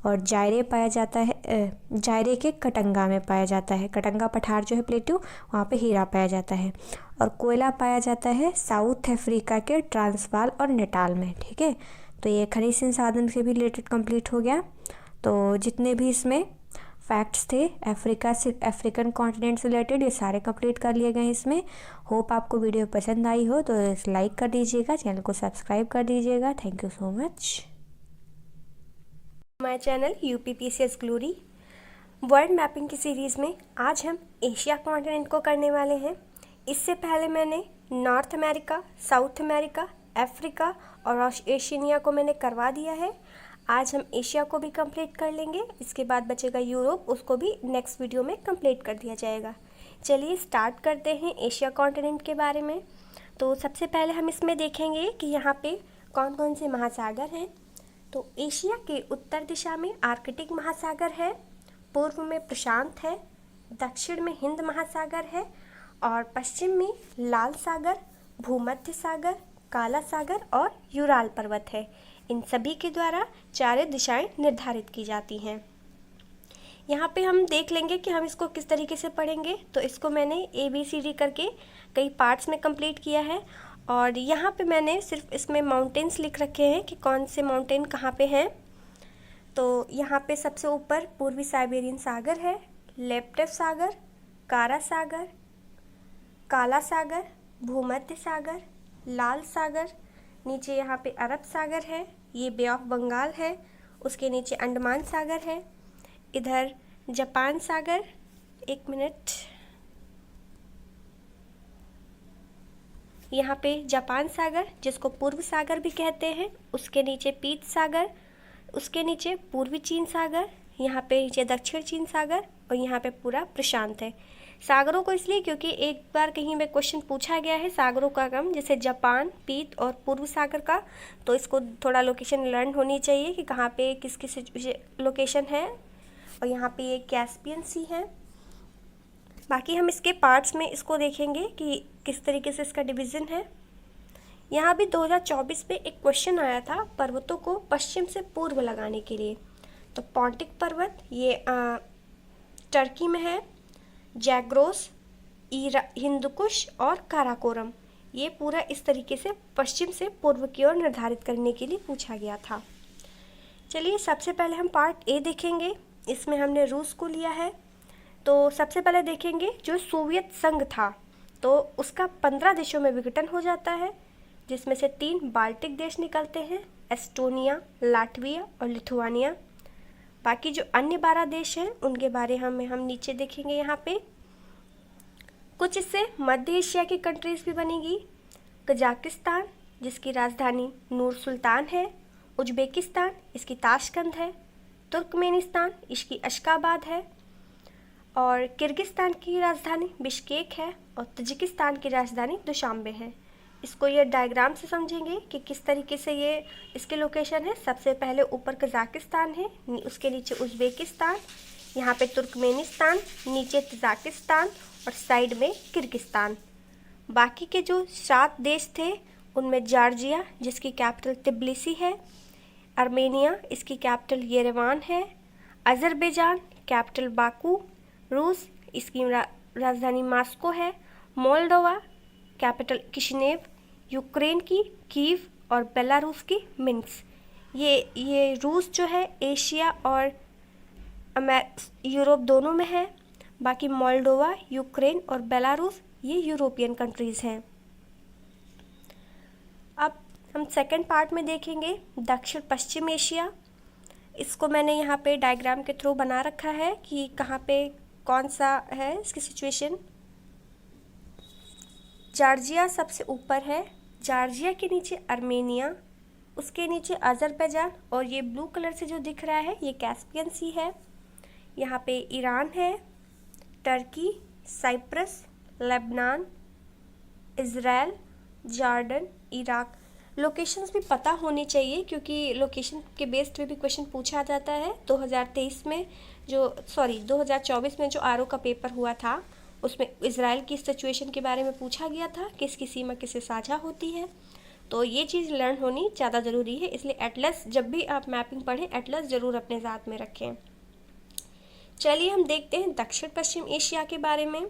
और जायरे पाया जाता है जायरे के कटंगा में पाया जाता है। कटंगा पठार जो है प्लेटू, वहाँ पे हीरा पाया जाता है। और कोयला पाया जाता है साउथ अफ्रीका के ट्रांसवाल और नेटाल में। ठीक है, तो ये खनिज संसाधन से भी रिलेटेड कंप्लीट हो गया। तो जितने भी इसमें फैक्ट्स थे अफ्रीका से, अफ्रीकन कॉन्टिनेंट से रिलेटेड, ये सारे कंप्लीट कर लिए गए इसमें। होप आपको वीडियो पसंद आई हो तो लाइक कर दीजिएगा, चैनल को सब्सक्राइब कर दीजिएगा। Thank you so much. My channel UPPCS glory world mapping की सीरीज़ में आज हम एशिया कॉन्टिनेंट को करने वाले हैं। इससे पहले मैंने north America, south America, Africa और एशियनिया को मैंने करवा दिया है। आज हम एशिया को भी कंप्लीट कर लेंगे, इसके बाद बचेगा यूरोप, उसको भी नेक्स्ट वीडियो में कंप्लीट कर दिया जाएगा। चलिए स्टार्ट करते हैं एशिया कॉन्टिनेंट के बारे में। तो सबसे पहले हम इसमें देखेंगे कि यहाँ पे कौन कौन से महासागर हैं। तो एशिया के उत्तर दिशा में आर्कटिक महासागर है, पूर्व में प्रशांत है, दक्षिण में हिंद महासागर है और पश्चिम में लाल सागर, भूमध्य सागर, काला सागर और यूराल पर्वत है। इन सभी के द्वारा 4 दिशाएं निर्धारित की जाती हैं। यहाँ पे हम देख लेंगे कि हम इसको किस तरीके से पढ़ेंगे। तो इसको मैंने ABCD करके कई पार्ट्स में कंप्लीट किया है और यहाँ पे मैंने सिर्फ इसमें माउंटेन्स लिख रखे हैं कि कौन से माउंटेन कहाँ पे हैं। तो यहाँ पे सबसे ऊपर पूर्वी साइबेरियन सागर है, लेप्टिव सागर, कारा सागर, काला सागर, भूमध्य सागर, लाल सागर, नीचे यहाँ पे अरब सागर है, ये बे ऑफ बंगाल है, उसके नीचे अंडमान सागर है, इधर जापान सागर, एक मिनट, यहाँ पे जापान सागर जिसको पूर्व सागर भी कहते हैं, उसके नीचे पीत सागर, उसके नीचे पूर्वी चीन सागर, यहाँ पे नीचे दक्षिण चीन सागर और यहाँ पे पूरा प्रशांत है। सागरों को इसलिए क्योंकि एक बार कहीं में क्वेश्चन पूछा गया है सागरों का क्रम, जैसे जापान, पीत और पूर्व सागर का, तो इसको थोड़ा लोकेशन लर्न होनी चाहिए कि कहाँ पे किस किस लोकेशन है। और यहाँ पे ये कैस्पियन सी है। बाकी हम इसके पार्ट्स में इसको देखेंगे कि किस तरीके से इसका डिवीज़न है। यहाँ भी 2024 में एक क्वेश्चन आया था पर्वतों को पश्चिम से पूर्व लगाने के लिए। तो पॉन्टिक पर्वत ये टर्की में है, जैग्रोस, हिंदुकुश और काराकोरम, ये पूरा इस तरीके से पश्चिम से पूर्व की ओर निर्धारित करने के लिए पूछा गया था। चलिए सबसे पहले हम पार्ट ए देखेंगे। इसमें हमने रूस को लिया है। तो सबसे पहले देखेंगे जो सोवियत संघ था, तो उसका 15 देशों में विघटन हो जाता है, जिसमें से 3 बाल्टिक देश निकलते हैं, एस्टोनिया, लाटविया और लिथुआनिया। बाकी जो अन्य 12 देश हैं उनके बारे हम नीचे देखेंगे। यहाँ पे कुछ इससे मध्य एशिया की कंट्रीज़ भी बनेगी। कजाकिस्तान, जिसकी राजधानी नूर सुल्तान है, उज्बेकिस्तान, इसकी ताशकंद है, तुर्कमेनिस्तान, इसकी अशकाबाद है, और किर्गिस्तान की राजधानी बिश्केक है, और तजिकिस्तान की राजधानी दुशांबे है। इसको ये डायग्राम से समझेंगे कि किस तरीके से ये इसके लोकेशन है। सबसे पहले ऊपर कजाकिस्तान है, उसके नीचे उज्बेकिस्तान, यहाँ पे तुर्कमेनिस्तान, नीचे तजाकिस्तान और साइड में किर्गिस्तान। बाकी के जो 7 देश थे उनमें जॉर्जिया, जिसकी कैपिटल तिब्लिसी है, आर्मेनिया, इसकी कैपिटल येरेवान है, अज़रबैजान, कैपिटल बाकू, रूस, इसकी राजधानी मॉस्को है, मोल्डोवा, कैपिटल किशिनेव, यूक्रेन की कीव और बेलारूस की मिन्स्क। ये रूस जो है एशिया और यूरोप दोनों में है। बाकी मोल्डोवा, यूक्रेन और बेलारूस ये यूरोपियन कंट्रीज़ हैं। अब हम सेकंड पार्ट में देखेंगे दक्षिण पश्चिम एशिया। इसको मैंने यहाँ पे डायग्राम के थ्रू बना रखा है कि कहाँ पे कौन सा है इसकी सिचुएशन। जॉर्जिया सबसे ऊपर है, जॉर्जिया के नीचे आर्मेनिया, उसके नीचे अज़रबैजान, और ये ब्लू कलर से जो दिख रहा है ये कैस्पियन सी है। यहाँ पे ईरान है, Turkey, Cyprus, Lebanon, Israel, Jordan, Iraq. Locations भी पता होनी चाहिए क्योंकि लोकेशन के बेस्ड पे भी क्वेश्चन पूछा जाता है। 2023 में 2024 में जो आरओ का पेपर हुआ था उसमें इज़राइल की सिचुएशन के बारे में पूछा गया था कि इसकी सीमा किससे साझा होती है। तो ये चीज़ लर्न होनी ज़्यादा ज़रूरी है, इसलिए एटलस जब भी आप मैपिंग पढ़ें एटलस ज़रूर अपने साथ में रखें। चलिए हम देखते हैं दक्षिण पश्चिम एशिया के बारे में।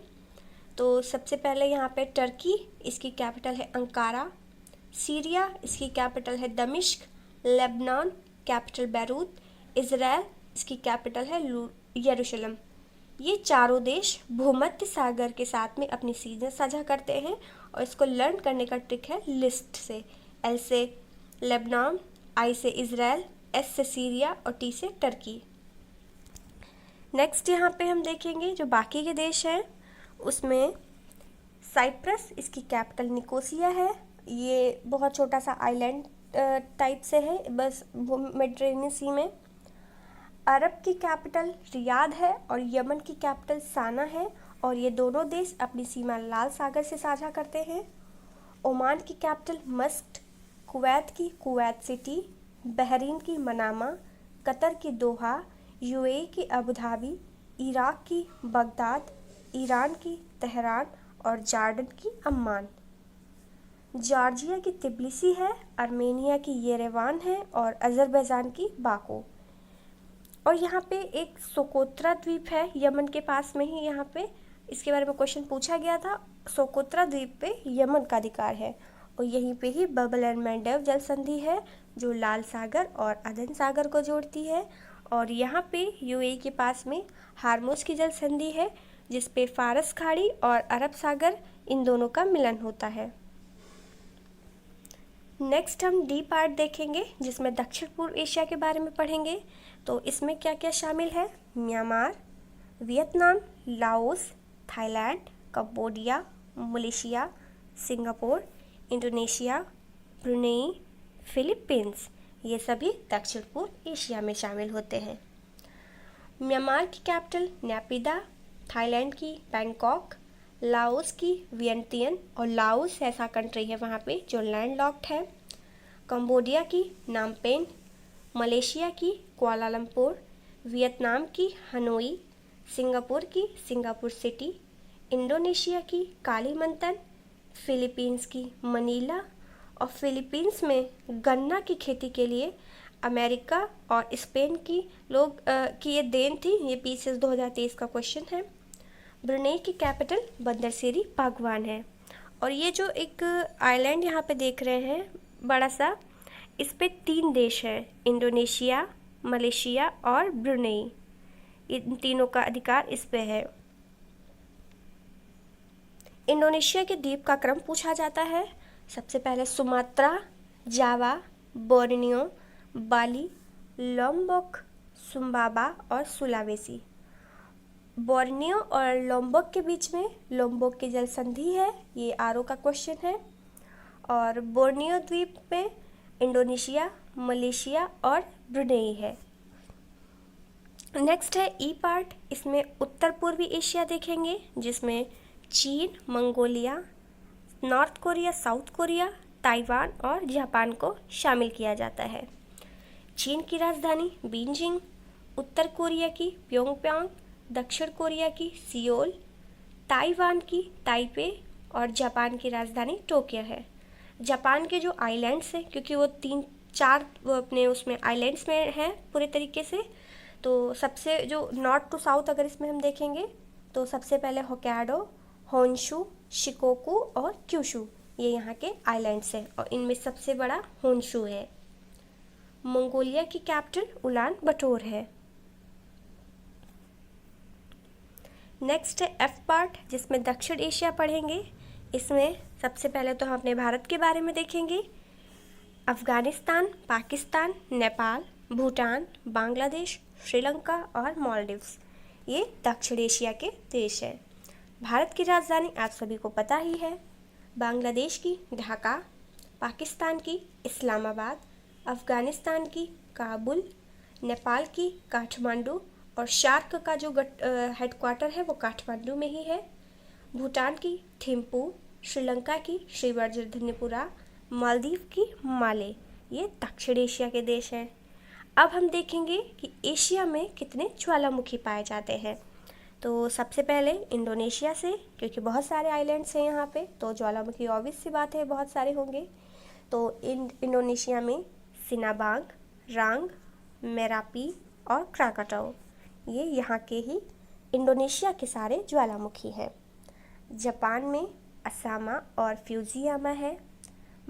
तो सबसे पहले यहाँ पे टर्की, इसकी कैपिटल है अंकारा, सीरिया, इसकी कैपिटल है दमिश्क, लेबनान, कैपिटल बैरूत, इज़राइल, इसकी कैपिटल है यरूशलेम। ये चारों देश भूमध्य सागर के साथ में अपनी सीमा साझा करते हैं और इसको लर्न करने का ट्रिक है लिस्ट से। एल से लेबनान, आई से इज़राइल, एस से सीरिया और टी से टर्की। नेक्स्ट यहाँ पे हम देखेंगे जो बाकी के देश हैं उसमें साइप्रस, इसकी कैपिटल निकोसिया है। ये बहुत छोटा सा आइलैंड टाइप से है, बस मेडिटेरेनियन सी में। अरब की कैपिटल रियाद है और यमन की कैपिटल साना है, और ये दोनों देश अपनी सीमा लाल सागर से साझा करते हैं। ओमान की कैपिटल मस्कट, कुवैत की कुवैत सिटी, बहरीन की मनामा, कतर की दोहा, यूएई की अबू धाबी, इराक की बगदाद, ईरान की तेहरान और जॉर्डन की अम्मान। जॉर्जिया की तिब्लिसी है, आर्मेनिया की येरेवान है और अज़रबैजान की बाकू। और यहाँ पे एक सोकोत्रा द्वीप है यमन के पास में ही, यहाँ पे इसके बारे में क्वेश्चन पूछा गया था। सोकोत्रा द्वीप पे यमन का अधिकार है और यहीं पे ही बबल एंड मैंडेव जल संधि है जो लाल सागर और अदन सागर को जोड़ती है। और यहाँ पे यूएई के पास में हार्मोज की जल संधि है जिस पे फारस खाड़ी और अरब सागर इन दोनों का मिलन होता है। नेक्स्ट हम डी पार्ट देखेंगे जिसमें दक्षिण पूर्व एशिया के बारे में पढ़ेंगे। तो इसमें क्या क्या शामिल है? Myanmar, Vietnam, Laos, Thailand, Cambodia, Malaysia, Singapore, Indonesia, Brunei, Philippines, ये सभी दक्षिण पूर्व एशिया में शामिल होते हैं। म्यांमार की कैपिटल नैपिदा, थाईलैंड की बैंकॉक, लाओस की वियंतियन, और लाओस ऐसा कंट्री है वहाँ पे जो लैंडलॉक्ड है, कंबोडिया की नामपेन, मलेशिया की कुआलालंपुर, वियतनाम की हनोई, सिंगापुर की सिंगापुर सिटी, इंडोनेशिया की कालीमंतन, फिलीपींस की मनीला, और फिलीपींस में गन्ना की खेती के लिए अमेरिका और स्पेन की की ये देन थी। ये पीसीएस 2023 का क्वेश्चन है। ब्रुनेई की कैपिटल बंदरसिरी पागवान है। और ये जो एक आइलैंड यहाँ पे देख रहे हैं बड़ा सा, इस पे 3 देश हैं, इंडोनेशिया, मलेशिया और ब्रुनेई। इन तीनों का अधिकार इस पे है। इंडोनेशिया के द्वीप का क्रम पूछा जाता है। सबसे पहले सुमात्रा, जावा, बोर्नियो, बाली, लोम्बोक, सुम्बाबा और सुलावेसी। बोर्नियो और लोम्बोक के बीच में लोम्बोक की जल संधि है। ये आरओ का क्वेश्चन है। और बोर्नियो द्वीप में इंडोनेशिया, मलेशिया और ब्रुनेई है। नेक्स्ट है ई पार्ट। इसमें उत्तर पूर्वी एशिया देखेंगे, जिसमें चीन, Mongolia, north Korea, south Korea, Taiwan और जापान को शामिल किया जाता है। चीन की राजधानी बीजिंग, उत्तर कोरिया की प्योंगयांग, दक्षिण कोरिया की सियोल, ताइवान की ताइपे और जापान की राजधानी टोक्यो है। जापान के जो आइलैंड्स हैं, क्योंकि वो 3-4 वो अपने उसमें आइलैंड्स में हैं पूरे तरीके से, तो सबसे जो नॉर्थ टू साउथ अगर इसमें हम देखेंगे तो सबसे पहले होक्काइडो, होन्शु, शिकोकू और क्यूशु, ये यहाँ के आइलैंड्स हैं और इनमें सबसे बड़ा होन्शु है। मंगोलिया की कैपिटल उलान बटोर है। नेक्स्ट है एफ पार्ट, जिसमें दक्षिण एशिया पढ़ेंगे। इसमें सबसे पहले तो हम अपने भारत के बारे में देखेंगे। अफ़गानिस्तान, पाकिस्तान, नेपाल, भूटान, बांग्लादेश, श्रीलंका और मालदीव्स, ये दक्षिण एशिया के देश हैं। भारत की राजधानी आप सभी को पता ही है। बांग्लादेश की ढाका, पाकिस्तान की इस्लामाबाद, अफ़गानिस्तान की काबुल, नेपाल की काठमांडू और शार्क का जो हेडक्वार्टर है वो काठमांडू में ही है। भूटान की थिम्पू, श्रीलंका की श्रीवरजरधनीपुरा, मालदीव की माले, ये दक्षिण एशिया के देश हैं। अब हम देखेंगे कि एशिया में कितने ज्वालामुखी पाए जाते हैं। तो सबसे पहले इंडोनेशिया से, क्योंकि बहुत सारे आइलैंड्स हैं यहाँ पे, तो ज्वालामुखी ऑब्वियस सी बात है बहुत सारे होंगे। तो इंडोनेशिया में सिनाबांग, रांग, मेरापी और क्राकाटाओ, ये यहाँ के ही इंडोनेशिया के सारे ज्वालामुखी हैं। जापान में असामा और फ्यूजियामा है।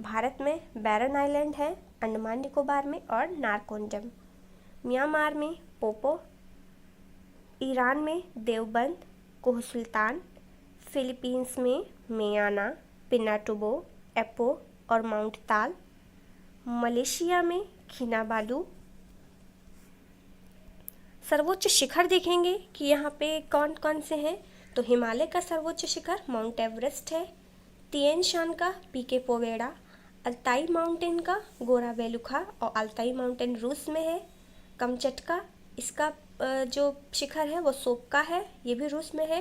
भारत में बैरन आइलैंड है, अंडमान निकोबार में, और नारकोंडम। म्यांमार में पोपो, ईरान में देवबंद, कोह सुल्तान, फिलीपींस में मेयाना, पिनाटुबो, एपो और माउंट ताल, मलेशिया में किनाबालू। सर्वोच्च शिखर देखेंगे कि यहाँ पे कौन कौन से हैं। तो हिमालय का सर्वोच्च शिखर माउंट एवरेस्ट है, तिएन शान का पीके पोवेड़ा, अल्ताई माउंटेन का गोरा वेलुखा और अल्ताई माउंटेन रूस में है। कमचटका, इसका जो शिखर है वो सोपका है, ये भी रूस में है।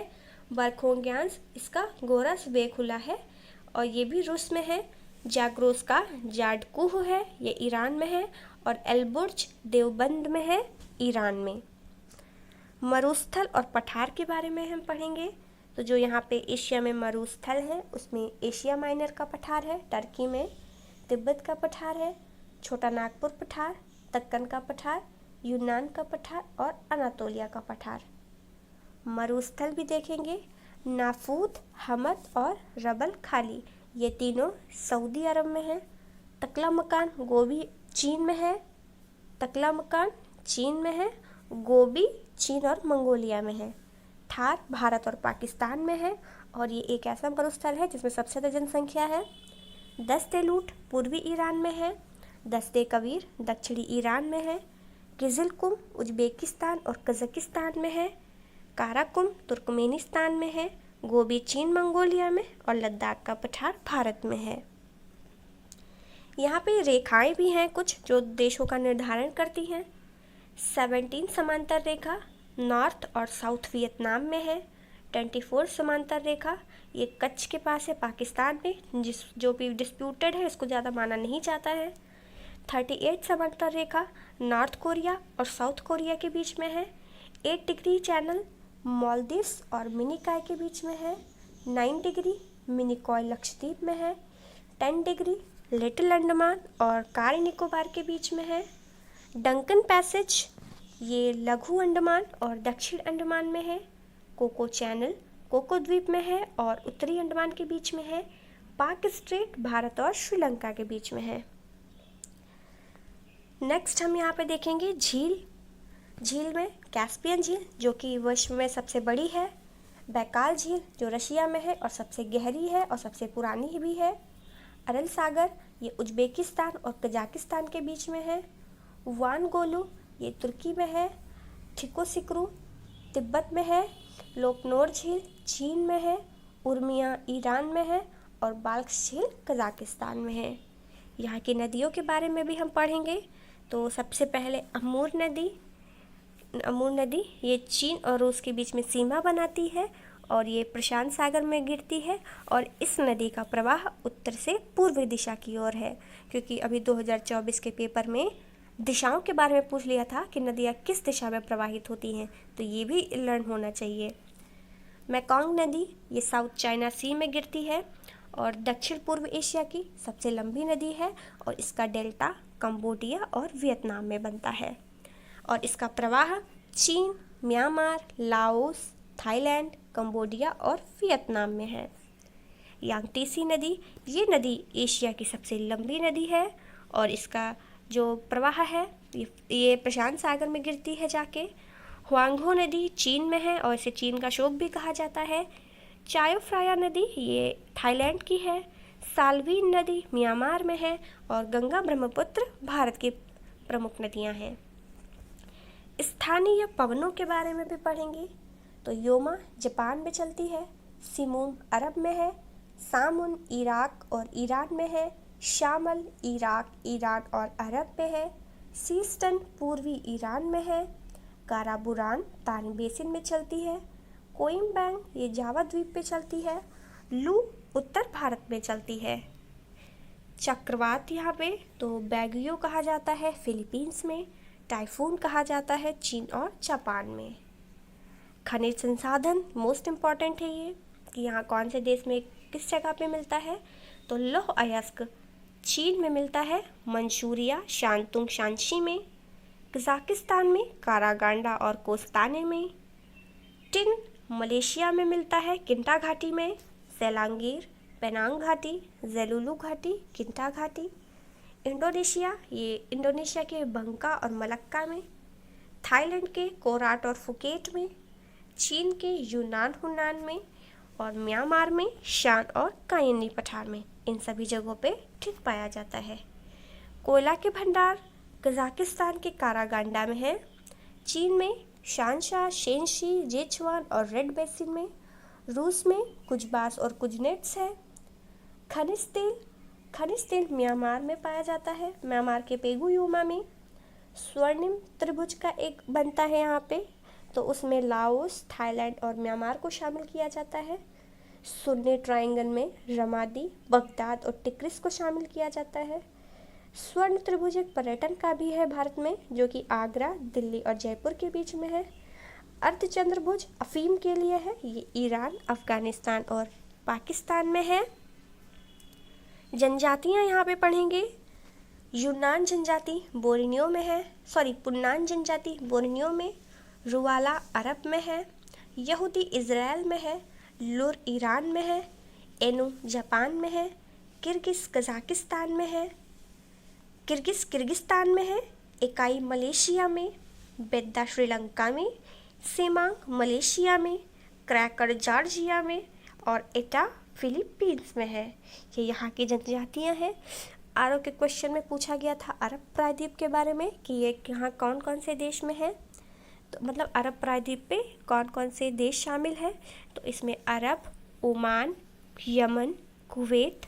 बरखोंग्यांस, इसका गोरस वेखुला है और ये भी रूस में है। जाग्रोस का जाडकुह है, ये ईरान में है। और एलबुर्ज देवबंद में है, ईरान में। मरुस्थल और पठार के बारे में हम पढ़ेंगे। तो जो यहाँ पे एशिया में मरुस्थल है उसमें एशिया माइनर का पठार है, टर्की में तिब्बत का पठार है, छोटा नागपुर पठार, दक्कन का पठार, यूनान का पठार और अनातोलिया का पठार। मरुस्थल भी देखेंगे, नाफूद, हमद और रबल खाली, ये तीनों सऊदी अरब में है। तकलामकान गोबी चीन में है, तकलामकान चीन में है, गोबी चीन और मंगोलिया में है। थार भारत और पाकिस्तान में है और ये एक ऐसा मरुस्थल है जिसमें सबसे ज़्यादा जनसंख्या है। दस्तेलूट पूर्वी ईरान में है, दस्ते कबीर दक्षिणी ईरान में है, किजिलकुम उज्बेकिस्तान और कज़ाकिस्तान में है, काराकुम तुर्कमेनिस्तान में है, गोबी चीन मंगोलिया में और लद्दाख का पठार भारत में है। यहाँ पे रेखाएं भी हैं कुछ जो देशों का निर्धारण करती हैं। 17 समांतर रेखा नॉर्थ और साउथ वियतनाम में है, 24 समांतर रेखा, ये कच्छ के पास है पाकिस्तान में, जो भी डिस्प्यूटेड है, इसको ज़्यादा माना नहीं जाता है। 38 समांतर रेखा नॉर्थ कोरिया और साउथ कोरिया के बीच में है। 8 डिग्री चैनल मालदीव्स और मिनिकॉय के बीच में है। 9 डिग्री मिनिकॉय लक्षद्वीप में है। 10 डिग्री लिटिल अंडमान और कार निकोबार के बीच में है। डंकन पैसेज ये लघु अंडमान और दक्षिण अंडमान में है। कोको चैनल कोको द्वीप में है और उत्तरी अंडमान के बीच में है। पाक स्ट्रेट भारत और श्रीलंका के बीच में है। नेक्स्ट हम यहाँ पे देखेंगे झील में कैस्पियन झील जो कि विश्व में सबसे बड़ी है। बैकाल झील जो रशिया में है और सबसे गहरी है और सबसे पुरानी भी है। अरल सागर ये उज्बेकिस्तान और कजाकिस्तान के बीच में है। वानगोलू ये तुर्की में है। ठिकोसिक्रू तिब्बत में है। लोकनोर झील चीन में है। उर्मिया ईरान में है और बाल्ख झील कजाकिस्तान में है। यहाँ की नदियों के बारे में भी हम पढ़ेंगे। तो सबसे पहले अमूर नदी ये चीन और रूस के बीच में सीमा बनाती है और ये प्रशांत सागर में गिरती है और इस नदी का प्रवाह उत्तर से पूर्व दिशा की ओर है, क्योंकि अभी 2024 के पेपर में दिशाओं के बारे में पूछ लिया था कि नदियाँ किस दिशा में प्रवाहित होती हैं, तो ये भी लर्न होना चाहिए। मेकोंग नदी ये साउथ चाइना सी में गिरती है और दक्षिण पूर्व एशिया की सबसे लंबी नदी है और इसका डेल्टा कंबोडिया और वियतनाम में बनता है और इसका प्रवाह चीन, म्यांमार, लाओस, थाईलैंड, कंबोडिया और वियतनाम में है। यांगटीसी नदी ये नदी एशिया की सबसे लंबी नदी है और इसका जो प्रवाह है ये प्रशांत सागर में गिरती है जाके। हुआंगहो नदी चीन में है और इसे चीन का शोक भी कहा जाता है। चायो फ्राया नदी ये थाईलैंड की है। साल्वीन नदी म्यांमार में है और गंगा ब्रह्मपुत्र भारत की प्रमुख नदियां हैं। स्थानीय पवनों के बारे में भी पढ़ेंगे। तो योमा जापान में चलती है। सिमूम अरब में है। सामुन इराक और ईरान में है। शामल इराक, ईरान और अरब में है। सीस्टन पूर्वी ईरान में है। काराबुरान तानी बेसिन में चलती है। कोइम्बैंग ये जावा द्वीप पे चलती है। लू उत्तर भारत में चलती है। चक्रवात यहाँ पे तो बैगियो कहा जाता है फिलीपींस में। टाइफून कहा जाता है चीन और जापान में। खनिज संसाधन मोस्ट इम्पॉर्टेंट है ये कि यहाँ कौन से देश में किस जगह पे मिलता है। तो लौह अयस्क चीन में मिलता है, मंचूरिया शांतुंग शांची में। कजाकिस्तान में कारागांडा और कोस्ताने में। टिन मलेशिया में मिलता है किंटा घाटी में। सेलांगीर पेनांग घाटी, जेलुलू घाटी, किंटा घाटी। इंडोनेशिया ये इंडोनेशिया के बंका और मलक्का में। थाईलैंड के कोराट और फुकेट में। चीन के यूनान हुनान में और म्यांमार में शान और कायनी पठार में। इन सभी जगहों पे ठीक पाया जाता है। कोयला के भंडार कजाकिस्तान के कारागांडा में है। चीन में शानशाह, शेनशी, जेचुआन और रेड बेसिन में। रूस में कुजबास और कुजनेट्स है। खनिज तेल म्यांमार में पाया जाता है, म्यांमार के पेगुयोमा में। स्वर्णिम त्रिभुज का एक बनता है यहाँ पे, तो उसमें लाओस, थाईलैंड और म्यांमार को शामिल किया जाता है। सुन्नी ट्रायंगल में रमादी, बगदाद और टिक्रिस को शामिल किया जाता है। स्वर्ण त्रिभुज एक पर्यटन का भी है भारत में, जो कि आगरा, दिल्ली और जयपुर के बीच में है। अर्धचंद्रभुज अफीम के लिए है, ये ईरान, अफगानिस्तान और पाकिस्तान में है। जनजातियाँ यहाँ पे पढ़ेंगे। यूनान जनजाति बोर्नियो में है, पुन्नान जनजाति बोर्नियो में। रुवाला अरब में है। यहूदी इज़राइल में है। लुर ईरान में है। एनु जापान में है। किर्गिस कजाकिस्तान में है। किर्गिस्तान में है। इकाई मलेशिया में। बेद्दा श्रीलंका में। सेमांग मलेशिया में। क्रैकर जॉर्जिया में और एटा फिलीपींस में है। ये यहाँ की जनजातियाँ हैं। आरओ के क्वेश्चन में पूछा गया था अरब प्रायद्वीप के बारे में कि ये यहाँ कौन कौन से देश में है, तो मतलब अरब प्रायद्वीप पे कौन कौन से देश शामिल है। तो इसमें Arab, Oman, Yemen, Kuwait,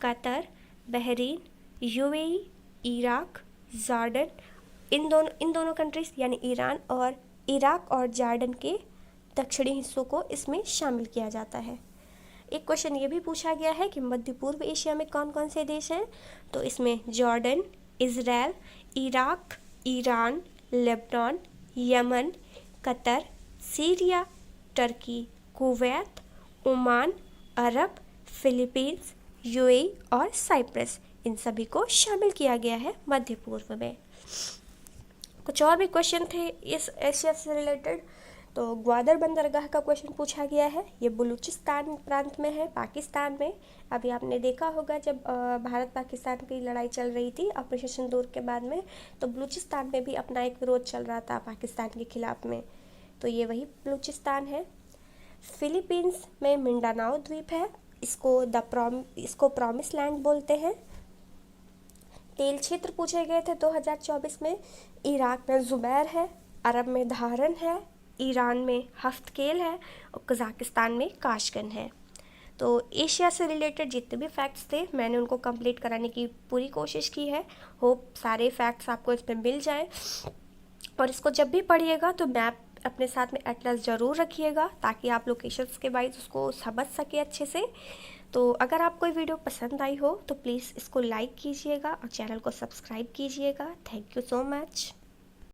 Qatar, Bahrain, UAE, Iraq, Jordan, इन दोनों कंट्रीज यानी ईरान और इराक और जॉर्डन के दक्षिणी हिस्सों को इसमें शामिल किया जाता है। एक क्वेश्चन ये भी पूछा गया है कि मध्य पूर्व एशिया में कौन कौन से देश हैं, तो इसमें Jordan, Israel, Iraq, Iran, Lebanon, Yemen, Qatar, Syria, Turkey, Kuwait, Oman, Arab, Philippines, UAE और साइप्रस, इन सभी को शामिल किया गया है मध्य पूर्व में। कुछ और भी क्वेश्चन थे इस एशिया से रिलेटेड। तो ग्वादर बंदरगाह का क्वेश्चन पूछा गया है। ये बलूचिस्तान प्रांत में है, पाकिस्तान में। अभी आपने देखा होगा जब भारत पाकिस्तान की लड़ाई चल रही थी ऑपरेशन सिंदूर के बाद में, तो बलूचिस्तान में भी अपना एक विरोध चल रहा था पाकिस्तान के खिलाफ में, तो ये वही बलूचिस्तान है। फिलीपींस में मिंडानाओ द्वीप है, इसको प्रॉमिस लैंड बोलते हैं। तेल क्षेत्र पूछे गए थे 2024 में। इराक में जुबैर है, अरब में धारन है, ईरान में हफ्तकेल है और कज़ाकिस्तान में काशगन है। तो एशिया से रिलेटेड जितने भी फैक्ट्स थे मैंने उनको कंप्लीट कराने की पूरी कोशिश की है। होप सारे फैक्ट्स आपको इसमें मिल जाए। और इसको जब भी पढ़िएगा तो मैप अपने साथ में एटलस ज़रूर रखिएगा ताकि आप लोकेशंस के वाइज उसको समझ सके अच्छे से। तो अगर आपको ये वीडियो पसंद आई हो तो प्लीज़ इसको लाइक कीजिएगा और चैनल को सब्सक्राइब कीजिएगा। Thank you so much.